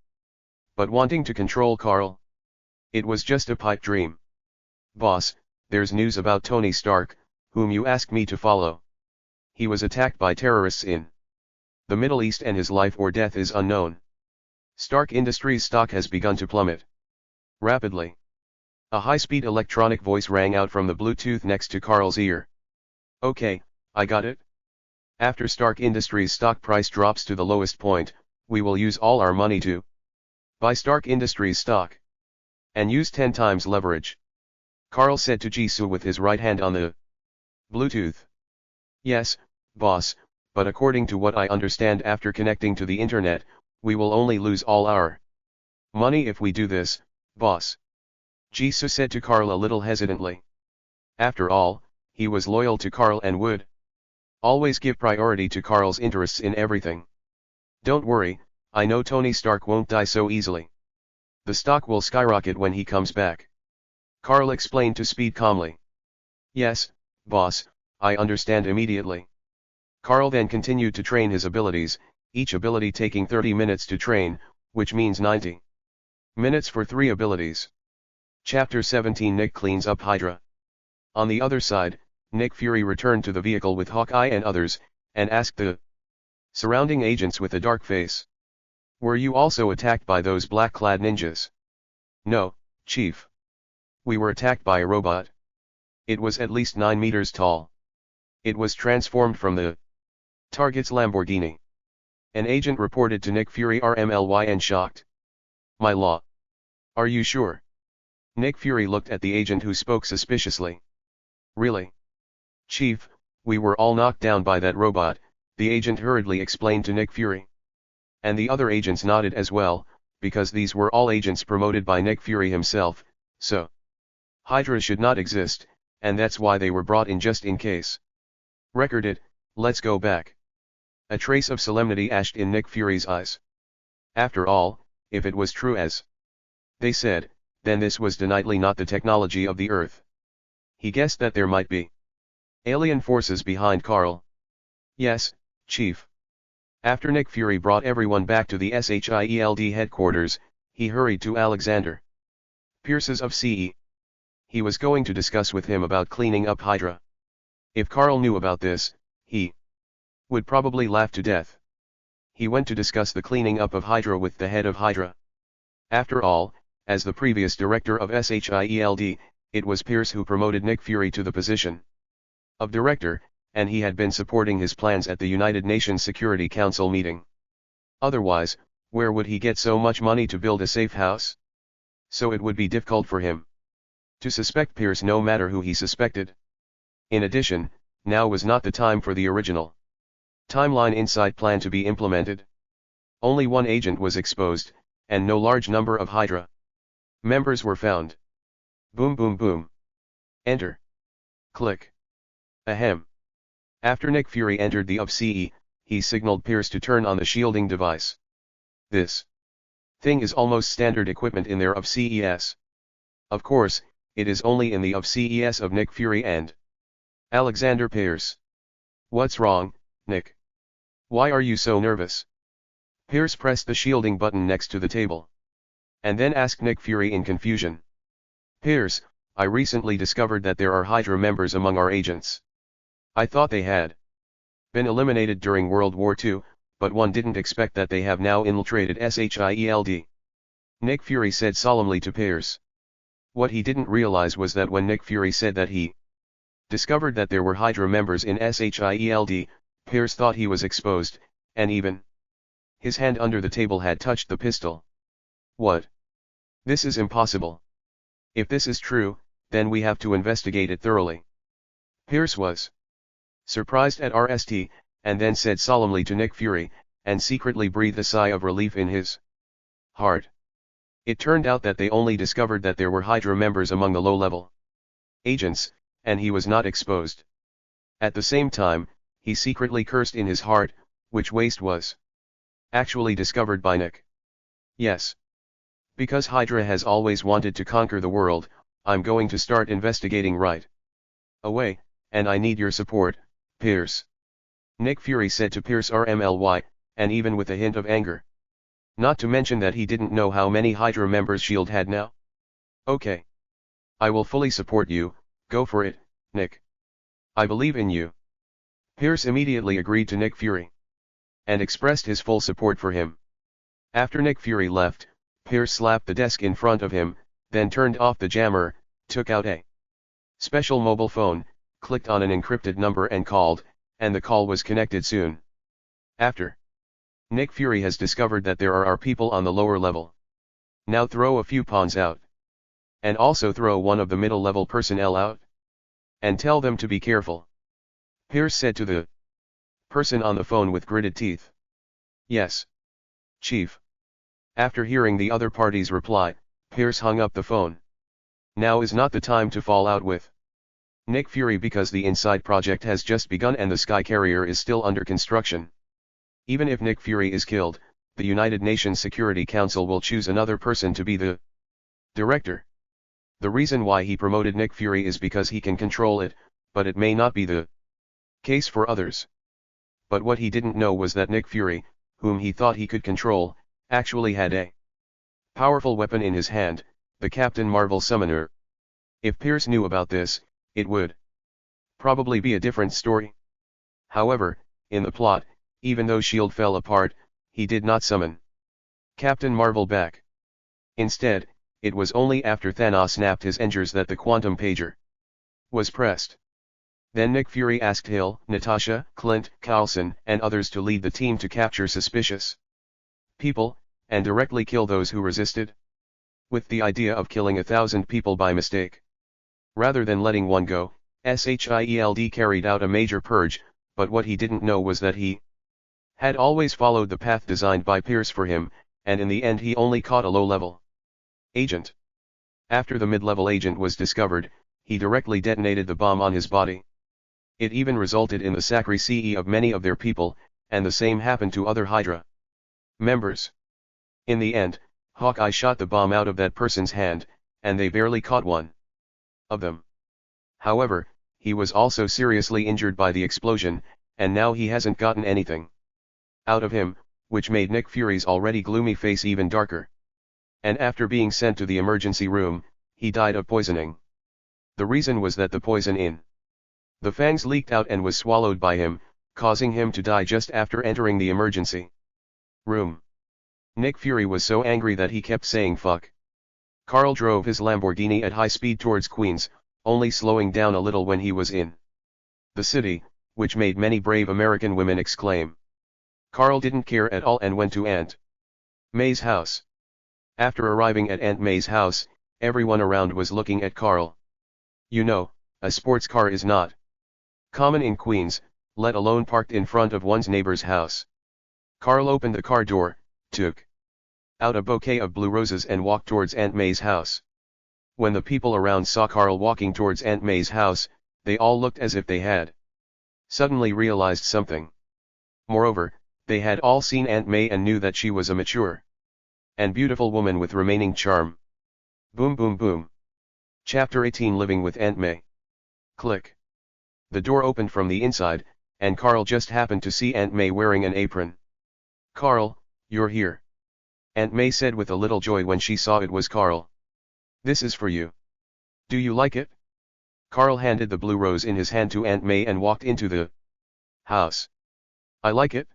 Speaker 1: But wanting to control Carl? It was just a pipe dream. Boss, there's news about Tony Stark, whom you asked me to follow. He was attacked by terrorists in the Middle East and his life or death is unknown. Stark Industries stock has begun to plummet rapidly. A high-speed electronic voice rang out from the Bluetooth next to Carl's ear. Okay, I got it. After Stark Industries stock price drops to the lowest point, we will use all our money to buy Stark Industries stock and use 10 times leverage. Carl said to Jisoo with his right hand on the Bluetooth. Yes, boss, but according to what I understand after connecting to the internet, we will only lose all our money if we do this, boss. Jisoo said to Carl a little hesitantly. After all, he was loyal to Carl and would always give priority to Carl's interests in everything. Don't worry, I know Tony Stark won't die so easily. The stock will skyrocket when he comes back. Carl explained to Speed calmly. Yes, boss, I understand immediately. Carl then continued to train his abilities, each ability taking 30 minutes to train, which means 90 minutes for 3 abilities. Chapter 17 Nick cleans up Hydra. On the other side, Nick Fury returned to the vehicle with Hawkeye and others, and asked the surrounding agents with a dark face. Were you also attacked by those black-clad ninjas? No, Chief. We were attacked by a robot. It was at least 9 meters tall. It was transformed from the target's Lamborghini. An agent reported to Nick Fury RMLY shocked. My law. Are you sure? Nick Fury looked at the agent who spoke suspiciously. Really? Chief, we were all knocked down by that robot, the agent hurriedly explained to Nick Fury. And the other agents nodded as well, because these were all agents promoted by Nick Fury himself, so Hydra should not exist, and that's why they were brought in just in case. Record it, let's go back. A trace of solemnity ashed in Nick Fury's eyes. After all, if it was true as they said, then this was definitely not the technology of the Earth. He guessed that there might be alien forces behind Carl. Yes, Chief. After Nick Fury brought everyone back to the SHIELD headquarters, he hurried to Alexander Pierce's of CE. He was going to discuss with him about cleaning up Hydra. If Carl knew about this, he would probably laugh to death. He went to discuss the cleaning up of Hydra with the head of Hydra. After all, as the previous director of SHIELD, it was Pierce who promoted Nick Fury to the position of director, and he had been supporting his plans at the United Nations Security Council meeting. Otherwise, where would he get so much money to build a safe house? So it would be difficult for him to suspect Pierce no matter who he suspected. In addition, now was not the time for the original timeline insight plan to be implemented. Only one agent was exposed, and no large number of Hydra members were found. Boom boom boom. Enter. Click. Ahem. After Nick Fury entered the OVCE, he signaled Pierce to turn on the shielding device. This thing is almost standard equipment in their OVCES. Of course, it is only in the OVCES of Nick Fury and Alexander Pierce. What's wrong, Nick? Why are you so nervous? Pierce pressed the shielding button next to the table. And then asked Nick Fury in confusion. Pierce, I recently discovered that there are Hydra members among our agents. I thought they had been eliminated during World War II, but one didn't expect that they have now infiltrated SHIELD. Nick Fury said solemnly to Pierce. What he didn't realize was that when Nick Fury said that he discovered that there were Hydra members in SHIELD, Pierce thought he was exposed, and even his hand under the table had touched the pistol. What? This is impossible. If this is true, then we have to investigate it thoroughly. Pierce was surprised at RST, and then said solemnly to Nick Fury, and secretly breathed a sigh of relief in his heart. It turned out that they only discovered that there were Hydra members among the low-level agents, and he was not exposed. At the same time, he secretly cursed in his heart, which waste was actually discovered by Nick. Yes. Because Hydra has always wanted to conquer the world, I'm going to start investigating right away, and I need your support, Pierce. Nick Fury said to Pierce RMLY, and even with a hint of anger. Not to mention that he didn't know how many Hydra members S.H.I.E.L.D. had now. Okay. I will fully support you, go for it, Nick. I believe in you. Pierce immediately agreed to Nick Fury and expressed his full support for him. After Nick Fury left, Pierce slapped the desk in front of him, then turned off the jammer, took out a special mobile phone, clicked on an encrypted number and called, and the call was connected soon after. Nick Fury has discovered that there are people on the lower level. Now throw a few pawns out. And also throw one of the middle level personnel out. And tell them to be careful. Pierce said to the person on the phone with gritted teeth. Yes. Chief. After hearing the other party's reply, Pierce hung up the phone. Now is not the time to fall out with Nick Fury because the Inside project has just begun and the Sky Carrier is still under construction. Even if Nick Fury is killed, the United Nations Security Council will choose another person to be the director. The reason why he promoted Nick Fury is because he can control it, but it may not be the case for others. But what he didn't know was that Nick Fury, whom he thought he could control, actually had a powerful weapon in his hand, the Captain Marvel summoner. If Pierce knew about this, it would probably be a different story. However, in the plot, even though S.H.I.E.L.D. fell apart, he did not summon Captain Marvel back. Instead, it was only after Thanos snapped his engines that the quantum pager was pressed. Then Nick Fury asked Hill, Natasha, Clint, Coulson, and others to lead the team to capture suspicious people, and directly kill those who resisted. With the idea of killing 1,000 people by mistake. Rather than letting one go, S.H.I.E.L.D. carried out a major purge, but what he didn't know was that he had always followed the path designed by Pierce for him, and in the end he only caught a low-level agent. After the mid-level agent was discovered, he directly detonated the bomb on his body. It even resulted in the sacrifice of many of their people, and the same happened to other Hydra members. In the end, Hawkeye shot the bomb out of that person's hand, and they barely caught one of them. However, he was also seriously injured by the explosion, and now he hasn't gotten anything out of him, which made Nick Fury's already gloomy face even darker. And after being sent to the emergency room, he died of poisoning. The reason was that the poison in the fangs leaked out and was swallowed by him, causing him to die just after entering the emergency room. Nick Fury was so angry that he kept saying fuck. Carl drove his Lamborghini at high speed towards Queens, only slowing down a little when he was in the city, which made many brave American women exclaim. Carl didn't care at all and went to Aunt May's house. After arriving at Aunt May's house, everyone around was looking at Carl. You know, a sports car is not common in Queens, let alone parked in front of one's neighbor's house. Carl opened the car door, took out a bouquet of blue roses and walked towards Aunt May's house. When the people around saw Carl walking towards Aunt May's house, they all looked as if they had suddenly realized something. Moreover, they had all seen Aunt May and knew that she was a mature and beautiful woman with remaining charm. Boom boom boom. Chapter 18 Living with Aunt May. Click. The door opened from the inside, and Carl just happened to see Aunt May wearing an apron. Carl, you're here. Aunt May said with a little joy when she saw it was Carl. This is for you. Do you like it? Carl handed the blue rose in his hand to Aunt May and walked into the house. I like it.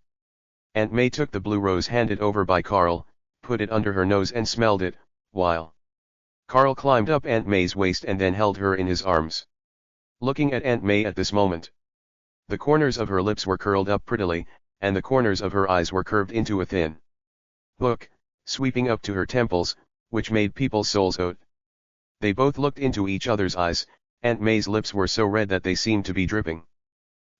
Speaker 1: Aunt May took the blue rose handed over by Carl, put it under her nose and smelled it, while Carl climbed up Aunt May's waist and then held her in his arms. Looking at Aunt May at this moment, the corners of her lips were curled up prettily, and the corners of her eyes were curved into a thin hook, sweeping up to her temples, which made people's souls out. They both looked into each other's eyes. Aunt May's lips were so red that they seemed to be dripping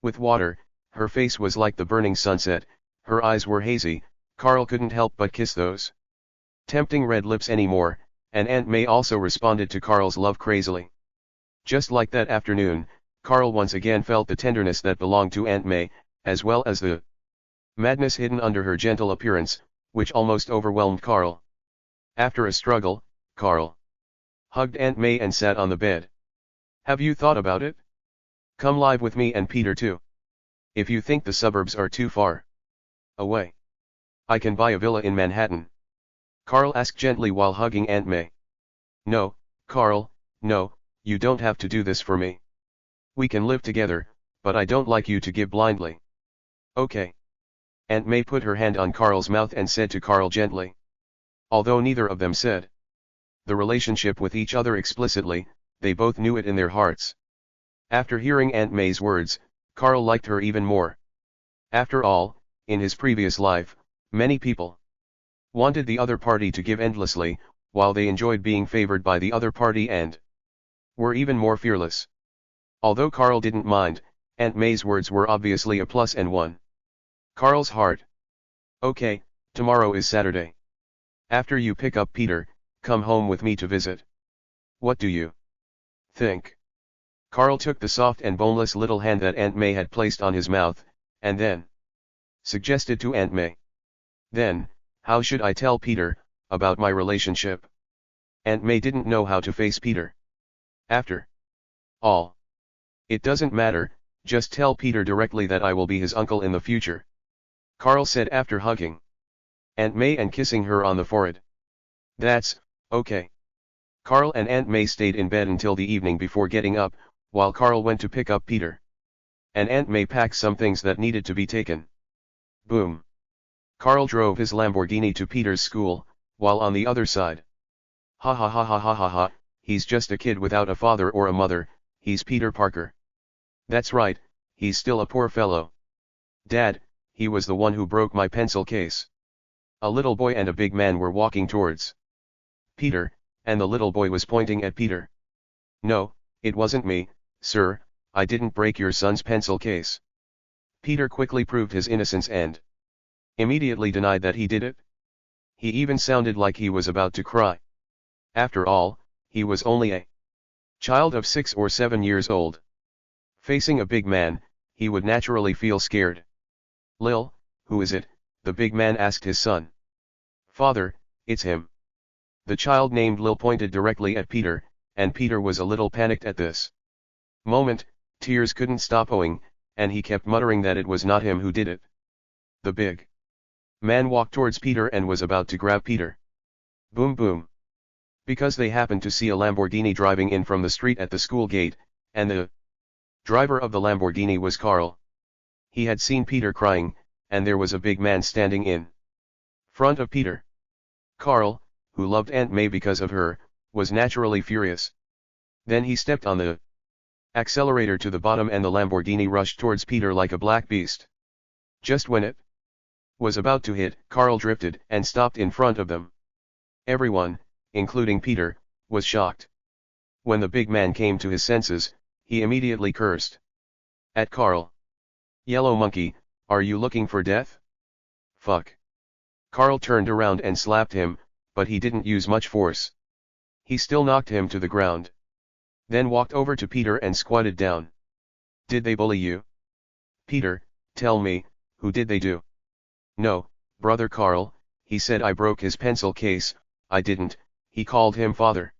Speaker 1: with water, Her face was like the burning sunset, her eyes were hazy. Carl couldn't help but kiss those tempting red lips anymore, and Aunt May also responded to Carl's love crazily. Just like that afternoon, Carl once again felt the tenderness that belonged to Aunt May, as well as the madness hidden under her gentle appearance, which almost overwhelmed Carl. After a struggle, Carl hugged Aunt May and sat on the bed. "Have you thought about it? Come live with me and Peter too. If you think the suburbs are too far away, I can buy a villa in Manhattan," Carl asked gently while hugging Aunt May. "No, Carl, no, you don't have to do this for me. We can live together, but I don't like you to give blindly." "Okay." Aunt May put her hand on Carl's mouth and said to Carl gently. Although neither of them said the relationship with each other explicitly, they both knew it in their hearts. After hearing Aunt May's words, Carl liked her even more. After all, in his previous life, many people wanted the other party to give endlessly, while they enjoyed being favored by the other party and were even more fearless. Although Carl didn't mind, Aunt May's words were obviously a plus and won Carl's heart. "Okay, tomorrow is Saturday. After you pick up Peter, come home with me to visit. What do you think?" Carl took the soft and boneless little hand that Aunt May had placed on his mouth, and then suggested to Aunt May. "Then, how should I tell Peter about my relationship?" Aunt May didn't know how to face Peter. "After all, it doesn't matter, just tell Peter directly that I will be his uncle in the future," Carl said after hugging Aunt May and kissing her on the forehead. "That's okay." Carl and Aunt May stayed in bed until the evening before getting up, while Carl went to pick up Peter. And Aunt May packed some things that needed to be taken. Boom. Carl drove his Lamborghini to Peter's school, while on the other side. "Ha ha ha ha ha ha ha, he's just a kid without a father or a mother, he's Peter Parker. That's right, he's still a poor fellow. Dad, he was the one who broke my pencil case." A little boy and a big man were walking towards Peter, and the little boy was pointing at Peter. "No, it wasn't me, sir, I didn't break your son's pencil case." Peter quickly proved his innocence and immediately denied that he did it. He even sounded like he was about to cry. After all, he was only a child of 6 or 7 years old. Facing a big man, he would naturally feel scared. "Lil, who is it?" the big man asked his son. "Father, it's him." The child named Lil pointed directly at Peter, and Peter was a little panicked at this moment. Tears couldn't stop owing, and he kept muttering that it was not him who did it. The big man walked towards Peter and was about to grab Peter. Boom boom. Because they happened to see a Lamborghini driving in from the street at the school gate, and the driver of the Lamborghini was Carl. He had seen Peter crying, and there was a big man standing in front of Peter. Carl, who loved Aunt May because of her, was naturally furious. Then he stepped on the accelerator to the bottom and the Lamborghini rushed towards Peter like a black beast. Just when it was about to hit, Carl drifted and stopped in front of them. Everyone, including Peter, was shocked. When the big man came to his senses, he immediately cursed at Carl. "Yellow monkey, are you looking for death? Fuck." Carl turned around and slapped him, but he didn't use much force. He still knocked him to the ground. Then walked over to Peter and squatted down. "Did they bully you? Peter, tell me, who did they do?" "No, brother Carl, he said I broke his pencil case, I didn't," he called him father.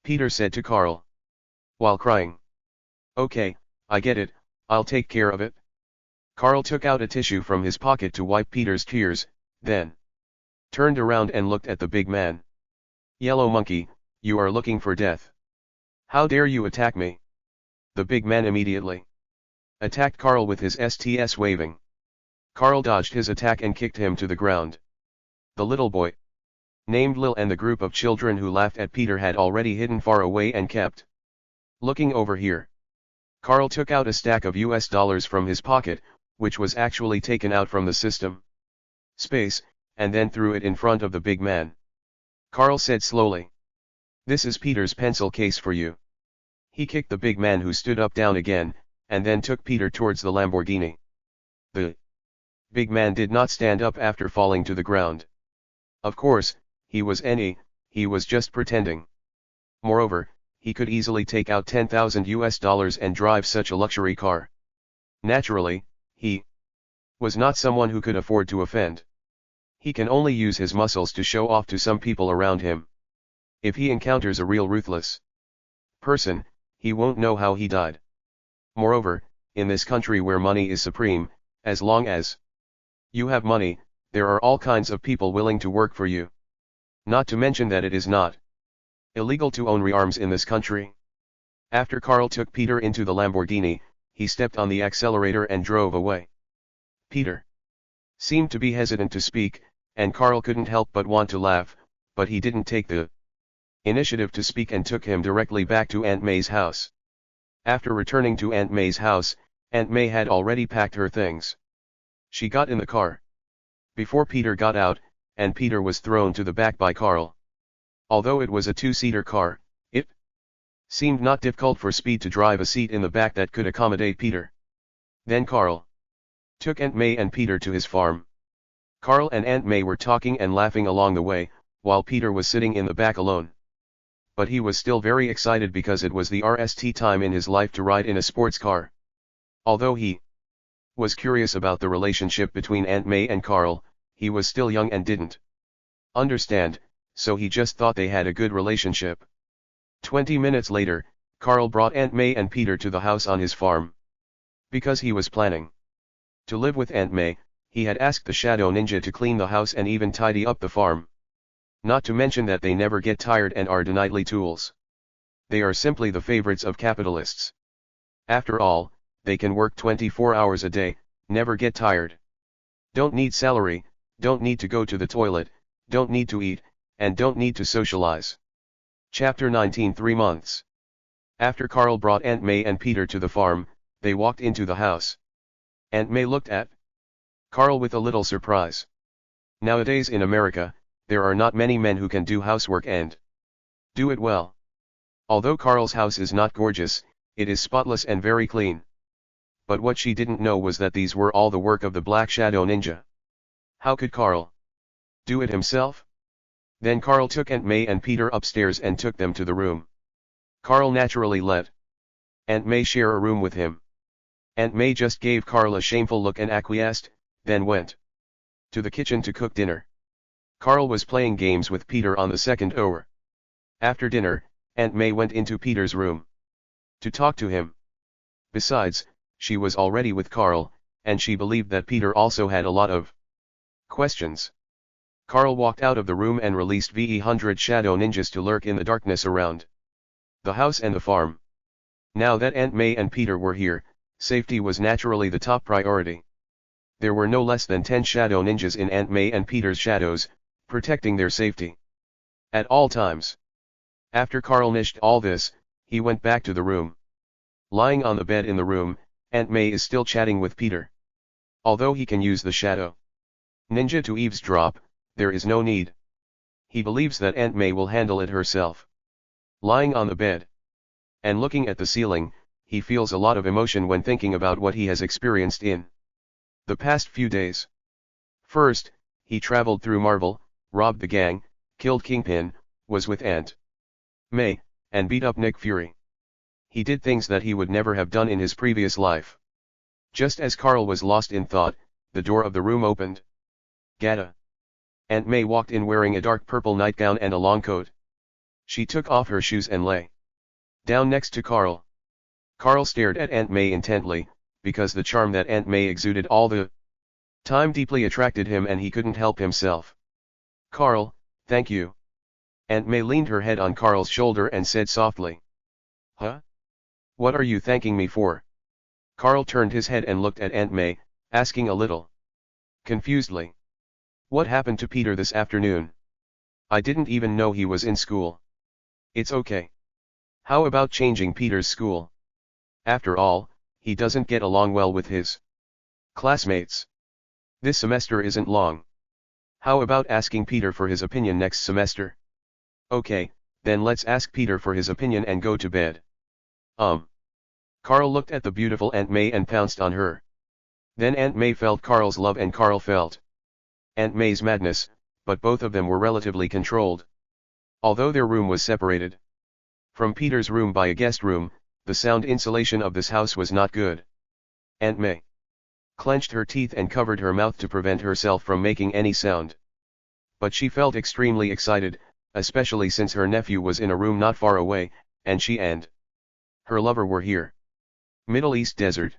Speaker 1: Peter said to Carl, while crying. "Okay, I get it, I'll take care of it." Carl took out a tissue from his pocket to wipe Peter's tears, then turned around and looked at the big man. "Yellow monkey, you are looking for death. How dare you attack me?" The big man immediately attacked Carl with his STS waving. Carl dodged his attack and kicked him to the ground. The little boy, named Lil, and the group of children who laughed at Peter had already hidden far away and kept looking over here. Carl took out a stack of US dollars from his pocket, which was actually taken out from the system space, and then threw it in front of the big man. Carl said slowly, "This is Peter's pencil case for you." He kicked the big man, who stood up down again, and then took Peter towards the Lamborghini. The big man did not stand up after falling to the ground. Of course, he was just pretending. Moreover, he could easily take out $10,000 and drive such a luxury car. Naturally, he was not someone who could afford to offend. He can only use his muscles to show off to some people around him. If he encounters a real ruthless person, he won't know how he died. Moreover, in this country where money is supreme, as long as you have money, there are all kinds of people willing to work for you. Not to mention that it is not illegal to own arms in this country. After Carl took Peter into the Lamborghini, he stepped on the accelerator and drove away. Peter seemed to be hesitant to speak, and Carl couldn't help but want to laugh, but he didn't take the initiative to speak and took him directly back to Aunt May's house. After returning to Aunt May's house, Aunt May had already packed her things. She got in the car before Peter got out, and Peter was thrown to the back by Carl. Although it was a two-seater car, it seemed not difficult for Speed to drive a seat in the back that could accommodate Peter. Then Carl took Aunt May and Peter to his farm. Carl and Aunt May were talking and laughing along the way, while Peter was sitting in the back alone. But he was still very excited because it was the first time in his life to ride in a sports car. Although he was curious about the relationship between Aunt May and Carl, he was still young and didn't understand, so he just thought they had a good relationship. 20 minutes later, Carl brought Aunt May and Peter to the house on his farm. Because he was planning to live with Aunt May, he had asked the Shadow Ninja to clean the house and even tidy up the farm. Not to mention that they never get tired and are nightly tools. They are simply the favorites of capitalists. After all, they can work 24 hours a day, never get tired. Don't need salary, don't need to go to the toilet, don't need to eat, and don't need to socialize. Chapter 19 3 months. After Carl brought Aunt May and Peter to the farm, they walked into the house. Aunt May looked at Carl with a little surprise. Nowadays in America, there are not many men who can do housework and do it well. Although Carl's house is not gorgeous, it is spotless and very clean. But what she didn't know was that these were all the work of the Black Shadow Ninja. How could Carl do it himself? Then Carl took Aunt May and Peter upstairs and took them to the room. Carl naturally let Aunt May share a room with him. Aunt May just gave Carl a shameful look and acquiesced, then went to the kitchen to cook dinner. Carl was playing games with Peter on the second hour. After dinner, Aunt May went into Peter's room to talk to him. Besides, she was already with Carl, and she believed that Peter also had a lot of questions. Carl walked out of the room and released 100 shadow ninjas to lurk in the darkness around the house and the farm. Now that Aunt May and Peter were here, safety was naturally the top priority. There were no less than 10 shadow ninjas in Aunt May and Peter's shadows, protecting their safety at all times. After Carl finished all this, he went back to the room. Lying on the bed in the room, Aunt May is still chatting with Peter. Although he can use the shadow ninja to eavesdrop, there is no need. He believes that Aunt May will handle it herself. Lying on the bed and looking at the ceiling, he feels a lot of emotion when thinking about what he has experienced in the past few days. First, he traveled through Marvel, robbed the gang, killed Kingpin, was with Aunt May, and beat up Nick Fury. He did things that he would never have done in his previous life. Just as Carl was lost in thought, the door of the room opened. Gata. Aunt May walked in wearing a dark purple nightgown and a long coat. She took off her shoes and lay down next to Carl. Carl stared at Aunt May intently, because the charm that Aunt May exuded all the time deeply attracted him and he couldn't help himself. Carl, thank you. Aunt May leaned her head on Carl's shoulder and said softly. Huh? What are you thanking me for? Carl turned his head and looked at Aunt May, asking a little confusedly. What happened to Peter this afternoon? I didn't even know he was in school. It's okay. How about changing Peter's school? After all, he doesn't get along well with his classmates. This semester isn't long. How about asking Peter for his opinion next semester? Okay, then let's ask Peter for his opinion and go to bed. Carl looked at the beautiful Aunt May and pounced on her. Then Aunt May felt Carl's love and Carl felt Aunt May's madness, but both of them were relatively controlled. Although their room was separated from Peter's room by a guest room, the sound insulation of this house was not good. Aunt May clenched her teeth and covered her mouth to prevent herself from making any sound. But she felt extremely excited, especially since her nephew was in a room not far away, and she and her lover were here. Middle East desert.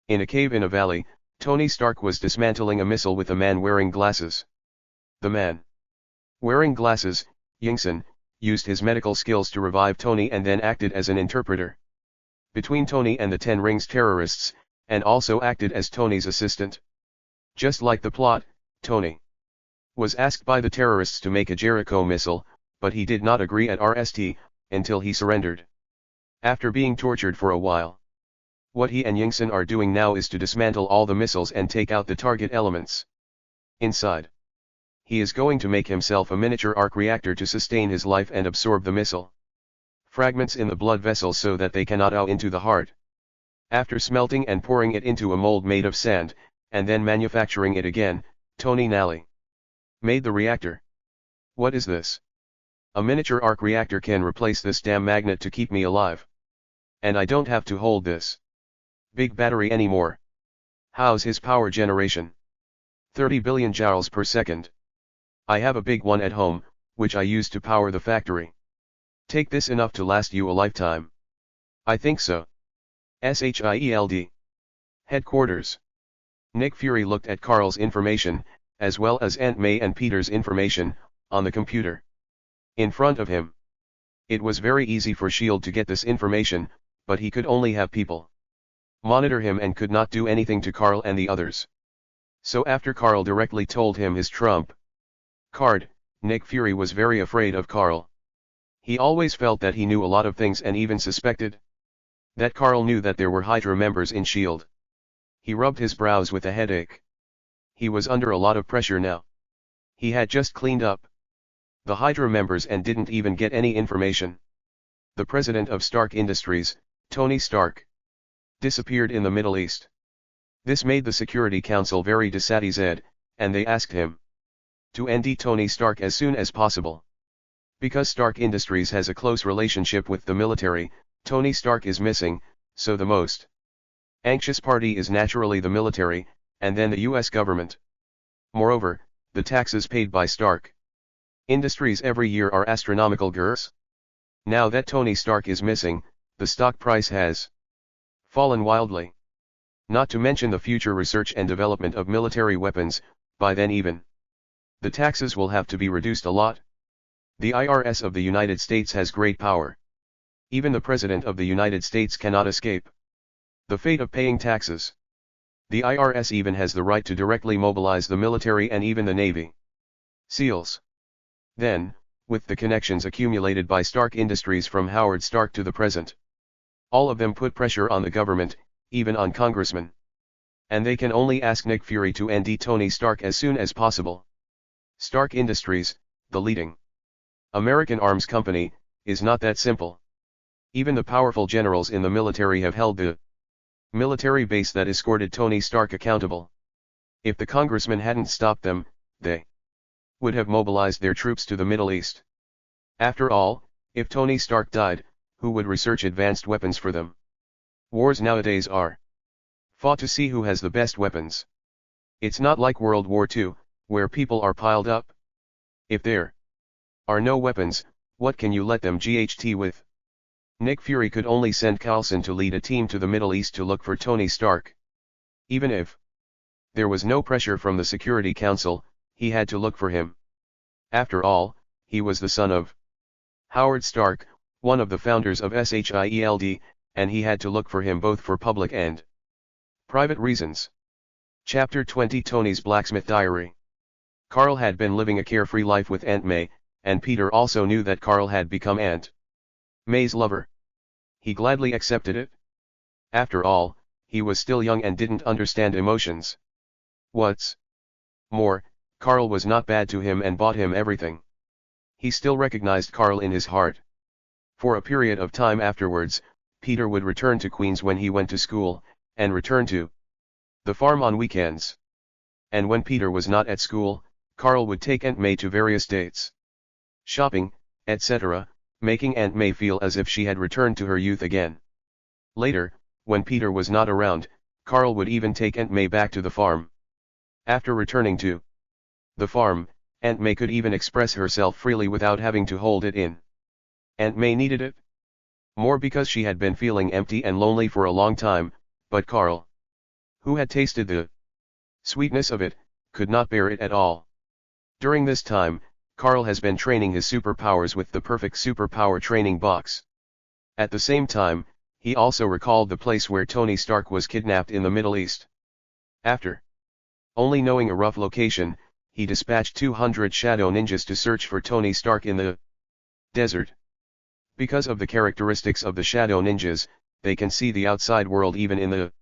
Speaker 1: In a cave in a valley, Tony Stark was dismantling a missile with a man wearing glasses. The man wearing glasses, Yingson, used his medical skills to revive Tony and then acted as an interpreter between Tony and the Ten Rings terrorists, and also acted as Tony's assistant. Just like the plot, Tony was asked by the terrorists to make a Jericho missile, but he did not agree at RST, until he surrendered after being tortured for a while. What he and Yingson are doing now is to dismantle all the missiles and take out the target elements inside. He is going to make himself a miniature arc reactor to sustain his life and absorb the missile fragments in the blood vessels so that they cannot out into the heart. After smelting and pouring it into a mold made of sand, and then manufacturing it again, Tony Nally made the reactor. What is this? A miniature arc reactor can replace this damn magnet to keep me alive. And I don't have to hold this big battery anymore. How's his power generation? 30 billion joules per second. I have a big one at home, which I use to power the factory. Take this enough to last you a lifetime. I think so. SHIELD. Headquarters. Nick Fury looked at Carl's information, as well as Aunt May and Peter's information, on the computer in front of him. It was very easy for S.H.I.E.L.D. to get this information, but he could only have people monitor him and could not do anything to Carl and the others. So after Carl directly told him his trump card, Nick Fury was very afraid of Carl. He always felt that he knew a lot of things and even suspected that Carl knew that there were Hydra members in S.H.I.E.L.D. He rubbed his brows with a headache. He was under a lot of pressure now. He had just cleaned up the Hydra members and didn't even get any information. The president of Stark Industries, Tony Stark, disappeared in the Middle East. This made the Security Council very dissatisfied, and they asked him to end Tony Stark as soon as possible. Because Stark Industries has a close relationship with the military, Tony Stark is missing, so the most anxious party is naturally the military, and then the US government. Moreover, the taxes paid by Stark Industries every year are astronomical girls. Now that Tony Stark is missing, the stock price has fallen wildly. Not to mention the future research and development of military weapons, by then even the taxes will have to be reduced a lot. The IRS of the United States has great power. Even the President of the United States cannot escape the fate of paying taxes. The IRS even has the right to directly mobilize the military and even the Navy SEALs. Then, with the connections accumulated by Stark Industries from Howard Stark to the present, all of them put pressure on the government, even on congressmen. And they can only ask Nick Fury to end Tony Stark as soon as possible. Stark Industries, the leading American arms company, is not that simple. Even the powerful generals in the military have held the military base that escorted Tony Stark accountable. If the congressmen hadn't stopped them, they would have mobilized their troops to the Middle East. After all, if Tony Stark died, who would research advanced weapons for them? Wars nowadays are fought to see who has the best weapons. It's not like World War II, where people are piled up. If there are no weapons, what can you let them GHT with? Nick Fury could only send Coulson to lead a team to the Middle East to look for Tony Stark. Even if there was no pressure from the Security Council, he had to look for him. After all, he was the son of Howard Stark, one of the founders of SHIELD, and he had to look for him both for public and private reasons. Chapter 20 Tony's Blacksmith Diary. Carl had been living a carefree life with Aunt May, and Peter also knew that Carl had become Aunt May's lover. He gladly accepted it. After all, he was still young and didn't understand emotions. What's more, Carl was not bad to him and bought him everything. He still recognized Carl in his heart. For a period of time afterwards, Peter would return to Queens when he went to school, and return to The farm on weekends. And when Peter was not at school, Carl would take Aunt May to various dates, shopping, etc., making Aunt May feel as if she had returned to her youth again. Later, when Peter was not around, Carl would even take Aunt May back to the farm. After returning to the farm, Aunt May could even express herself freely without having to hold it in. Aunt May needed it more because she had been feeling empty and lonely for a long time, but Carl, who had tasted the sweetness of it, could not bear it at all. During this time, Carl has been training his superpowers with the perfect superpower training box. At the same time, he also recalled the place where Tony Stark was kidnapped in the Middle East. After only knowing a rough location, he dispatched 200 shadow ninjas to search for Tony Stark in the desert. Because of the characteristics of the shadow ninjas, they can see the outside world even in the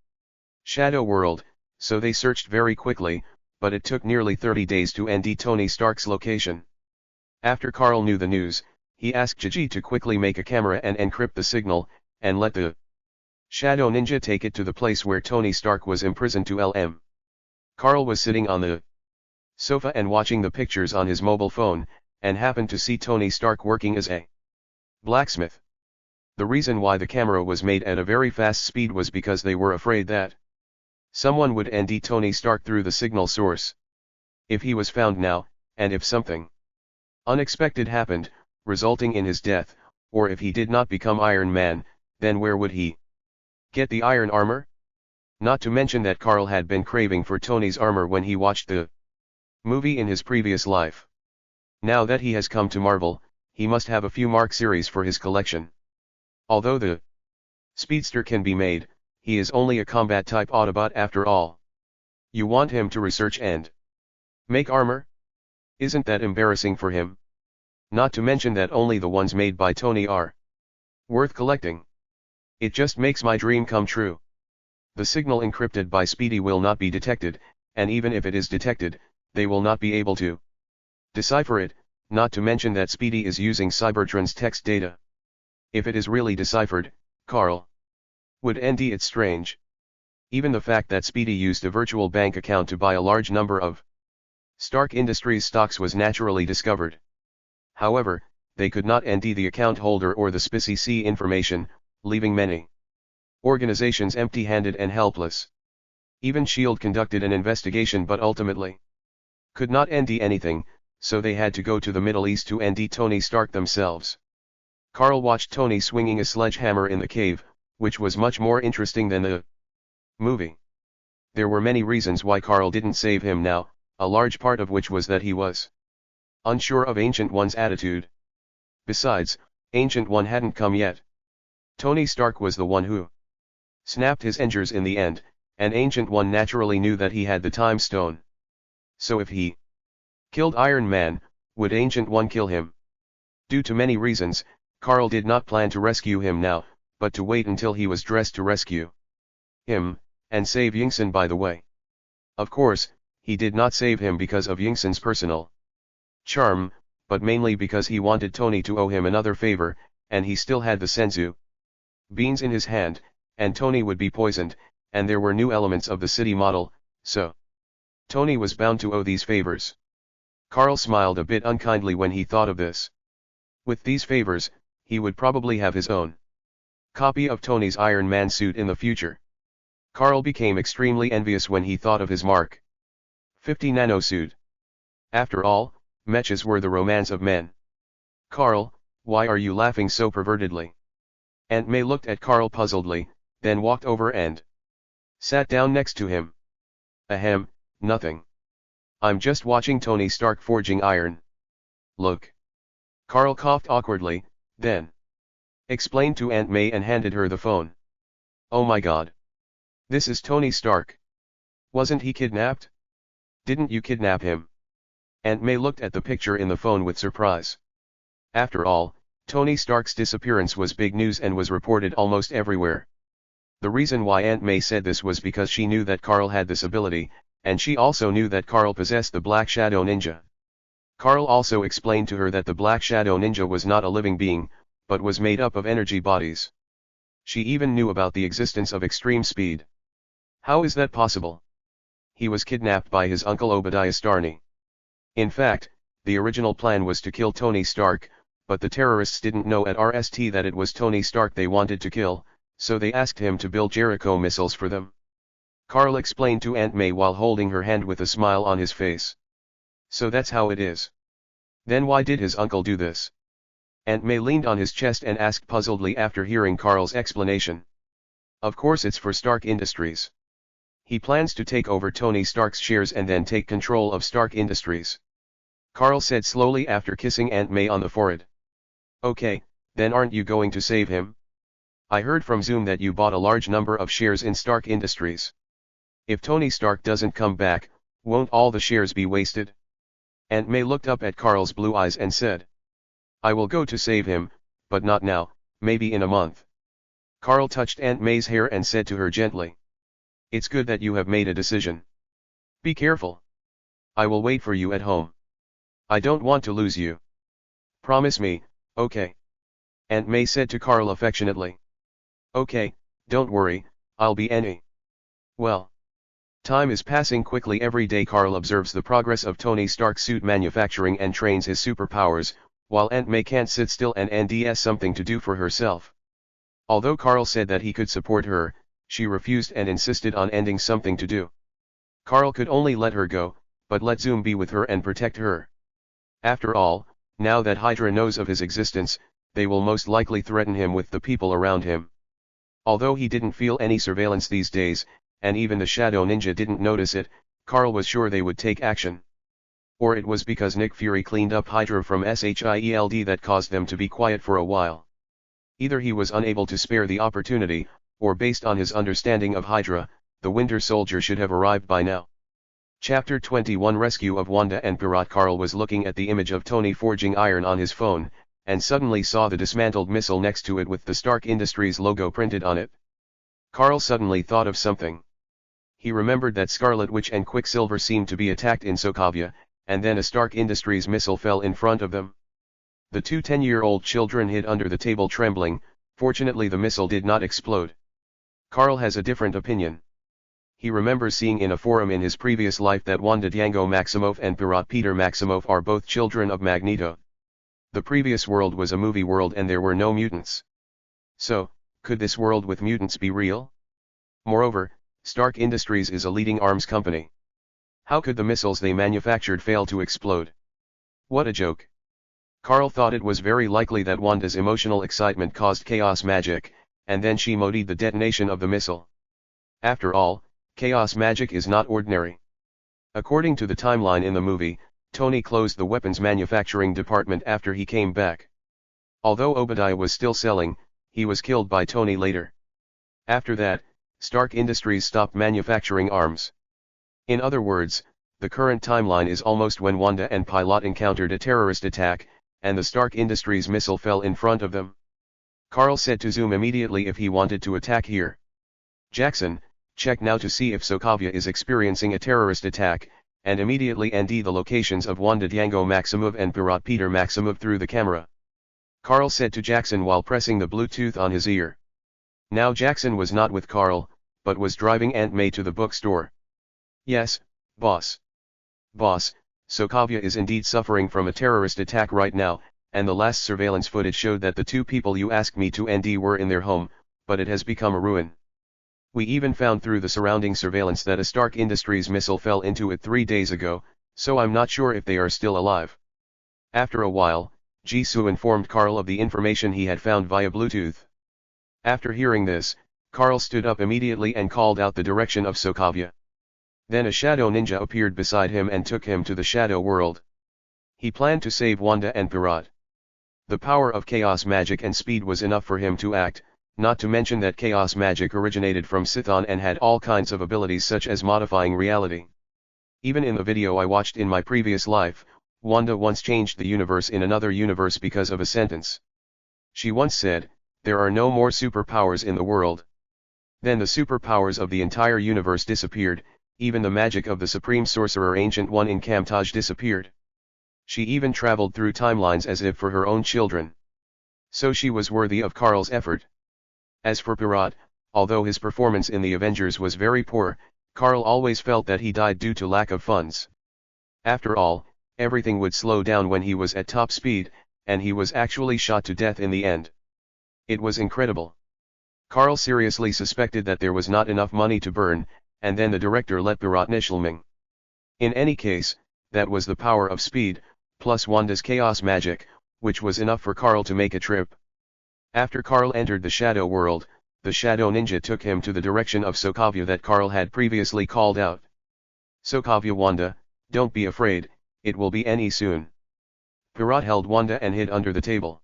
Speaker 1: shadow world, so they searched very quickly, but it took nearly 30 days to ND Tony Stark's location. After Carl knew the news, he asked Gigi to quickly make a camera and encrypt the signal, and let the shadow ninja take it to the place where Tony Stark was imprisoned to LM. Carl was sitting on the sofa and watching the pictures on his mobile phone, and happened to see Tony Stark working as a blacksmith. The reason why the camera was made at a very fast speed was because they were afraid that someone would ND Tony Stark through the signal source. If he was found now, and if something unexpected happened, resulting in his death, or if he did not become Iron Man, then where would he get the iron armor? Not to mention that Carl had been craving for Tony's armor when he watched the movie in his previous life. Now that he has come to Marvel, he must have a few Mark series for his collection. Although the Speedster can be made, he is only a combat-type Autobot after all. You want him to research and make armor? Isn't that embarrassing for him? Not to mention that only the ones made by Tony are worth collecting. It just makes my dream come true. The signal encrypted by Speedy will not be detected, and even if it is detected, they will not be able to decipher it, not to mention that Speedy is using Cybertron's text data. If it is really deciphered, Carl would ND it strange. Even the fact that Speedy used a virtual bank account to buy a large number of Stark Industries stocks was naturally discovered. However, they could not ND the account holder or the SPCC information, leaving many organizations empty-handed and helpless. Even S.H.I.E.L.D. conducted an investigation but ultimately could not ND anything, so they had to go to the Middle East to ND Tony Stark themselves. Carl watched Tony swinging a sledgehammer in the cave, which was much more interesting than the movie. There were many reasons why Carl didn't save him now, a large part of which was that he was unsure of Ancient One's attitude. Besides, Ancient One hadn't come yet. Tony Stark was the one who snapped his engines in the end, and Ancient One naturally knew that he had the Time Stone. So if he killed Iron Man, would Ancient One kill him? Due to many reasons, Carl did not plan to rescue him now, but to wait until he was dressed to rescue him, and save Yingsen by the way. Of course, he did not save him because of Yingsen's personal charm, but mainly because he wanted Tony to owe him another favor, and he still had the Senzu beans in his hand, and Tony would be poisoned, and there were new elements of the city model, so Tony was bound to owe these favors. Carl smiled a bit unkindly when he thought of this. With these favors, he would probably have his own copy of Tony's Iron Man suit in the future. Carl became extremely envious when he thought of his Mark 50 nano suit. After all, mechas were the romance of men. Carl, why are you laughing so pervertedly? Aunt May looked at Carl puzzledly, then walked over and sat down next to him. Ahem, nothing. I'm just watching Tony Stark forging iron. Look. Carl coughed awkwardly, then explained to Aunt May and handed her the phone. Oh my god. This is Tony Stark. Wasn't he kidnapped? Didn't you kidnap him? Aunt May looked at the picture in the phone with surprise. After all, Tony Stark's disappearance was big news and was reported almost everywhere. The reason why Aunt May said this was because she knew that Carl had this ability, and she also knew that Carl possessed the Black Shadow Ninja. Carl also explained to her that the Black Shadow Ninja was not a living being, but was made up of energy bodies. She even knew about the existence of extreme speed. How is that possible? he was kidnapped by his uncle Obadiah Starny. In fact, the original plan was to kill Tony Stark, but the terrorists didn't know at RST that it was Tony Stark they wanted to kill, so they asked him to build Jericho missiles for them. Carl explained to Aunt May while holding her hand with a smile on his face. So that's how it is. Then why did his uncle do this? Aunt May leaned on his chest and asked puzzledly after hearing Carl's explanation. Of course it's for Stark Industries. He plans to take over Tony Stark's shares and then take control of Stark Industries. Carl said slowly after kissing Aunt May on the forehead. Okay, then aren't you going to save him? I heard from Zoom that you bought a large number of shares in Stark Industries. If Tony Stark doesn't come back, won't all the shares be wasted? Aunt May looked up at Carl's blue eyes and said. I will go to save him, but not now, maybe in a month. Carl touched Aunt May's hair and said to her gently. It's good that you have made a decision. Be careful. I will wait for you at home. I don't want to lose you. Promise me, okay? Aunt May said to Carl affectionately. Okay, don't worry, I'll be any. Well. Time is passing quickly every day. Carl observes the progress of Tony Stark's suit manufacturing and trains his superpowers, while Aunt May can't sit still and has something to do for herself. Although Carl said that he could support her, she refused and insisted on ending something to do. Carl could only let her go, but let Zoom be with her and protect her. After all, now that Hydra knows of his existence, they will most likely threaten him with the people around him. Although he didn't feel any surveillance these days, and even the Shadow Ninja didn't notice it, Carl was sure they would take action. Or it was because Nick Fury cleaned up Hydra from SHIELD that caused them to be quiet for a while. Either he was unable to spare the opportunity, or based on his understanding of Hydra, the Winter Soldier should have arrived by now. Chapter 21 Rescue of Wanda and Pirat. Carl was looking at the image of Tony forging iron on his phone, and suddenly saw the dismantled missile next to it with the Stark Industries logo printed on it. Carl suddenly thought of something. He remembered that Scarlet Witch and Quicksilver seemed to be attacked in Sokovia, and then a Stark Industries missile fell in front of them. The two 10-year-old children hid under the table trembling. Fortunately the missile did not explode. Carl has a different opinion. He remembers seeing in a forum in his previous life that Wanda Django Maximoff and Pirat Peter Maximoff are both children of Magneto. The previous world was a movie world and there were no mutants. So, could this world with mutants be real? Moreover, Stark Industries is a leading arms company. How could the missiles they manufactured fail to explode? What a joke. Carl thought it was very likely that Wanda's emotional excitement caused chaos magic, and then she modified the detonation of the missile. After all, chaos magic is not ordinary. According to the timeline in the movie, Tony closed the weapons manufacturing department after he came back. Although Obadiah was still selling, he was killed by Tony later. After that, Stark Industries stopped manufacturing arms. In other words, the current timeline is almost when Wanda and Pilot encountered a terrorist attack, and the Stark Industries missile fell in front of them. Carl said to Zoom immediately if he wanted to attack here. Jackson, check now to see if Sokovia is experiencing a terrorist attack, and immediately ND the locations of Wanda Django Maximoff and Pirat Peter Maximoff through the camera. Carl said to Jackson while pressing the Bluetooth on his ear. Now Jackson was not with Carl, but was driving Aunt May to the bookstore. Yes, boss. Boss, Sokovia is indeed suffering from a terrorist attack right now, and the last surveillance footage showed that the two people you asked me to ND were in their home, but it has become a ruin. We even found through the surrounding surveillance that a Stark Industries missile fell into it 3 days ago, so I'm not sure if they are still alive. After a while, Jisoo informed Carl of the information he had found via Bluetooth. After hearing this, Carl stood up immediately and called out the direction of Sokovia. Then a shadow ninja appeared beside him and took him to the shadow world. He planned to save Wanda and Pirat. The power of chaos magic and speed was enough for him to act, not to mention that chaos magic originated from Sithon and had all kinds of abilities such as modifying reality. Even in the video I watched in my previous life, Wanda once changed the universe in another universe because of a sentence. She once said, "There are no more superpowers in the world." Then the superpowers of the entire universe disappeared, even the magic of the Supreme Sorcerer Ancient One in Kamtaj disappeared. She even traveled through timelines as if for her own children. So she was worthy of Carl's effort. As for Pirat, although his performance in the Avengers was very poor, Carl always felt that he died due to lack of funds. After all, everything would slow down when he was at top speed, and he was actually shot to death in the end. It was incredible. Carl seriously suspected that there was not enough money to burn, and then the director let Bharat Nishlaming. In any case, that was the power of speed, plus Wanda's chaos magic, which was enough for Carl to make a trip. After Carl entered the shadow world, the shadow ninja took him to the direction of Sokovia that Carl had previously called out. Sokovia, Wanda, don't be afraid, it will be any soon. Bharat held Wanda and hid under the table.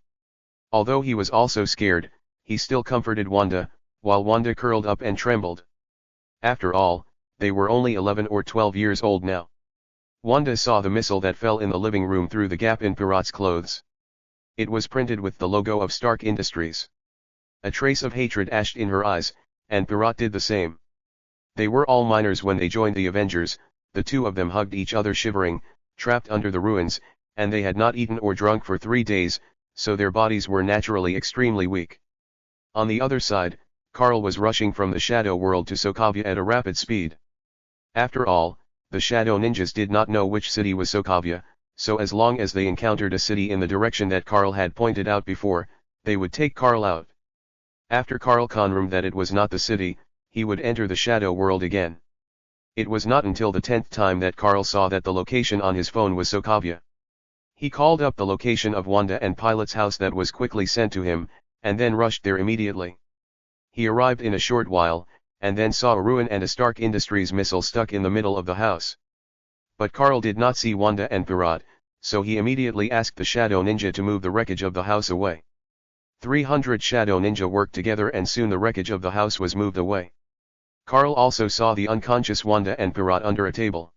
Speaker 1: Although he was also scared, he still comforted Wanda, while Wanda curled up and trembled. After all, they were only 11 or 12 years old now. Wanda saw the missile that fell in the living room through the gap in Bharat's clothes. It was printed with the logo of Stark Industries. A trace of hatred ashed in her eyes, and Bharat did the same. They were all minors when they joined the Avengers, the two of them hugged each other shivering, trapped under the ruins, and they had not eaten or drunk for 3 days, so their bodies were naturally extremely weak. On the other side, Carl was rushing from the shadow world to Sokovia at a rapid speed. After all, the shadow ninjas did not know which city was Sokovia, so as long as they encountered a city in the direction that Carl had pointed out before, they would take Carl out. After Carl confirmed that it was not the city, he would enter the shadow world again. It was not until the 10th time that Carl saw that the location on his phone was Sokovia. He called up the location of Wanda and Pilot's house that was quickly sent to him, and then rushed there immediately. He arrived in a short while, and then saw a ruin and a Stark Industries missile stuck in the middle of the house. But Carl did not see Wanda and Bharat, so he immediately asked the Shadow Ninja to move the wreckage of the house away. 300 Shadow Ninja worked together and soon the wreckage of the house was moved away. Carl also saw the unconscious Wanda and Bharat under a table.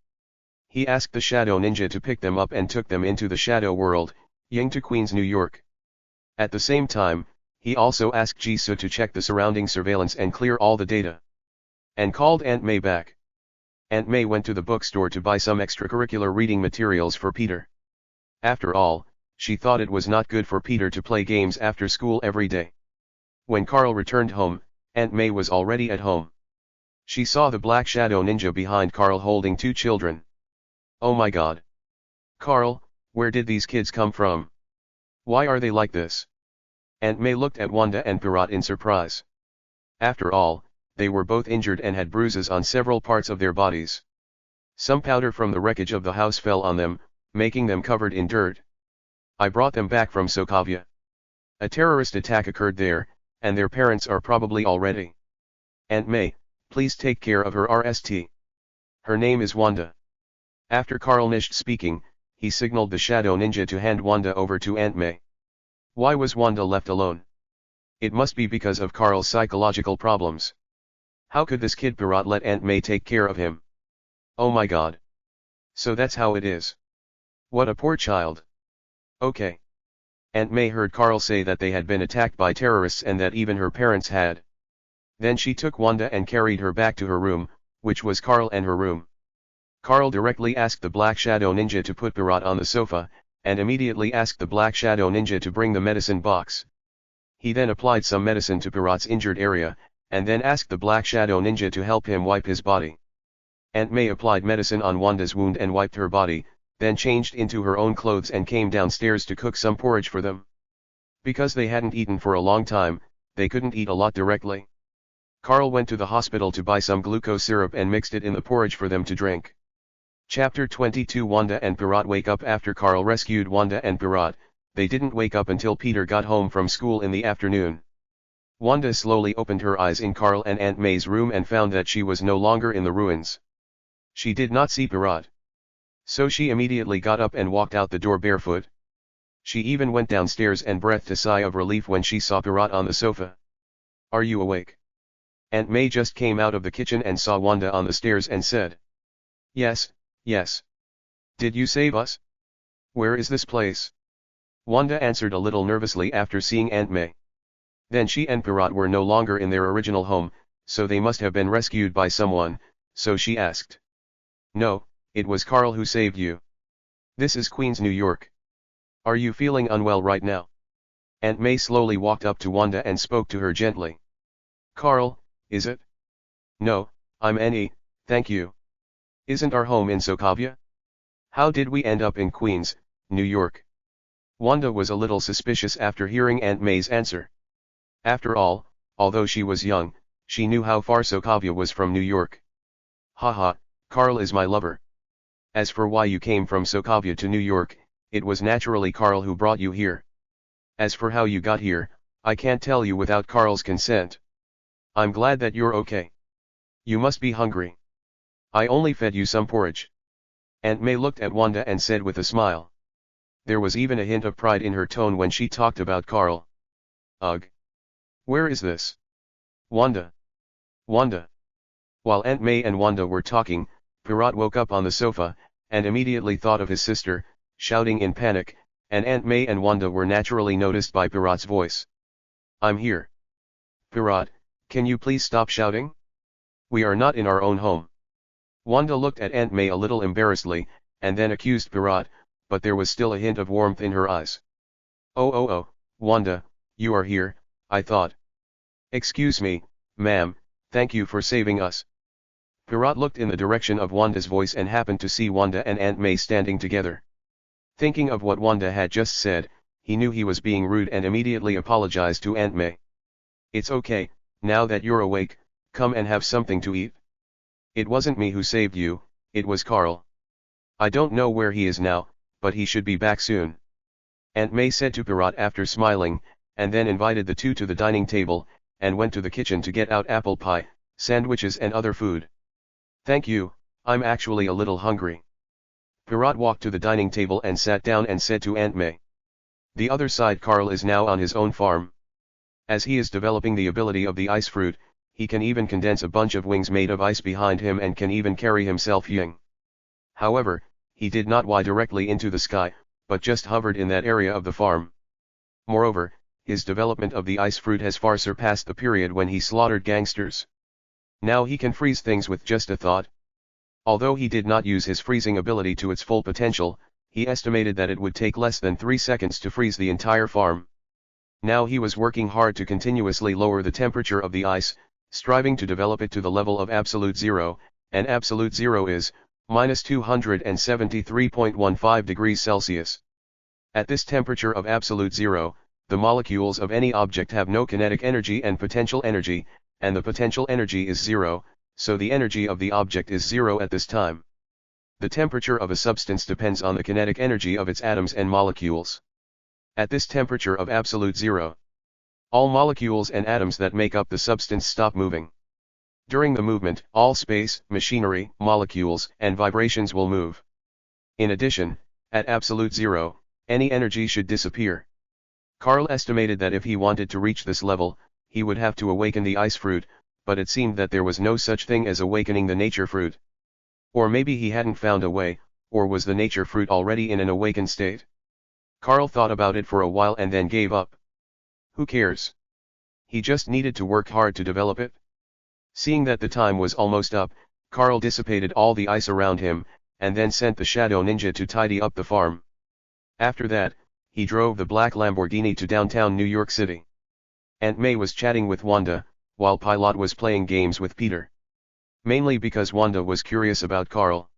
Speaker 1: He asked the Shadow Ninja to pick them up and took them into the Shadow World, Ying to Queens, New York. At the same time, he also asked Jisoo to check the surrounding surveillance and clear all the data. And called Aunt May back. Aunt May went to the bookstore to buy some extracurricular reading materials for Peter. After all, she thought it was not good for Peter to play games after school every day. When Carl returned home, Aunt May was already at home. She saw the Black Shadow Ninja behind Carl holding 2 children. Oh my God! Carl, where did these kids come from? Why are they like this? Aunt May looked at Wanda and Bharat in surprise. After all, they were both injured and had bruises on several parts of their bodies. Some powder from the wreckage of the house fell on them, making them covered in dirt. I brought them back from Sokovia. A terrorist attack occurred there, and their parents are probably already. Aunt May, please take care of her RST. Her name is Wanda. After Carl finished speaking, he signaled the Shadow Ninja to hand Wanda over to Aunt May. Why was Wanda left alone? It must be because of Carl's psychological problems. How could this kid Bharat let Aunt May take care of him? Oh my God. So that's how it is. What a poor child. Okay. Aunt May heard Carl say that they had been attacked by terrorists and that even her parents had. Then she took Wanda and carried her back to her room, which was Carl and her room. Carl directly asked the Black Shadow Ninja to put Bharat on the sofa, and immediately asked the Black Shadow Ninja to bring the medicine box. He then applied some medicine to Bharat's injured area, and then asked the Black Shadow Ninja to help him wipe his body. Aunt May applied medicine on Wanda's wound and wiped her body, then changed into her own clothes and came downstairs to cook some porridge for them. Because they hadn't eaten for a long time, they couldn't eat a lot directly. Carl went to the hospital to buy some glucose syrup and mixed it in the porridge for them to drink. Chapter 22 Wanda and Bharat wake up. After Carl rescued Wanda and Bharat, they didn't wake up until Peter got home from school in the afternoon. Wanda slowly opened her eyes in Carl and Aunt May's room and found that she was no longer in the ruins. She did not see Bharat. So she immediately got up and walked out the door barefoot. She even went downstairs and breathed a sigh of relief when she saw Bharat on the sofa. Are you awake? Aunt May just came out of the kitchen and saw Wanda on the stairs and said. Yes, yes. Did you save us? Where is this place? Wanda answered a little nervously after seeing Aunt May. Then she and Bharat were no longer in their original home, so they must have been rescued by someone, so she asked. No, it was Carl who saved you. This is Queens, New York. Are you feeling unwell right now? Aunt May slowly walked up to Wanda and spoke to her gently. Carl, is it? No, I'm Annie, Thank you. Isn't our home in Sokovia? How did we end up in Queens, New York? Wanda was a little suspicious after hearing Aunt May's answer. After all, although she was young, she knew how far Sokovia was from New York. Haha, Carl is my lover. As for why you came from Sokovia to New York, it was naturally Carl who brought you here. As for how you got here, I can't tell you without Carl's consent. I'm glad that you're okay. You must be hungry. I only fed you some porridge. Aunt May looked at Wanda and said with a smile. There was even a hint of pride in her tone when she talked about Carl. Ugh. Where is this? Wanda. Wanda. While Aunt May and Wanda were talking, Pirat woke up on the sofa, and immediately thought of his sister, shouting in panic, and Aunt May and Wanda were naturally noticed by Pirat's voice. I'm here. Pirat, can you please stop shouting? We are not in our own home. Wanda looked at Aunt May a little embarrassedly, and then accused Pirat, but there was still a hint of warmth in her eyes. Oh, Wanda, you are here, I thought. Excuse me, ma'am, thank you for saving us. Pirat looked in the direction of Wanda's voice and happened to see Wanda and Aunt May standing together. Thinking of what Wanda had just said, he knew he was being rude and immediately apologized to Aunt May. It's okay, now that you're awake, come and have something to eat. It wasn't me who saved you, it was Carl. I don't know where he is now, but he should be back soon. Aunt May said to Pirat after smiling, and then invited the two to the dining table, and went to the kitchen to get out apple pie, sandwiches and other food. Thank you, I'm actually a little hungry. Pirat walked to the dining table and sat down and said to Aunt May. The other side, Carl is now on his own farm. As he is developing the ability of the ice fruit, he can even condense a bunch of wings made of ice behind him and can even carry himself ying. However, he did not fly directly into the sky, but just hovered in that area of the farm. Moreover, his development of the ice fruit has far surpassed the period when he slaughtered gangsters. Now he can freeze things with just a thought. Although he did not use his freezing ability to its full potential, he estimated that it would take less than 3 seconds to freeze the entire farm. Now he was working hard to continuously lower the temperature of the ice, striving to develop it to the level of absolute zero, and absolute zero is minus 273.15 degrees Celsius. At this temperature of absolute zero, the molecules of any object have no kinetic energy and potential energy, and the potential energy is zero, so the energy of the object is zero at this time. The temperature of a substance depends on the kinetic energy of its atoms and molecules. At this temperature of absolute zero, all molecules and atoms that make up the substance stop moving. During the movement, all space, machinery, molecules, and vibrations will move. In addition, at absolute zero, any energy should disappear. Carl estimated that if he wanted to reach this level, he would have to awaken the ice fruit, but it seemed that there was no such thing as awakening the nature fruit. Or maybe he hadn't found a way, or was the nature fruit already in an awakened state? Carl thought about it for a while and then gave up. Who cares? He just needed to work hard to develop it. Seeing that the time was almost up, Carl dissipated all the ice around him, and then sent the Shadow Ninja to tidy up the farm. After that, he drove the black Lamborghini to downtown New York City. Aunt May was chatting with Wanda, while Pilot was playing games with Peter. Mainly because Wanda was curious about Carl.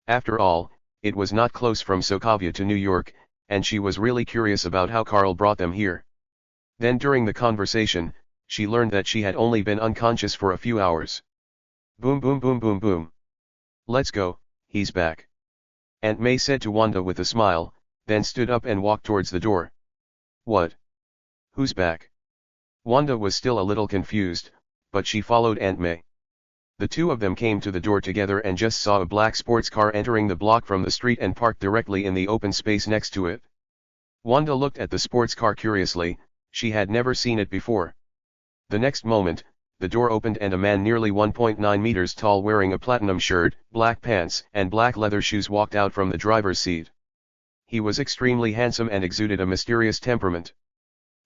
Speaker 1: After all, it was not close from Sokovia to New York, and she was really curious about how Carl brought them here. Then during the conversation, she learned that she had only been unconscious for a few hours. Boom boom boom boom boom. Let's go, he's back. Aunt May said to Wanda with a smile, then stood up and walked towards the door. What? Who's back? Wanda was still a little confused, but she followed Aunt May. The two of them came to the door together and just saw a black sports car entering the block from the street and parked directly in the open space next to it. Wanda looked at the sports car curiously, she had never seen it before. The next moment, the door opened and a man nearly 1.9 meters tall wearing a platinum shirt, black pants, and black leather shoes walked out from the driver's seat. He was extremely handsome and exuded a mysterious temperament.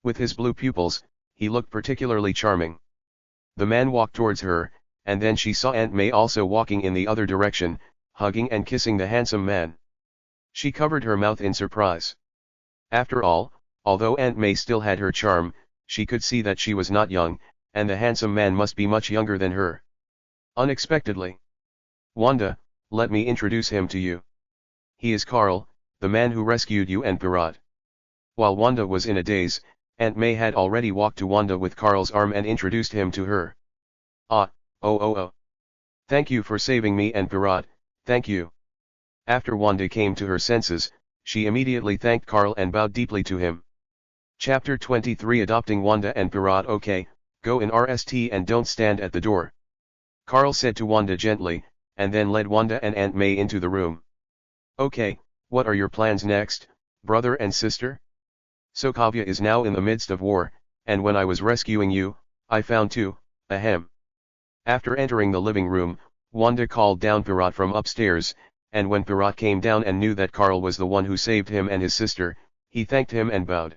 Speaker 1: With his blue pupils, he looked particularly charming. The man walked towards her, and then she saw Aunt May also walking in the other direction, hugging and kissing the handsome man. She covered her mouth in surprise. After all, although Aunt May still had her charm, she could see that she was not young, and the handsome man must be much younger than her. Unexpectedly, Wanda, let me introduce him to you. He is Carl, the man who rescued you and Pirat. While Wanda was in a daze, Aunt May had already walked to Wanda with Carl's arm and introduced him to her. Ah, oh. Thank you for saving me and Pirat, thank you. After Wanda came to her senses, she immediately thanked Carl and bowed deeply to him. Chapter 23 Adopting Wanda and Pirat. Okay, go in RST and don't stand at the door. Carl said to Wanda gently, and then led Wanda and Aunt May into the room. Okay, what are your plans next, brother and sister? Sokovia is now in the midst of war, and when I was rescuing you, I found two, ahem. After entering the living room, Wanda called down Pirat from upstairs, and when Pirat came down and knew that Carl was the one who saved him and his sister, he thanked him and bowed.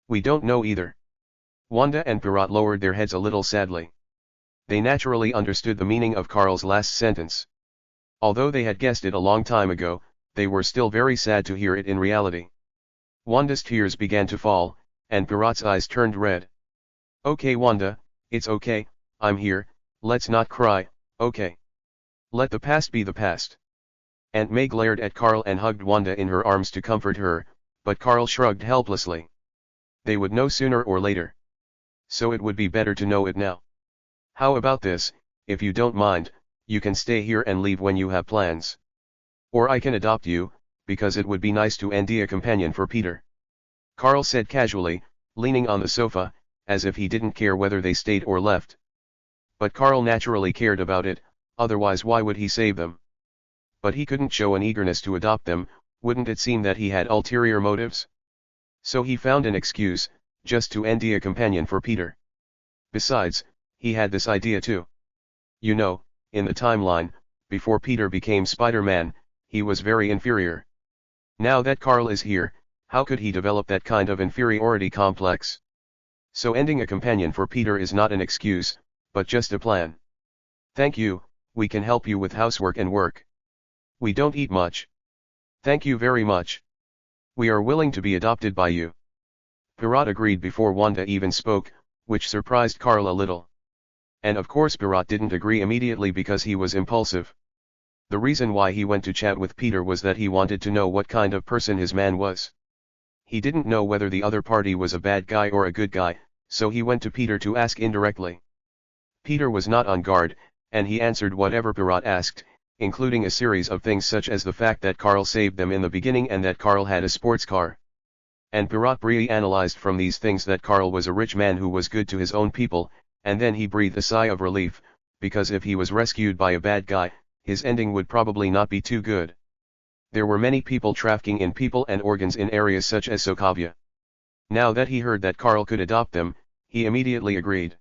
Speaker 1: We don't know either. Wanda and Pirat lowered their heads a little sadly. They naturally understood the meaning of Carl's last sentence. Although they had guessed it a long time ago, they were still very sad to hear it in reality. Wanda's tears began to fall, and Pirat's eyes turned red. Okay Wanda, it's okay, I'm here, let's not cry, okay. Let the past be the past. Aunt May glared at Carl and hugged Wanda in her arms to comfort her, but Carl shrugged helplessly. They would know sooner or later. So it would be better to know it now. How about this, if you don't mind, you can stay here and leave when you have plans. Or I can adopt you, because it would be nice to be a companion for Peter. Carl said casually, leaning on the sofa, as if he didn't care whether they stayed or left. But Carl naturally cared about it, otherwise why would he save them? But he couldn't show an eagerness to adopt them, wouldn't it seem that he had ulterior motives? So he found an excuse, just to be a companion for Peter. Besides, he had this idea too. You know, in the timeline, before Peter became Spider-Man, he was very inferior. Now that Carl is here, how could he develop that kind of inferiority complex? So ending a companion for Peter is not an excuse, but just a plan. Thank you, we can help you with housework and work. We don't eat much. Thank you very much. We are willing to be adopted by you. Pirat agreed before Wanda even spoke, which surprised Carl a little. And of course Pirat didn't agree immediately because he was impulsive. The reason why he went to chat with Peter was that he wanted to know what kind of person his man was. He didn't know whether the other party was a bad guy or a good guy, so he went to Peter to ask indirectly. Peter was not on guard, and he answered whatever Pirat asked, including a series of things such as the fact that Carl saved them in the beginning and that Carl had a sports car. And Pirat briefly analyzed from these things that Carl was a rich man who was good to his own people, and then he breathed a sigh of relief, because if he was rescued by a bad guy, his ending would probably not be too good. There were many people trafficking in people and organs in areas such as Sokovia. Now that he heard that Carl could adopt them, he immediately agreed.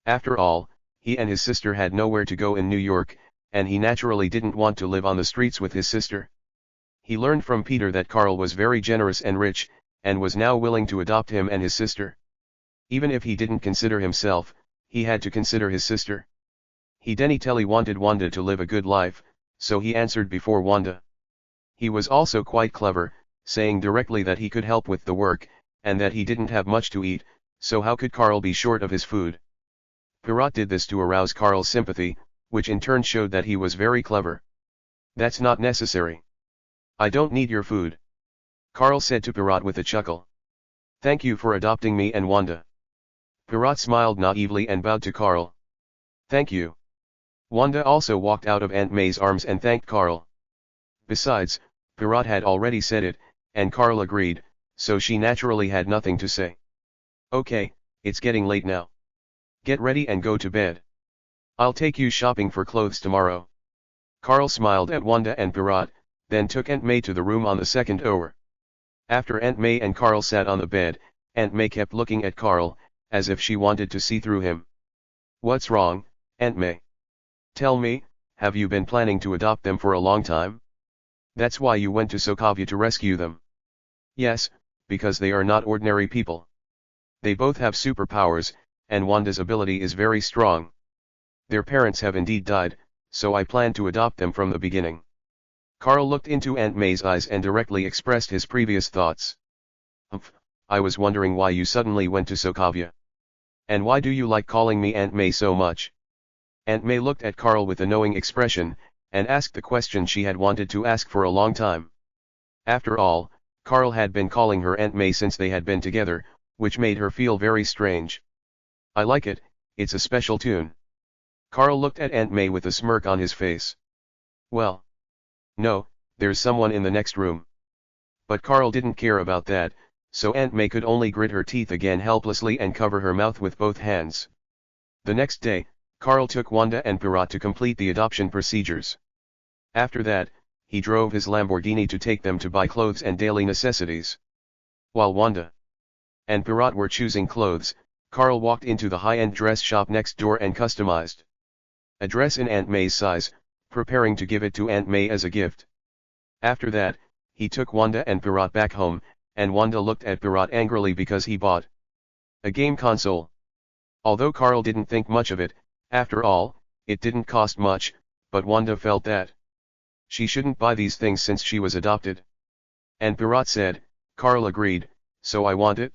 Speaker 1: After all, he and his sister had nowhere to go in New York, and he naturally didn't want to live on the streets with his sister. He learned from Peter that Carl was very generous and rich, and was now willing to adopt him and his sister. Even if he didn't consider himself, he had to consider his sister. He didn't wanted Wanda to live a good life, so he answered before Wanda. He was also quite clever, saying directly that he could help with the work, and that he didn't have much to eat, so how could Carl be short of his food? Pirat did this to arouse Carl's sympathy, which in turn showed that he was very clever. That's not necessary. I don't need your food. Carl said to Pirat with a chuckle. Thank you for adopting me and Wanda. Pirat smiled naively and bowed to Carl. Thank you. Wanda also walked out of Aunt May's arms and thanked Carl. Besides, Pirat had already said it, and Carl agreed, so she naturally had nothing to say. Okay, it's getting late now. Get ready and go to bed. I'll take you shopping for clothes tomorrow. Carl smiled at Wanda and Pirat, then took Aunt May to the room on the second floor. After Aunt May and Carl sat on the bed, Aunt May kept looking at Carl, as if she wanted to see through him. What's wrong, Aunt May? Tell me, have you been planning to adopt them for a long time? That's why you went to Sokovia to rescue them. Yes, because they are not ordinary people. They both have superpowers, and Wanda's ability is very strong. Their parents have indeed died, so I plan to adopt them from the beginning. Carl looked into Aunt May's eyes and directly expressed his previous thoughts. I was wondering why you suddenly went to Sokovia. And why do you like calling me Aunt May so much? Aunt May looked at Carl with a knowing expression, and asked the question she had wanted to ask for a long time. After all, Carl had been calling her Aunt May since they had been together, which made her feel very strange. I like it, it's a special tune. Carl looked at Aunt May with a smirk on his face. Well. No, there's someone in the next room. But Carl didn't care about that, so Aunt May could only grit her teeth again helplessly and cover her mouth with both hands. The next day, Carl took Wanda and Pirat to complete the adoption procedures. After that, he drove his Lamborghini to take them to buy clothes and daily necessities. While Wanda and Pirat were choosing clothes, Carl walked into the high-end dress shop next door and customized a dress in Aunt May's size, preparing to give it to Aunt May as a gift. After that, he took Wanda and Pirat back home, and Wanda looked at Pirat angrily because he bought a game console. Although Carl didn't think much of it, after all, it didn't cost much, but Wanda felt that she shouldn't buy these things since she was adopted. And Pirat said, Carl agreed, so I want it.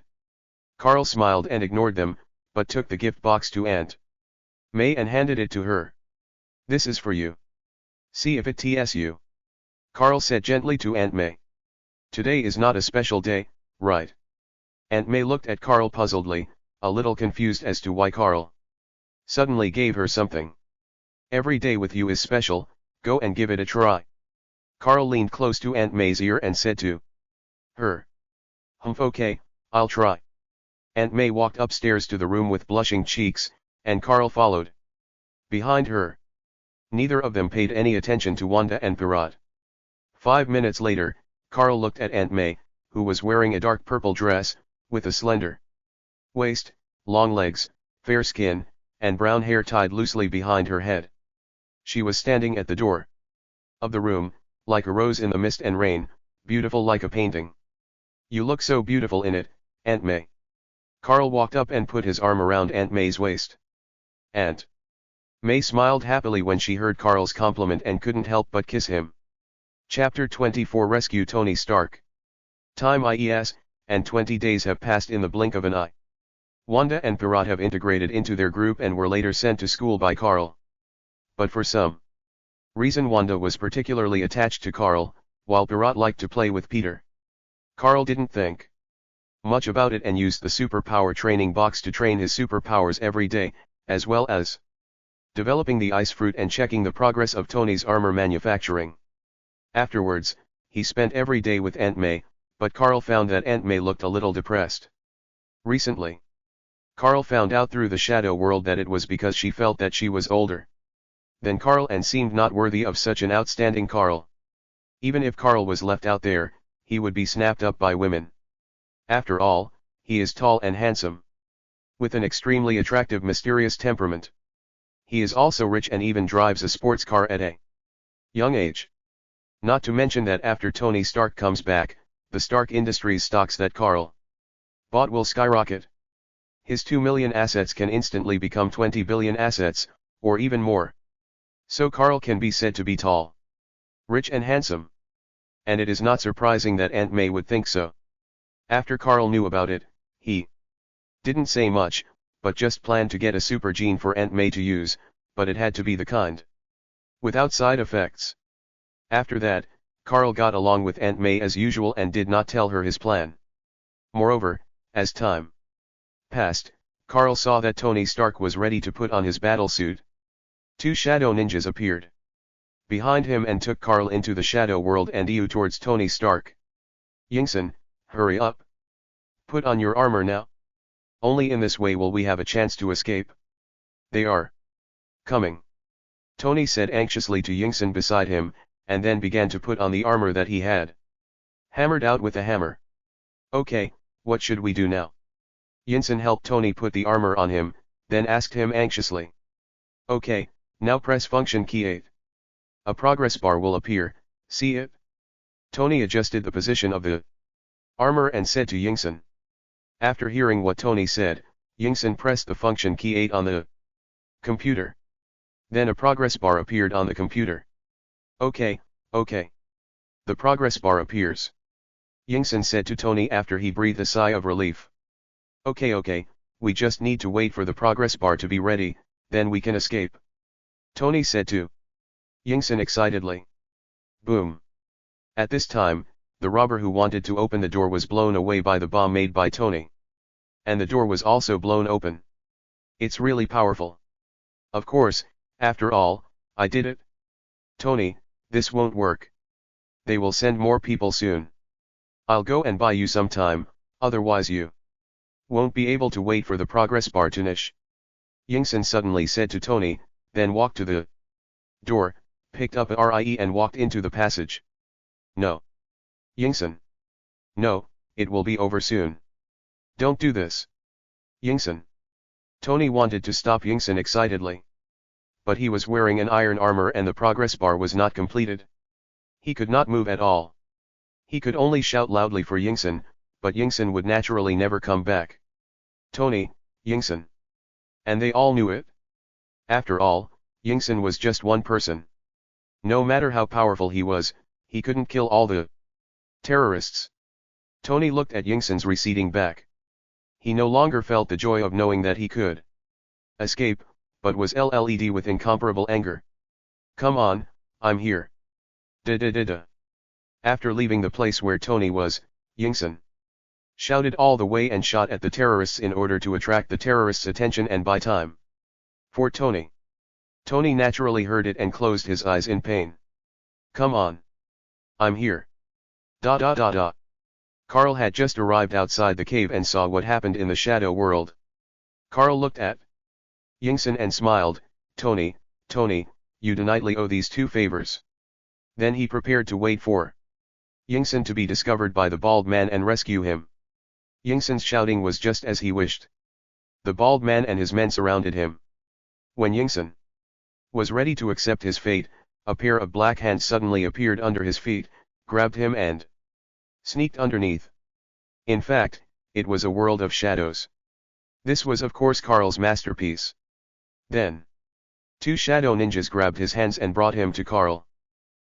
Speaker 1: Carl smiled and ignored them, but took the gift box to Aunt May and handed it to her. This is for you. See if it TS you. Carl said gently to Aunt May. Today is not a special day, right? Aunt May looked at Carl puzzledly, a little confused as to why Carl suddenly gave her something. Every day with you is special, go and give it a try. Carl leaned close to Aunt May's ear and said to her. Humph, okay, I'll try. Aunt May walked upstairs to the room with blushing cheeks, and Carl followed behind her. Neither of them paid any attention to Wanda and Pirat. 5 minutes later, Carl looked at Aunt May, who was wearing a dark purple dress, with a slender waist, long legs, fair skin, and brown hair tied loosely behind her head. She was standing at the door of the room, like a rose in the mist and rain, beautiful like a painting. You look so beautiful in it, Aunt May. Carl walked up and put his arm around Aunt May's waist. Aunt May smiled happily when she heard Carl's compliment and couldn't help but kiss him. Chapter 24 Rescue Tony Stark. Time IES, and 20 days have passed in the blink of an eye. Wanda and Pirat have integrated into their group and were later sent to school by Carl. But for some reason Wanda was particularly attached to Carl, while Pirat liked to play with Peter. Carl didn't think much about it and used the superpower training box to train his superpowers every day, as well as developing the ice fruit and checking the progress of Tony's armor manufacturing. Afterwards, he spent every day with Aunt May, but Carl found that Aunt May looked a little depressed. Recently, Carl found out through the shadow world that it was because she felt that she was older than Carl and seemed not worthy of such an outstanding Carl. Even if Carl was left out there, he would be snapped up by women. After all, he is tall and handsome, with an extremely attractive mysterious temperament. He is also rich and even drives a sports car at a young age. Not to mention that after Tony Stark comes back, the Stark Industries stocks that Carl bought will skyrocket. His 2 million assets can instantly become 20 billion assets, or even more. So Carl can be said to be tall, rich and handsome. And it is not surprising that Aunt May would think so. After Carl knew about it, he didn't say much, but just planned to get a super gene for Aunt May to use, but it had to be the kind without side effects. After that, Carl got along with Aunt May as usual and did not tell her his plan. Moreover, as time passed, Carl saw that Tony Stark was ready to put on his battle suit. 2 shadow ninjas appeared behind him and took Carl into the shadow world and towards Tony Stark. Yingson, hurry up. Put on your armor now. Only in this way will we have a chance to escape. They are coming, Tony said anxiously to Yingson beside him, and then began to put on the armor that he had hammered out with a hammer. Okay, what should we do now? Yingson helped Tony put the armor on him, then asked him anxiously. Okay, now press function key 8. A progress bar will appear, see it? Tony adjusted the position of the armor and said to Yingson. After hearing what Tony said, Yingson pressed the function key 8 on the computer. Then a progress bar appeared on the computer. Okay, okay. The progress bar appears. Yingson said to Tony after he breathed a sigh of relief. Okay, we just need to wait for the progress bar to be ready, then we can escape. Tony said to Yingsen excitedly. Boom. At this time, the robber who wanted to open the door was blown away by the bomb made by Tony. And the door was also blown open. It's really powerful. Of course, after all, I did it. Tony, this won't work. They will send more people soon. I'll go and buy you some time, otherwise you won't be able to wait for the progress bar to finish. Yingsen suddenly said to Tony, then walked to the door, picked up a RIE and walked into the passage. No. Yingsen. No, it will be over soon. Don't do this. Yingsen. Tony wanted to stop Yingsen excitedly. But he was wearing an iron armor and the progress bar was not completed. He could not move at all. He could only shout loudly for Yingsen, but Yingsen would naturally never come back. Tony, Yingsen. And they all knew it. After all, Yingsen was just one person. No matter how powerful he was, he couldn't kill all the terrorists. Tony looked at Yingsen's receding back. He no longer felt the joy of knowing that he could escape, but was led with incomparable anger. Come on, I'm here. Da-da-da-da. After leaving the place where Tony was, Yingsen shouted all the way and shot at the terrorists in order to attract the terrorists' attention and buy time. For Tony. Tony naturally heard it and closed his eyes in pain. Come on. I'm here. Da da da da. Carl had just arrived outside the cave and saw what happened in the shadow world. Carl looked at Yingsen and smiled, Tony, you definitely owe these two favors. Then he prepared to wait for Yingsen to be discovered by the bald man and rescue him. Yingsen's shouting was just as he wished. The bald man and his men surrounded him. When Yingsen was ready to accept his fate, a pair of black hands suddenly appeared under his feet, grabbed him and sneaked underneath. In fact, it was a world of shadows. This was of course Carl's masterpiece. Then, two shadow ninjas grabbed his hands and brought him to Carl.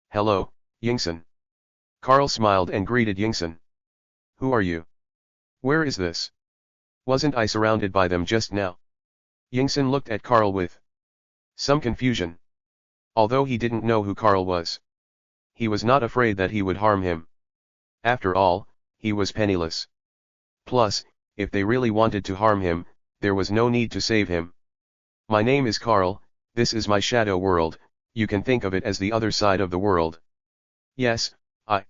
Speaker 1: Hello, Yingsen. Carl smiled and greeted Yingsen. Who are you? Where is this? Wasn't I surrounded by them just now? Yingsen looked at Carl with some confusion. Although he didn't know who Carl was, he was not afraid that he would harm him. After all, he was penniless. Plus, if they really wanted to harm him, there was no need to save him. My name is Carl, this is my shadow world, you can think of it as the other side of the world. Yes, I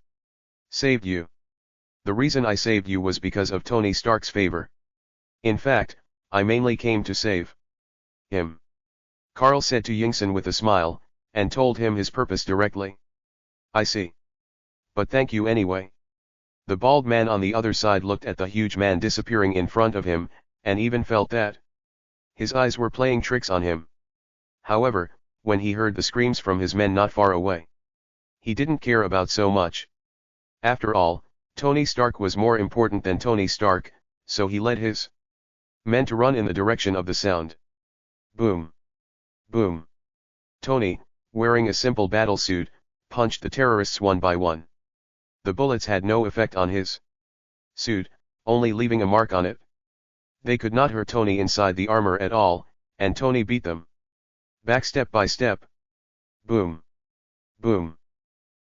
Speaker 1: saved you. The reason I saved you was because of Tony Stark's favor. In fact, I mainly came to save him. Carl said to Yingsen with a smile, and told him his purpose directly. I see. But thank you anyway. The bald man on the other side looked at the huge man disappearing in front of him, and even felt that his eyes were playing tricks on him. However, when he heard the screams from his men not far away, he didn't care about so much. After all, Tony Stark was more important than Tony Stark, so he led his men to run in the direction of the sound. Boom. Boom. Tony, wearing a simple battle suit, punched the terrorists one by one. The bullets had no effect on his suit, only leaving a mark on it. They could not hurt Tony inside the armor at all, and Tony beat them back step by step. Boom. Boom.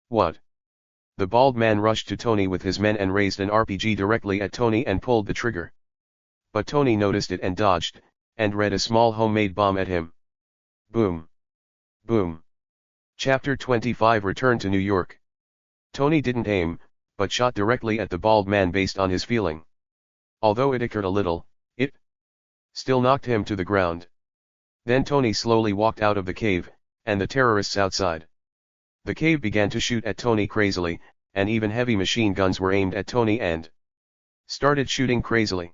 Speaker 1: What? The bald man rushed to Tony with his men and raised an RPG directly at Tony and pulled the trigger. But Tony noticed it and dodged, and read a small homemade bomb at him. Boom. Boom. Chapter 25 Return to New York. Tony didn't aim, but shot directly at the bald man based on his feeling. Although it occurred a little, it still knocked him to the ground. Then Tony slowly walked out of the cave, and the terrorists outside the cave began to shoot at Tony crazily, and even heavy machine guns were aimed at Tony and started shooting crazily.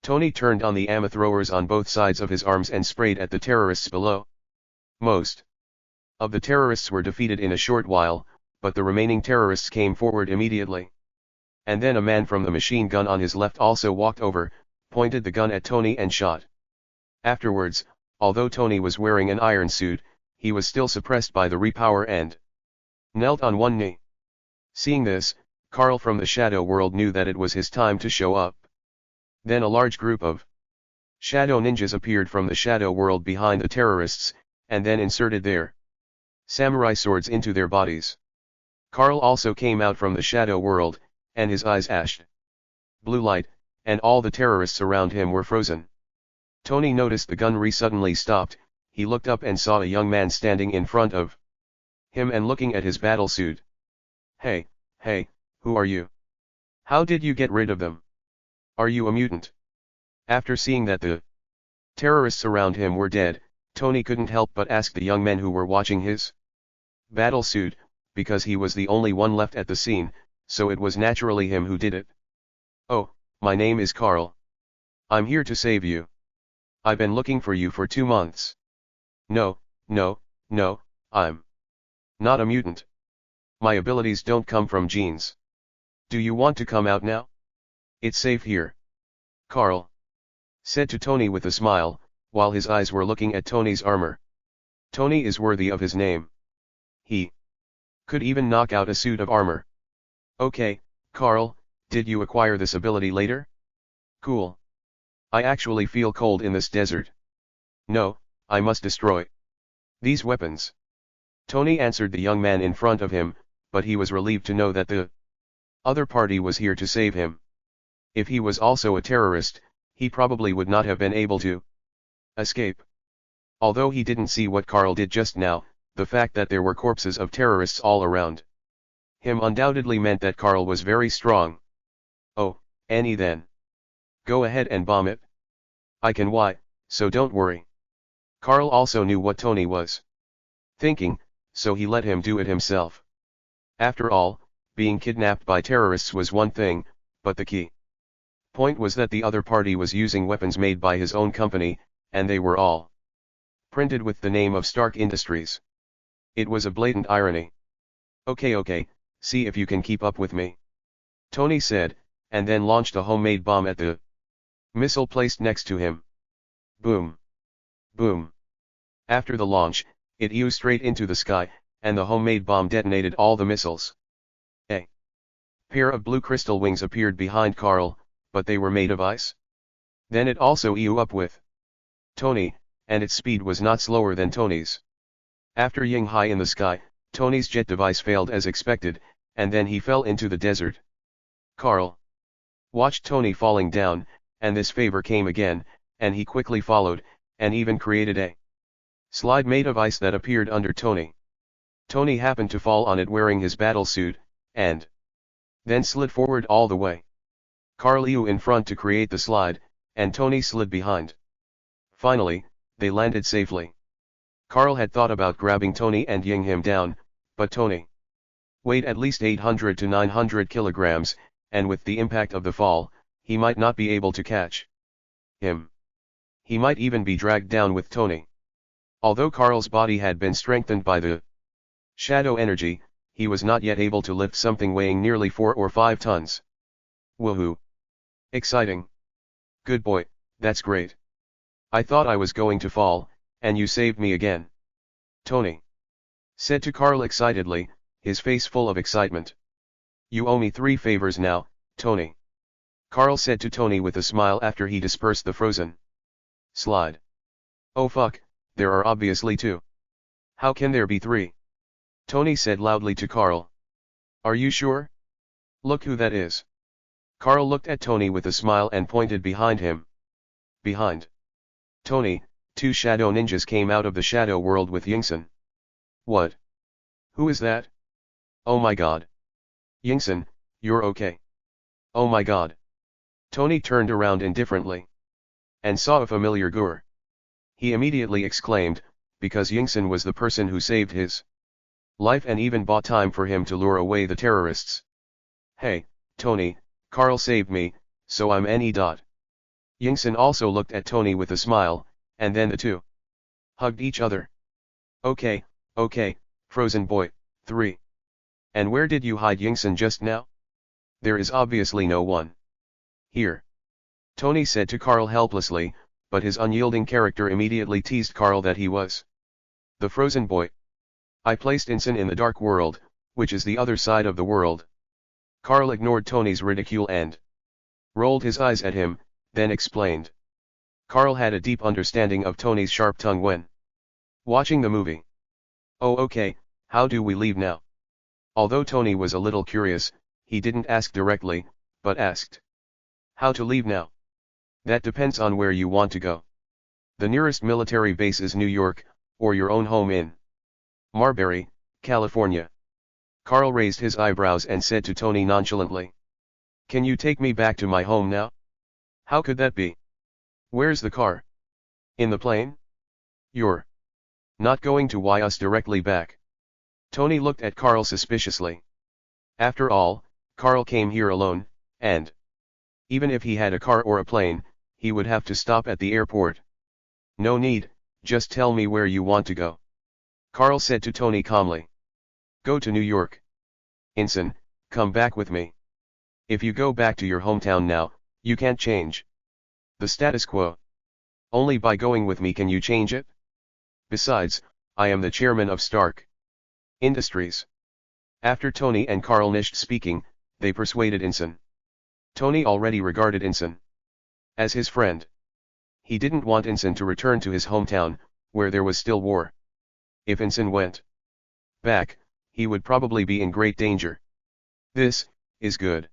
Speaker 1: Tony turned on the ammo throwers on both sides of his arms and sprayed at the terrorists below. Most of the terrorists were defeated in a short while, but the remaining terrorists came forward immediately. And then a man from the machine gun on his left also walked over, pointed the gun at Tony and shot. Afterwards, although Tony was wearing an iron suit, he was still suppressed by the repower and knelt on one knee. Seeing this, Carl from the shadow world knew that it was his time to show up. Then a large group of shadow ninjas appeared from the shadow world behind the terrorists, and then inserted their samurai swords into their bodies. Carl also came out from the shadow world, and his eyes ashed blue light, and all the terrorists around him were frozen. Tony noticed the gunnery suddenly stopped. He looked up and saw a young man standing in front of him and looking at his battlesuit. Hey, who are you? How did you get rid of them? Are you a mutant? After seeing that the terrorists around him were dead, Tony couldn't help but ask the young men who were watching his battlesuit, because he was the only one left at the scene, so it was naturally him who did it. Oh, my name is Carl. I'm here to save you. I've been looking for you for 2 months. No, I'm not a mutant. My abilities don't come from genes. Do you want to come out now? It's safe here. Carl said to Tony with a smile, while his eyes were looking at Tony's armor. Tony is worthy of his name. He could even knock out a suit of armor. Okay, Carl, did you acquire this ability later? Cool. I actually feel cold in this desert. No, I must destroy these weapons. Tony answered the young man in front of him, but he was relieved to know that the other party was here to save him. If he was also a terrorist, he probably would not have been able to escape. Although he didn't see what Carl did just now, the fact that there were corpses of terrorists all around him undoubtedly meant that Carl was very strong. Oh, Annie then. Go ahead and bomb it. I can why, so don't worry. Carl also knew what Tony was thinking, so he let him do it himself. After all, being kidnapped by terrorists was one thing, but the key point was that the other party was using weapons made by his own company, and they were all printed with the name of Stark Industries. It was a blatant irony. Okay, see if you can keep up with me, Tony said, and then launched a homemade bomb at the missile placed next to him. Boom. Boom. After the launch, it flew straight into the sky, and the homemade bomb detonated all the missiles. A pair of blue crystal wings appeared behind Carl, but they were made of ice. Then it also flew up with Tony, and its speed was not slower than Tony's. After ying high in the sky, Tony's jet device failed as expected, and then he fell into the desert. Carl watched Tony falling down, and this favor came again, and he quickly followed, and even created a slide made of ice that appeared under Tony. Tony happened to fall on it wearing his battlesuit, and then slid forward all the way. Carl flew in front to create the slide, and Tony slid behind. Finally, they landed safely. Carl had thought about grabbing Tony and ying him down, but Tony weighed at least 800 to 900 kilograms, and with the impact of the fall, he might not be able to catch him. He might even be dragged down with Tony. Although Carl's body had been strengthened by the shadow energy, he was not yet able to lift something weighing nearly 4 or 5 tons. Woohoo! Exciting! Good boy, that's great. I thought I was going to fall, and you saved me again. Tony said to Carl excitedly, his face full of excitement. You owe me 3 favors now, Tony. Carl said to Tony with a smile after he dispersed the frozen slide. Oh fuck, there are obviously 2. How can there be 3? Tony said loudly to Carl. Are you sure? Look who that is. Carl looked at Tony with a smile and pointed behind him. Behind Tony, 2 shadow ninjas came out of the shadow world with Yingsun. What? Who is that? Oh my god. Yingsun, you're okay. Oh my god. Tony turned around indifferently and saw a familiar Gur. He immediately exclaimed, because Yingsun was the person who saved his life and even bought time for him to lure away the terrorists. Hey, Tony, Carl saved me, so I'm any dot. Yingsun also looked at Tony with a smile, and then the 2 hugged each other. Okay, Frozen Boy, 3. And where did you hide Yingsun just now? There is obviously no one here. Tony said to Carl helplessly, but his unyielding character immediately teased Carl that he was the Frozen Boy. I placed Yingsun in the dark world, which is the other side of the world. Carl ignored Tony's ridicule and rolled his eyes at him, then explained. Carl had a deep understanding of Tony's sharp tongue when watching the movie. Oh okay, how do we leave now? Although Tony was a little curious, he didn't ask directly, but asked. How to leave now? That depends on where you want to go. The nearest military base is New York, or your own home in Marbury, California. Carl raised his eyebrows and said to Tony nonchalantly. Can you take me back to my home now? How could that be? Where's the car? In the plane? You're not going to wire us directly back. Tony looked at Carl suspiciously. After all, Carl came here alone, and even if he had a car or a plane, he would have to stop at the airport. No need, just tell me where you want to go. Carl said to Tony calmly. Go to New York. Ensign, come back with me. If you go back to your hometown now, you can't change the status quo. Only by going with me can you change it. Besides, I am the chairman of Stark Industries. After Tony and Carl finished speaking, they persuaded Ensign. Tony already regarded Ensign as his friend. He didn't want Ensign to return to his hometown, where there was still war. If Ensign went back, he would probably be in great danger. This is good.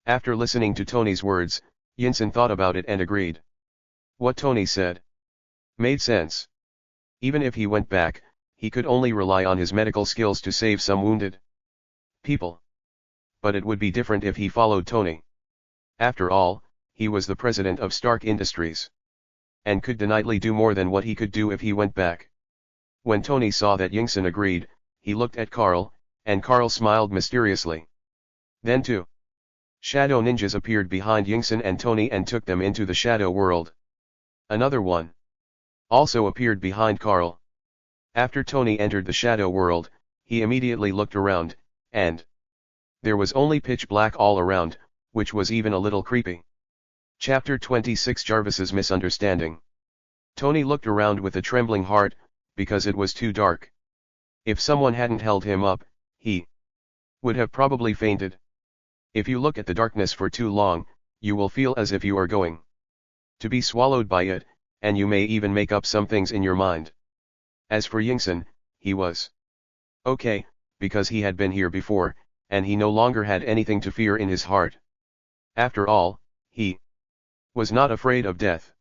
Speaker 1: After listening to Tony's words, Ensign thought about it and agreed. What Tony said made sense. Even if he went back, he could only rely on his medical skills to save some wounded people. But it would be different if he followed Tony. After all, he was the president of Stark Industries, and could definitely do more than what he could do if he went back. When Tony saw that Yingson agreed, he looked at Carl, and Carl smiled mysteriously. Then two shadow ninjas appeared behind Yingson and Tony and took them into the shadow world. Another one also appeared behind Carl. After Tony entered the shadow world, he immediately looked around, and there was only pitch black all around, which was even a little creepy. Chapter 26 Jarvis's Misunderstanding. Tony looked around with a trembling heart, because it was too dark. If someone hadn't held him up, he would have probably fainted. If you look at the darkness for too long, you will feel as if you are going to be swallowed by it, and you may even make up some things in your mind. As for Yingson, he was okay, because he had been here before, and he no longer had anything to fear in his heart. After all, he was not afraid of death.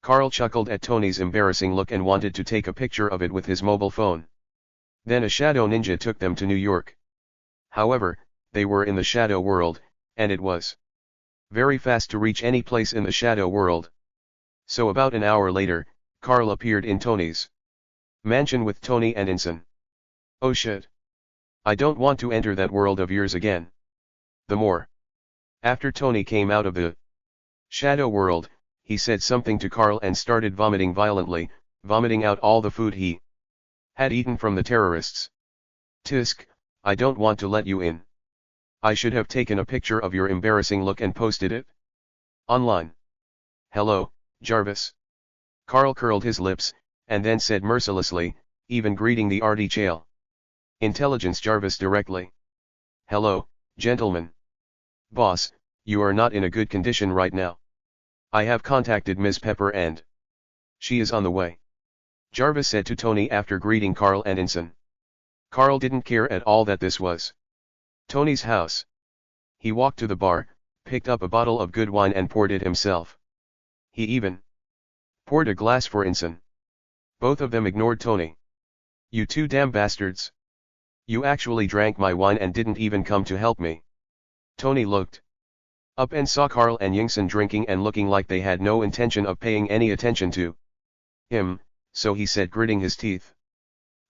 Speaker 1: Carl chuckled at Tony's embarrassing look and wanted to take a picture of it with his mobile phone. Then a shadow ninja took them to New York. However, they were in the shadow world, and it was very fast to reach any place in the shadow world. So about an hour later, Carl appeared in Tony's mansion with Tony and Ensign. Oh shit. I don't want to enter that world of yours again. The more. After Tony came out of the shadow world, he said something to Carl and started vomiting violently, vomiting out all the food he had eaten from the terrorists. Tisk, I don't want to let you in. I should have taken a picture of your embarrassing look and posted it online. Hello, Jarvis. Carl curled his lips, and then said mercilessly, even greeting the RD Intelligence Jarvis directly. Hello, gentlemen. Boss, you are not in a good condition right now. I have contacted Ms. Pepper and she is on the way. Jarvis said to Tony after greeting Carl and Ensign. Carl didn't care at all that this was Tony's house. He walked to the bar, picked up a bottle of good wine and poured it himself. He even poured a glass for Ensign. Both of them ignored Tony. You two damn bastards. You actually drank my wine and didn't even come to help me. Tony looked up and saw Carl and Yingson drinking and looking like they had no intention of paying any attention to him, so he said, gritting his teeth.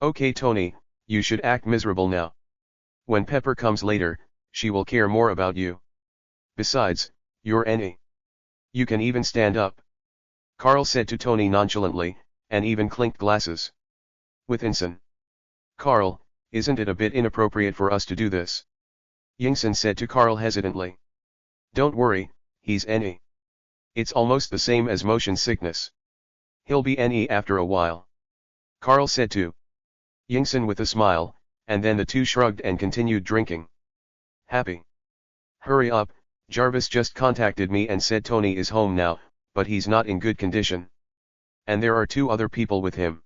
Speaker 1: Okay Tony, you should act miserable now. When Pepper comes later, she will care more about you. Besides, you're any. You can even stand up. Carl said to Tony nonchalantly, and even clinked glasses with Ensign. Carl, isn't it a bit inappropriate for us to do this? Yingson said to Carl hesitantly. Don't worry, he's NE. It's almost the same as motion sickness. He'll be NE after a while. Carl said to Yingson with a smile, and then the two shrugged and continued drinking. Happy. Hurry up, Jarvis just contacted me and said Tony is home now, but he's not in good condition. And there are two other people with him.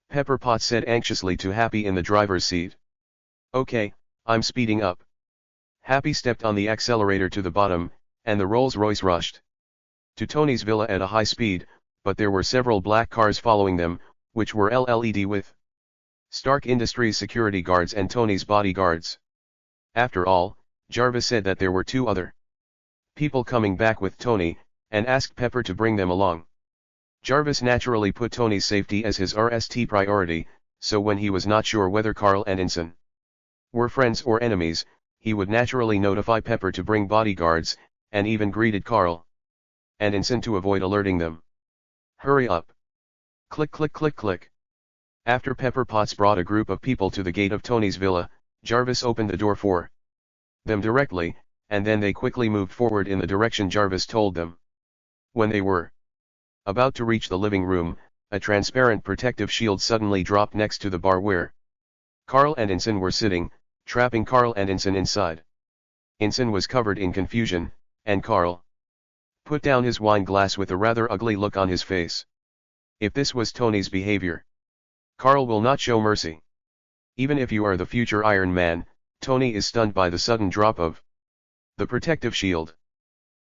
Speaker 1: Pepper Potts said anxiously to Happy in the driver's seat. Okay, I'm speeding up. Happy stepped on the accelerator to the bottom, and the Rolls-Royce rushed to Tony's villa at a high speed, but there were several black cars following them, which were LLED with Stark Industries security guards and Tony's bodyguards. After all, Jarvis said that there were two other people coming back with Tony, and asked Pepper to bring them along. Jarvis naturally put Tony's safety as his RST priority, so when he was not sure whether Carl and Ensign were friends or enemies, he would naturally notify Pepper to bring bodyguards, and even greeted Carl and Ensign to avoid alerting them. Hurry up. Click click click click. After Pepper Potts brought a group of people to the gate of Tony's villa, Jarvis opened the door for them directly, and then they quickly moved forward in the direction Jarvis told them. When they were about to reach the living room, a transparent protective shield suddenly dropped next to the bar where Carl and Ensign were sitting, trapping Carl and Ensign inside. Ensign was covered in confusion, and Carl put down his wine glass with a rather ugly look on his face. If this was Tony's behavior, Carl will not show mercy. Even if you are the future Iron Man, Tony is stunned by the sudden drop of the protective shield.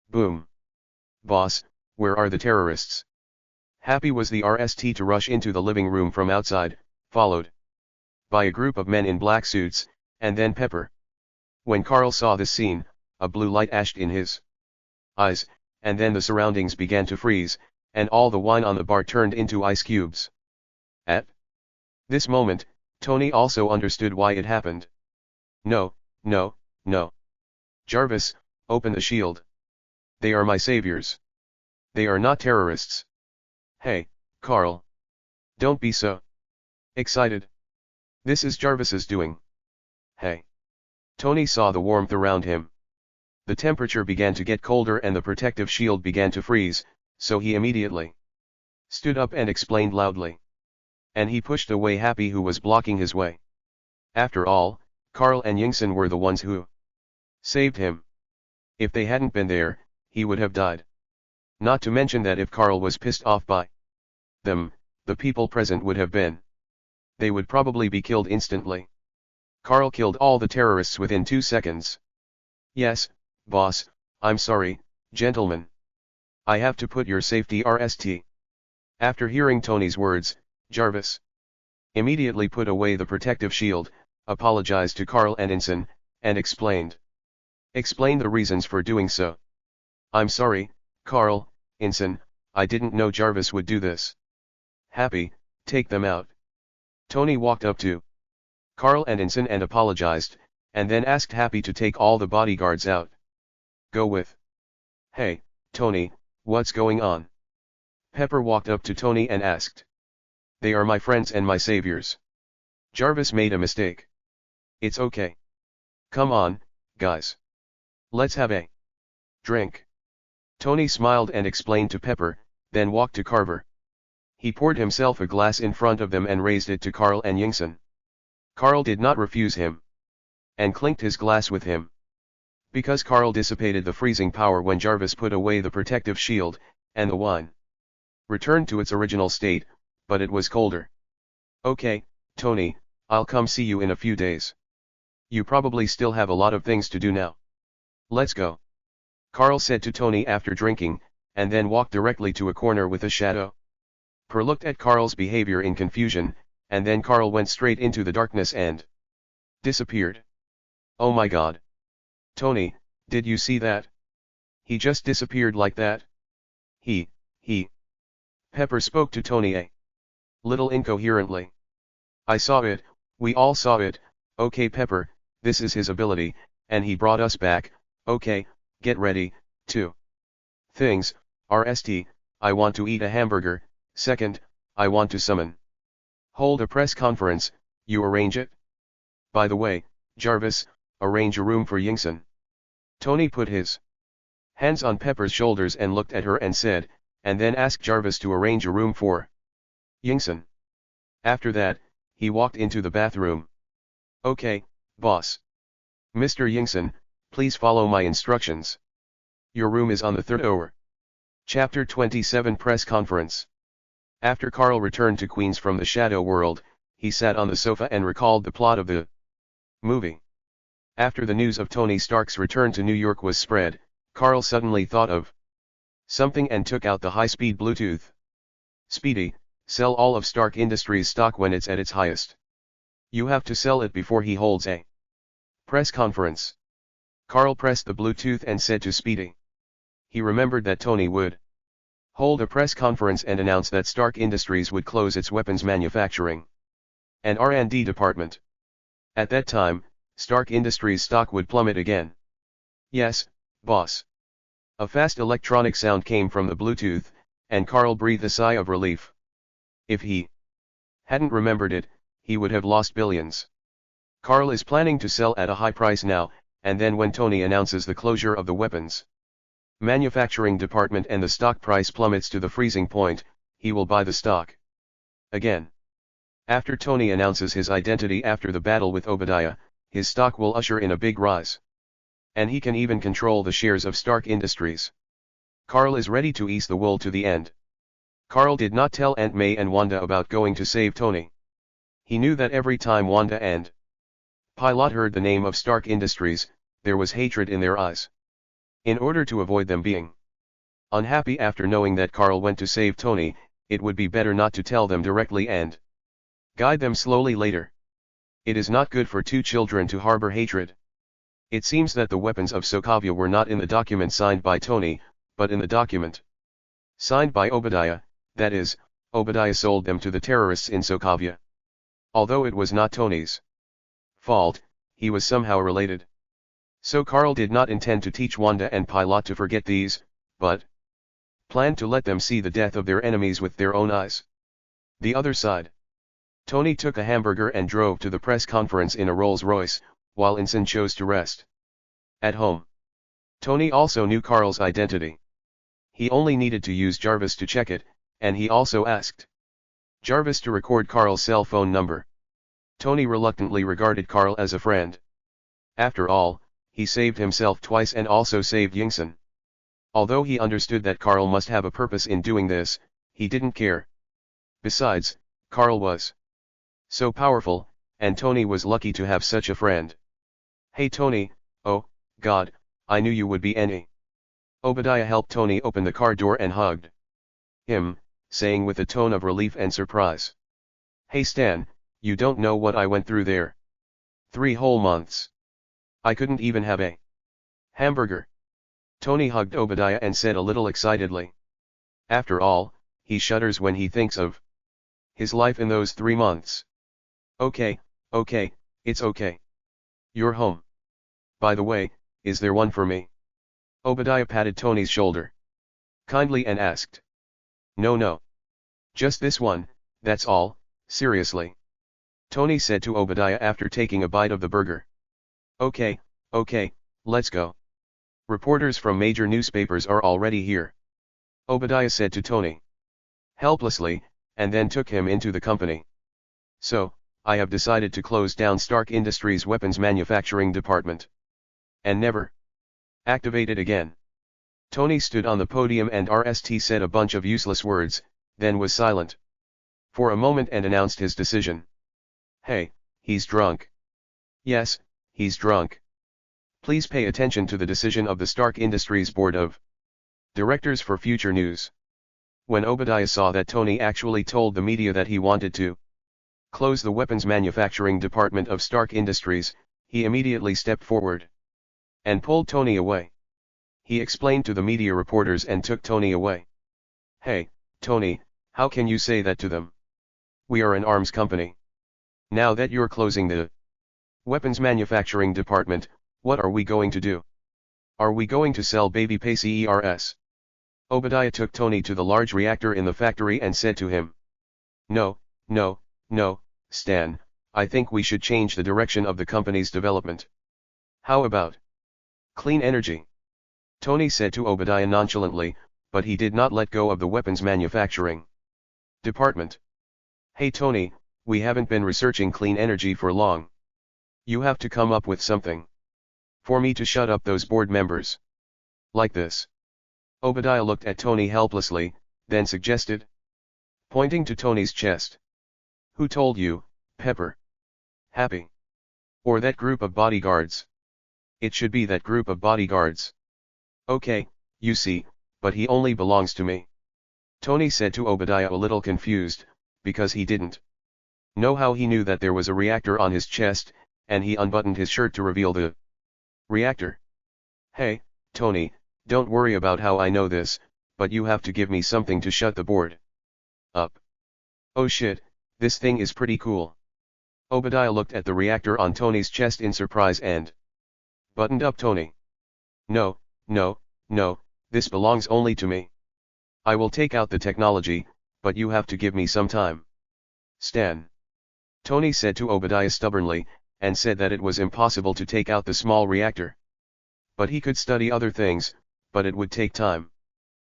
Speaker 1: Boom. Boss, where are the terrorists? Happy was the RST to rush into the living room from outside, followed by a group of men in black suits, and then Pepper. When Carl saw this scene, a blue light ashed in his eyes, and then the surroundings began to freeze, and all the wine on the bar turned into ice cubes. At this moment, Tony also understood why it happened. No, no, no. Jarvis, open the shield. They are my saviors. They are not terrorists. Hey, Carl. Don't be so excited. This is Jarvis's doing. Hey. Tony saw the warmth around him. The temperature began to get colder and the protective shield began to freeze, so he immediately stood up and explained loudly. And he pushed away Happy who was blocking his way. After all, Carl and Yingson were the ones who saved him. If they hadn't been there, he would have died. Not to mention that if Carl was pissed off by them, the people present would have been. They would probably be killed instantly. Carl killed all the terrorists within 2 seconds. Yes, boss, I'm sorry, gentlemen. I have to put your safety RST. After hearing Tony's words, Jarvis immediately put away the protective shield, apologized to Carl and Ensign, and explained the reasons for doing so. I'm sorry, Carl, Ensign, I didn't know Jarvis would do this. Happy, take them out. Tony walked up to Carl and Ensign and apologized, and then asked Happy to take all the bodyguards out. Go with. Hey, Tony, what's going on? Pepper walked up to Tony and asked. They are my friends and my saviors. Jarvis made a mistake. It's okay. Come on, guys. Let's have a drink. Tony smiled and explained to Pepper, then walked to Carver. He poured himself a glass in front of them and raised it to Carl and Yingson. Carl did not refuse him, and clinked his glass with him. Because Carl dissipated the freezing power when Jarvis put away the protective shield, and the wine returned to its original state, but it was colder. Okay, Tony, I'll come see you in a few days. You probably still have a lot of things to do now. Let's go. Carl said to Tony after drinking, and then walked directly to a corner with a shadow. Per looked at Carl's behavior in confusion, and then Carl went straight into the darkness and disappeared. Oh my god. Tony, did you see that? He just disappeared like that? He. Pepper spoke to Tony a little incoherently. I saw it, we all saw it, okay Pepper, this is his ability, and he brought us back, okay, get ready, 2 things, RST, I want to eat a hamburger, second, I want to summon. Hold a press conference, you arrange it? By the way, Jarvis, arrange a room for Yingson. Tony put his hands on Pepper's shoulders and looked at her and said, and then asked Jarvis to arrange a room for Yingson. After that, he walked into the bathroom. Okay, boss. Mr. Yingson, please follow my instructions. Your room is on the 3rd floor. Chapter 27 Press Conference. After Carl returned to Queens from the shadow world, he sat on the sofa and recalled the plot of the movie. After the news of Tony Stark's return to New York was spread, Carl suddenly thought of something and took out the high-speed Bluetooth. Speedy, sell all of Stark Industries stock when it's at its highest. You have to sell it before he holds a press conference. Carl pressed the Bluetooth and said to Speedy. He remembered that Tony would hold a press conference and announce that Stark Industries would close its weapons manufacturing and R&D department. At that time, Stark Industries stock would plummet again. Yes, boss. A fast electronic sound came from the Bluetooth, and Carl breathed a sigh of relief. If he hadn't remembered it, he would have lost billions. Carl is planning to sell at a high price now, and then when Tony announces the closure of the weapons manufacturing department and the stock price plummets to the freezing point, he will buy the stock again. After Tony announces his identity after the battle with Obadiah, his stock will usher in a big rise. And he can even control the shares of Stark Industries. Carl is ready to ease the wool to the end. Carl did not tell Aunt May and Wanda about going to save Tony. He knew that every time Wanda and Pilot heard the name of Stark Industries, there was hatred in their eyes. In order to avoid them being unhappy after knowing that Carl went to save Tony, it would be better not to tell them directly and guide them slowly later. It is not good for two children to harbor hatred. It seems that the weapons of Sokovia were not in the document signed by Tony, but in the document signed by Obadiah, that is, Obadiah sold them to the terrorists in Sokovia. Although it was not Tony's fault, he was somehow related. So Carl did not intend to teach Wanda and Pilot to forget these, but planned to let them see the death of their enemies with their own eyes. The other side. Tony took a hamburger and drove to the press conference in a Rolls-Royce, while Ensign chose to rest at home. Tony also knew Carl's identity. He only needed to use Jarvis to check it, and he also asked Jarvis to record Carl's cell phone number. Tony reluctantly regarded Carl as a friend. After all, he saved himself twice and also saved Yingson. Although he understood that Carl must have a purpose in doing this, he didn't care. Besides, Carl was so powerful, and Tony was lucky to have such a friend. Hey Tony, oh, God, I knew you would be any. Obadiah helped Tony open the car door and hugged him, saying with a tone of relief and surprise. Hey Stan, you don't know what I went through there. 3 whole months. I couldn't even have a hamburger. Tony hugged Obadiah and said a little excitedly. After all, he shudders when he thinks of his life in those 3 months. Okay, it's okay. You're home. By the way, is there one for me? Obadiah patted Tony's shoulder kindly and asked. No. Just this one, that's all, seriously. Tony said to Obadiah after taking a bite of the burger. Okay, let's go. Reporters from major newspapers are already here. Obadiah said to Tony helplessly, and then took him into the company. So, I have decided to close down Stark Industries' weapons manufacturing department. And never activate it again. Tony stood on the podium and RST said a bunch of useless words, then was silent for a moment and announced his decision. Hey, he's drunk. Yes, he's drunk. Please pay attention to the decision of the Stark Industries Board of Directors for future news. When Obadiah saw that Tony actually told the media that he wanted to close the weapons manufacturing department of Stark Industries, he immediately stepped forward and pulled Tony away. He explained to the media reporters and took Tony away. Hey, Tony, how can you say that to them? We are an arms company. Now that you're closing the weapons manufacturing department, what are we going to do? Are we going to sell baby PCERS? Obadiah took Tony to the large reactor in the factory and said to him. No, Stan, I think we should change the direction of the company's development. How about clean energy? Tony said to Obadiah nonchalantly, but he did not let go of the weapons manufacturing department. Hey Tony, we haven't been researching clean energy for long. You have to come up with something for me to shut up those board members. Like this. Obadiah looked at Tony helplessly, then suggested. pointing to Tony's chest. Who told you, Pepper? Happy? Or that group of bodyguards? It should be that group of bodyguards. Okay, you see, but he only belongs to me. Tony said to Obadiah, a little confused, because he didn't know how he knew that there was a reactor on his chest, and he unbuttoned his shirt to reveal the reactor. Hey, Tony, don't worry about how I know this, but you have to give me something to shut the board up. Oh shit, this thing is pretty cool. Obadiah looked at the reactor on Tony's chest in surprise and buttoned up Tony. No, no, no, this belongs only to me. I will take out the technology, but you have to give me some time. Stan. Tony said to Obadiah stubbornly, and said that it was impossible to take out the small reactor. But he could study other things, but it would take time.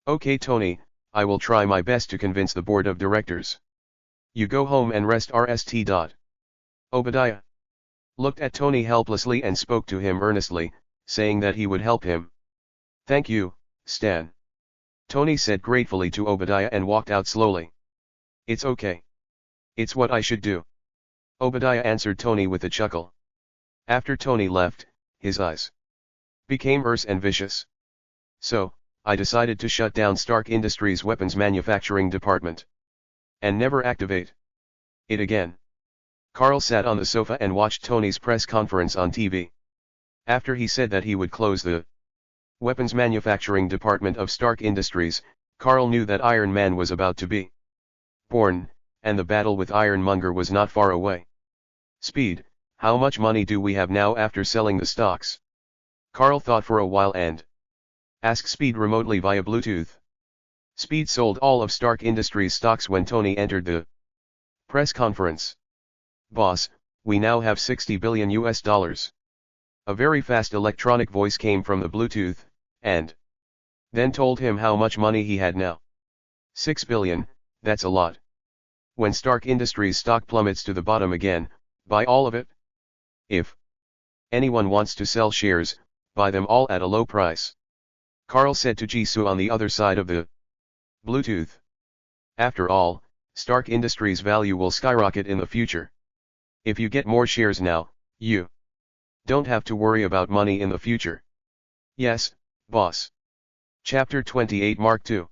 Speaker 1: Okay Tony, I will try my best to convince the board of directors. You go home and rest Rst. Obadiah looked at Tony helplessly and spoke to him earnestly, saying that he would help him. Thank you, Stan. Tony said gratefully to Obadiah and walked out slowly. It's okay. It's what I should do. Obadiah answered Tony with a chuckle. After Tony left, his eyes became fierce and vicious. So, I decided to shut down Stark Industries' weapons manufacturing department. And never activate it again. Carl sat on the sofa and watched Tony's press conference on TV. After he said that he would close the weapons manufacturing department of Stark Industries, Carl knew that Iron Man was about to be born, and the battle with Ironmonger was not far away. Speed, how much money do we have now after selling the stocks? Carl thought for a while and asked Speed remotely via Bluetooth. Speed sold all of Stark Industries stocks when Tony entered the press conference. Boss, we now have $60 billion. A very fast electronic voice came from the Bluetooth, and then told him how much money he had now. 6 billion, that's a lot. When Stark Industries stock plummets to the bottom again, buy all of it. If anyone wants to sell shares, buy them all at a low price. Carl said to Jisoo on the other side of the Bluetooth. After all, Stark Industries' value will skyrocket in the future. If you get more shares now, you don't have to worry about money in the future. Yes, boss. Chapter 28 Mark II.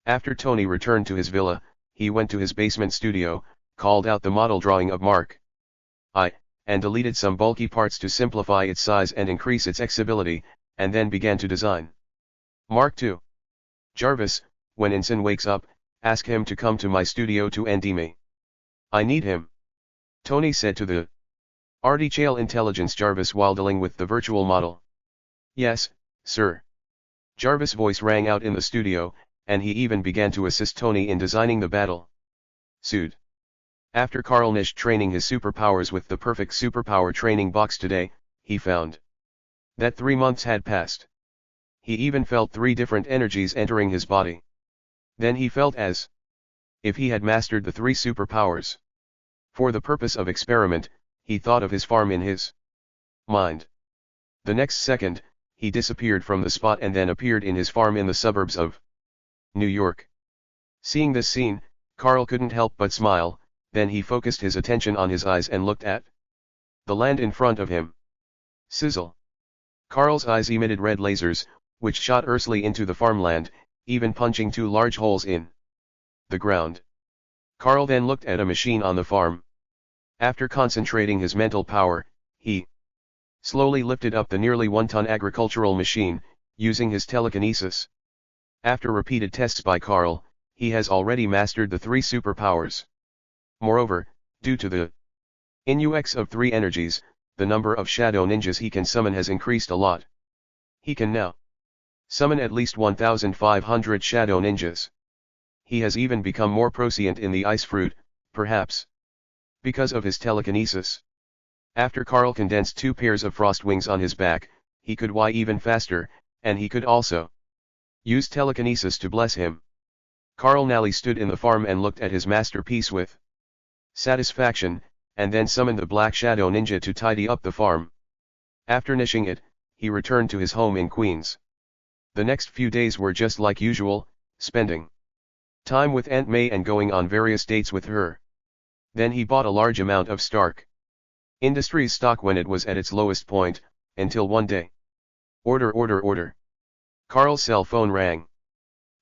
Speaker 1: After Tony returned to his villa, he went to his basement studio, called out the model drawing of Mark I, and deleted some bulky parts to simplify its size and increase its accessibility, and then began to design Mark II. Jarvis, when Ensign wakes up, ask him to come to my studio to ND me. I need him. Tony said to the Artificial Intelligence Jarvis while dealing with the virtual model. Yes, sir. Jarvis' voice rang out in the studio, and he even began to assist Tony in designing the battle suit. After Carl Nish training his superpowers with the perfect superpower training box today, he found that 3 months had passed. He even felt 3 different energies entering his body. Then he felt as if he had mastered the 3 superpowers. For the purpose of experiment, he thought of his farm in his mind. The next second, he disappeared from the spot and then appeared in his farm in the suburbs of New York. Seeing this scene, Carl couldn't help but smile, then he focused his attention on his eyes and looked at the land in front of him. Sizzle. Carl's eyes emitted red lasers, which shot earthly into the farmland, even punching 2 large holes in the ground. Carl then looked at a machine on the farm. After concentrating his mental power, he slowly lifted up the nearly 1-ton agricultural machine, using his telekinesis. After repeated tests by Carl, he has already mastered the 3 superpowers. Moreover, due to the influx of 3 energies, the number of shadow ninjas he can summon has increased a lot. He can now summon at least 1,500 shadow ninjas. He has even become more proficient in the ice fruit, perhaps because of his telekinesis. After Carl condensed 2 pairs of frost wings on his back, he could fly even faster, and he could also use telekinesis to bless him. Carl Nally stood in the farm and looked at his masterpiece with satisfaction, and then summoned the Black Shadow Ninja to tidy up the farm. After nishing it, he returned to his home in Queens. The next few days were just like usual, spending time with Aunt May and going on various dates with her. Then he bought a large amount of Stark Industries stock when it was at its lowest point, until one day. Order. Carl's cell phone rang.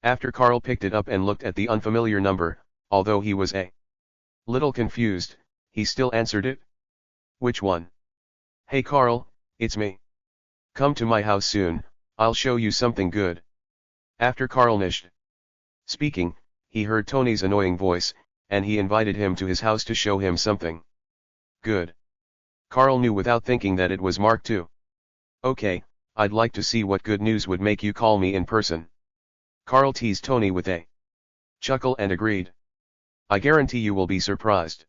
Speaker 1: After Carl picked it up and looked at the unfamiliar number, although he was a little confused, he still answered it. Which one? Hey Carl, it's me. Come to my house soon, I'll show you something good. After Carl finished speaking, he heard Tony's annoying voice, and he invited him to his house to show him something good. Carl knew without thinking that it was Mark too. Okay, I'd like to see what good news would make you call me in person. Carl teased Tony with a chuckle and agreed. I guarantee you will be surprised.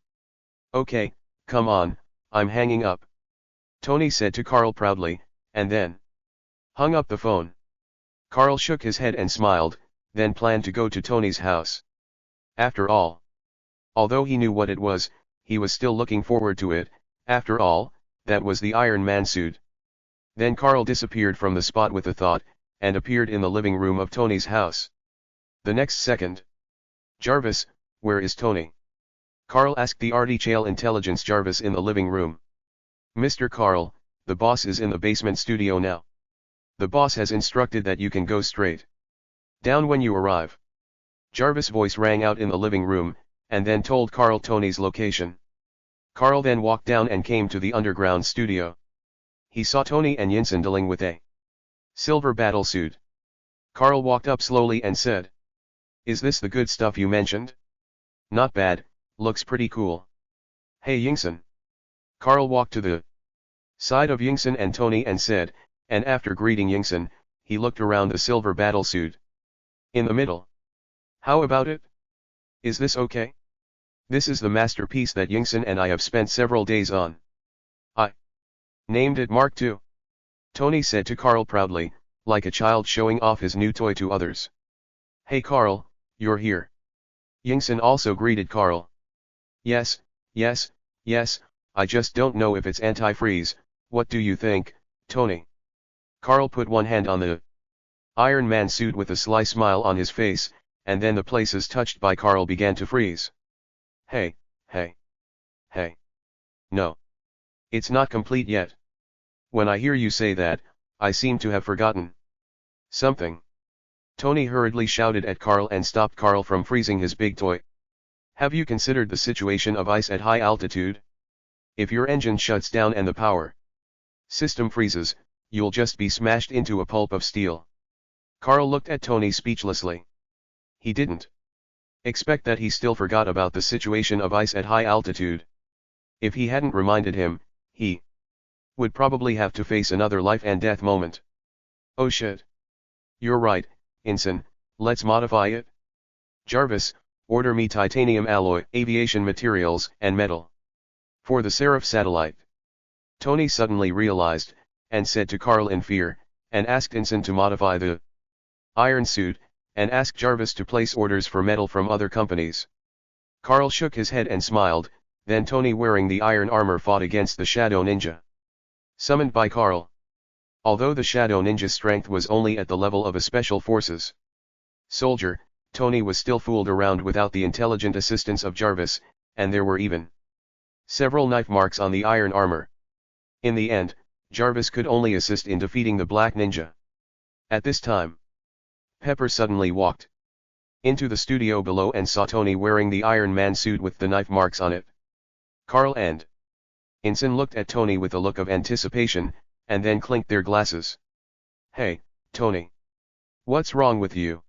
Speaker 1: Okay, come on, I'm hanging up. Tony said to Carl proudly, and then hung up the phone. Carl shook his head and smiled, then planned to go to Tony's house. After all, although he knew what it was, he was still looking forward to it. After all, that was the Iron Man suit. Then Carl disappeared from the spot with a thought, and appeared in the living room of Tony's house. The next second. Jarvis, where is Tony? Carl asked the artificial intelligence Jarvis in the living room. Mr. Carl, the boss is in the basement studio now. The boss has instructed that you can go straight down when you arrive. Jarvis' voice rang out in the living room, and then told Carl Tony's location. Carl then walked down and came to the underground studio. He saw Tony and Yinsen dealing with a silver battlesuit. Carl walked up slowly and said, Is this the good stuff you mentioned? Not bad, looks pretty cool. Hey Yinsen. Carl walked to the side of Yinsen and Tony and said, and after greeting Yinsen, he looked around the silver battlesuit. In the middle. How about it? Is this okay? This is the masterpiece that Yinsen and I have spent several days on. I named it Mark II. Tony said to Carl proudly, like a child showing off his new toy to others. Hey Carl, you're here. Yinsen also greeted Carl. Yes, I just don't know if it's antifreeze, what do you think, Tony? Carl put one hand on the Iron Man suit with a sly smile on his face, and then the places touched by Carl began to freeze. Hey. No. It's not complete yet. When I hear you say that, I seem to have forgotten something. Tony hurriedly shouted at Carl and stopped Carl from freezing his big toy. Have you considered the situation of ice at high altitude? If your engine shuts down and the power system freezes, you'll just be smashed into a pulp of steel. Carl looked at Tony speechlessly. He didn't expect that he still forgot about the situation of ice at high altitude. If he hadn't reminded him, he would probably have to face another life and death moment. Oh shit. You're right, Yinsen, let's modify it. Jarvis, order me titanium alloy, aviation materials, and metal. For the Seraph satellite. Tony suddenly realized, and said to Carl in fear, and asked Yinsen to modify the iron suit, and asked Jarvis to place orders for metal from other companies. Carl shook his head and smiled, then Tony wearing the iron armor fought against the Shadow Ninja. Summoned by Carl. Although the Shadow Ninja's strength was only at the level of a special forces soldier, Tony was still fooled around without the intelligent assistance of Jarvis, and there were even several knife marks on the iron armor. In the end, Jarvis could only assist in defeating the Black Ninja. At this time, Pepper suddenly walked into the studio below and saw Tony wearing the Iron Man suit with the knife marks on it. Carl and Yinsen looked at Tony with a look of anticipation, and then clinked their glasses. Hey, Tony. What's wrong with you?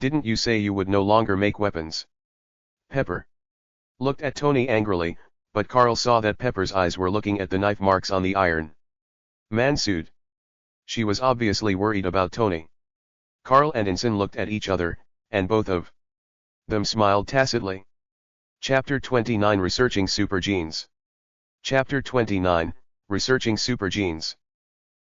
Speaker 1: Didn't you say you would no longer make weapons? Pepper looked at Tony angrily, but Carl saw that Pepper's eyes were looking at the knife marks on the Iron Man suit. She was obviously worried about Tony. Carl and Yinsen looked at each other, and both of them smiled tacitly. Chapter 29 Researching Super Genes. Chapter 29, Researching Super Genes.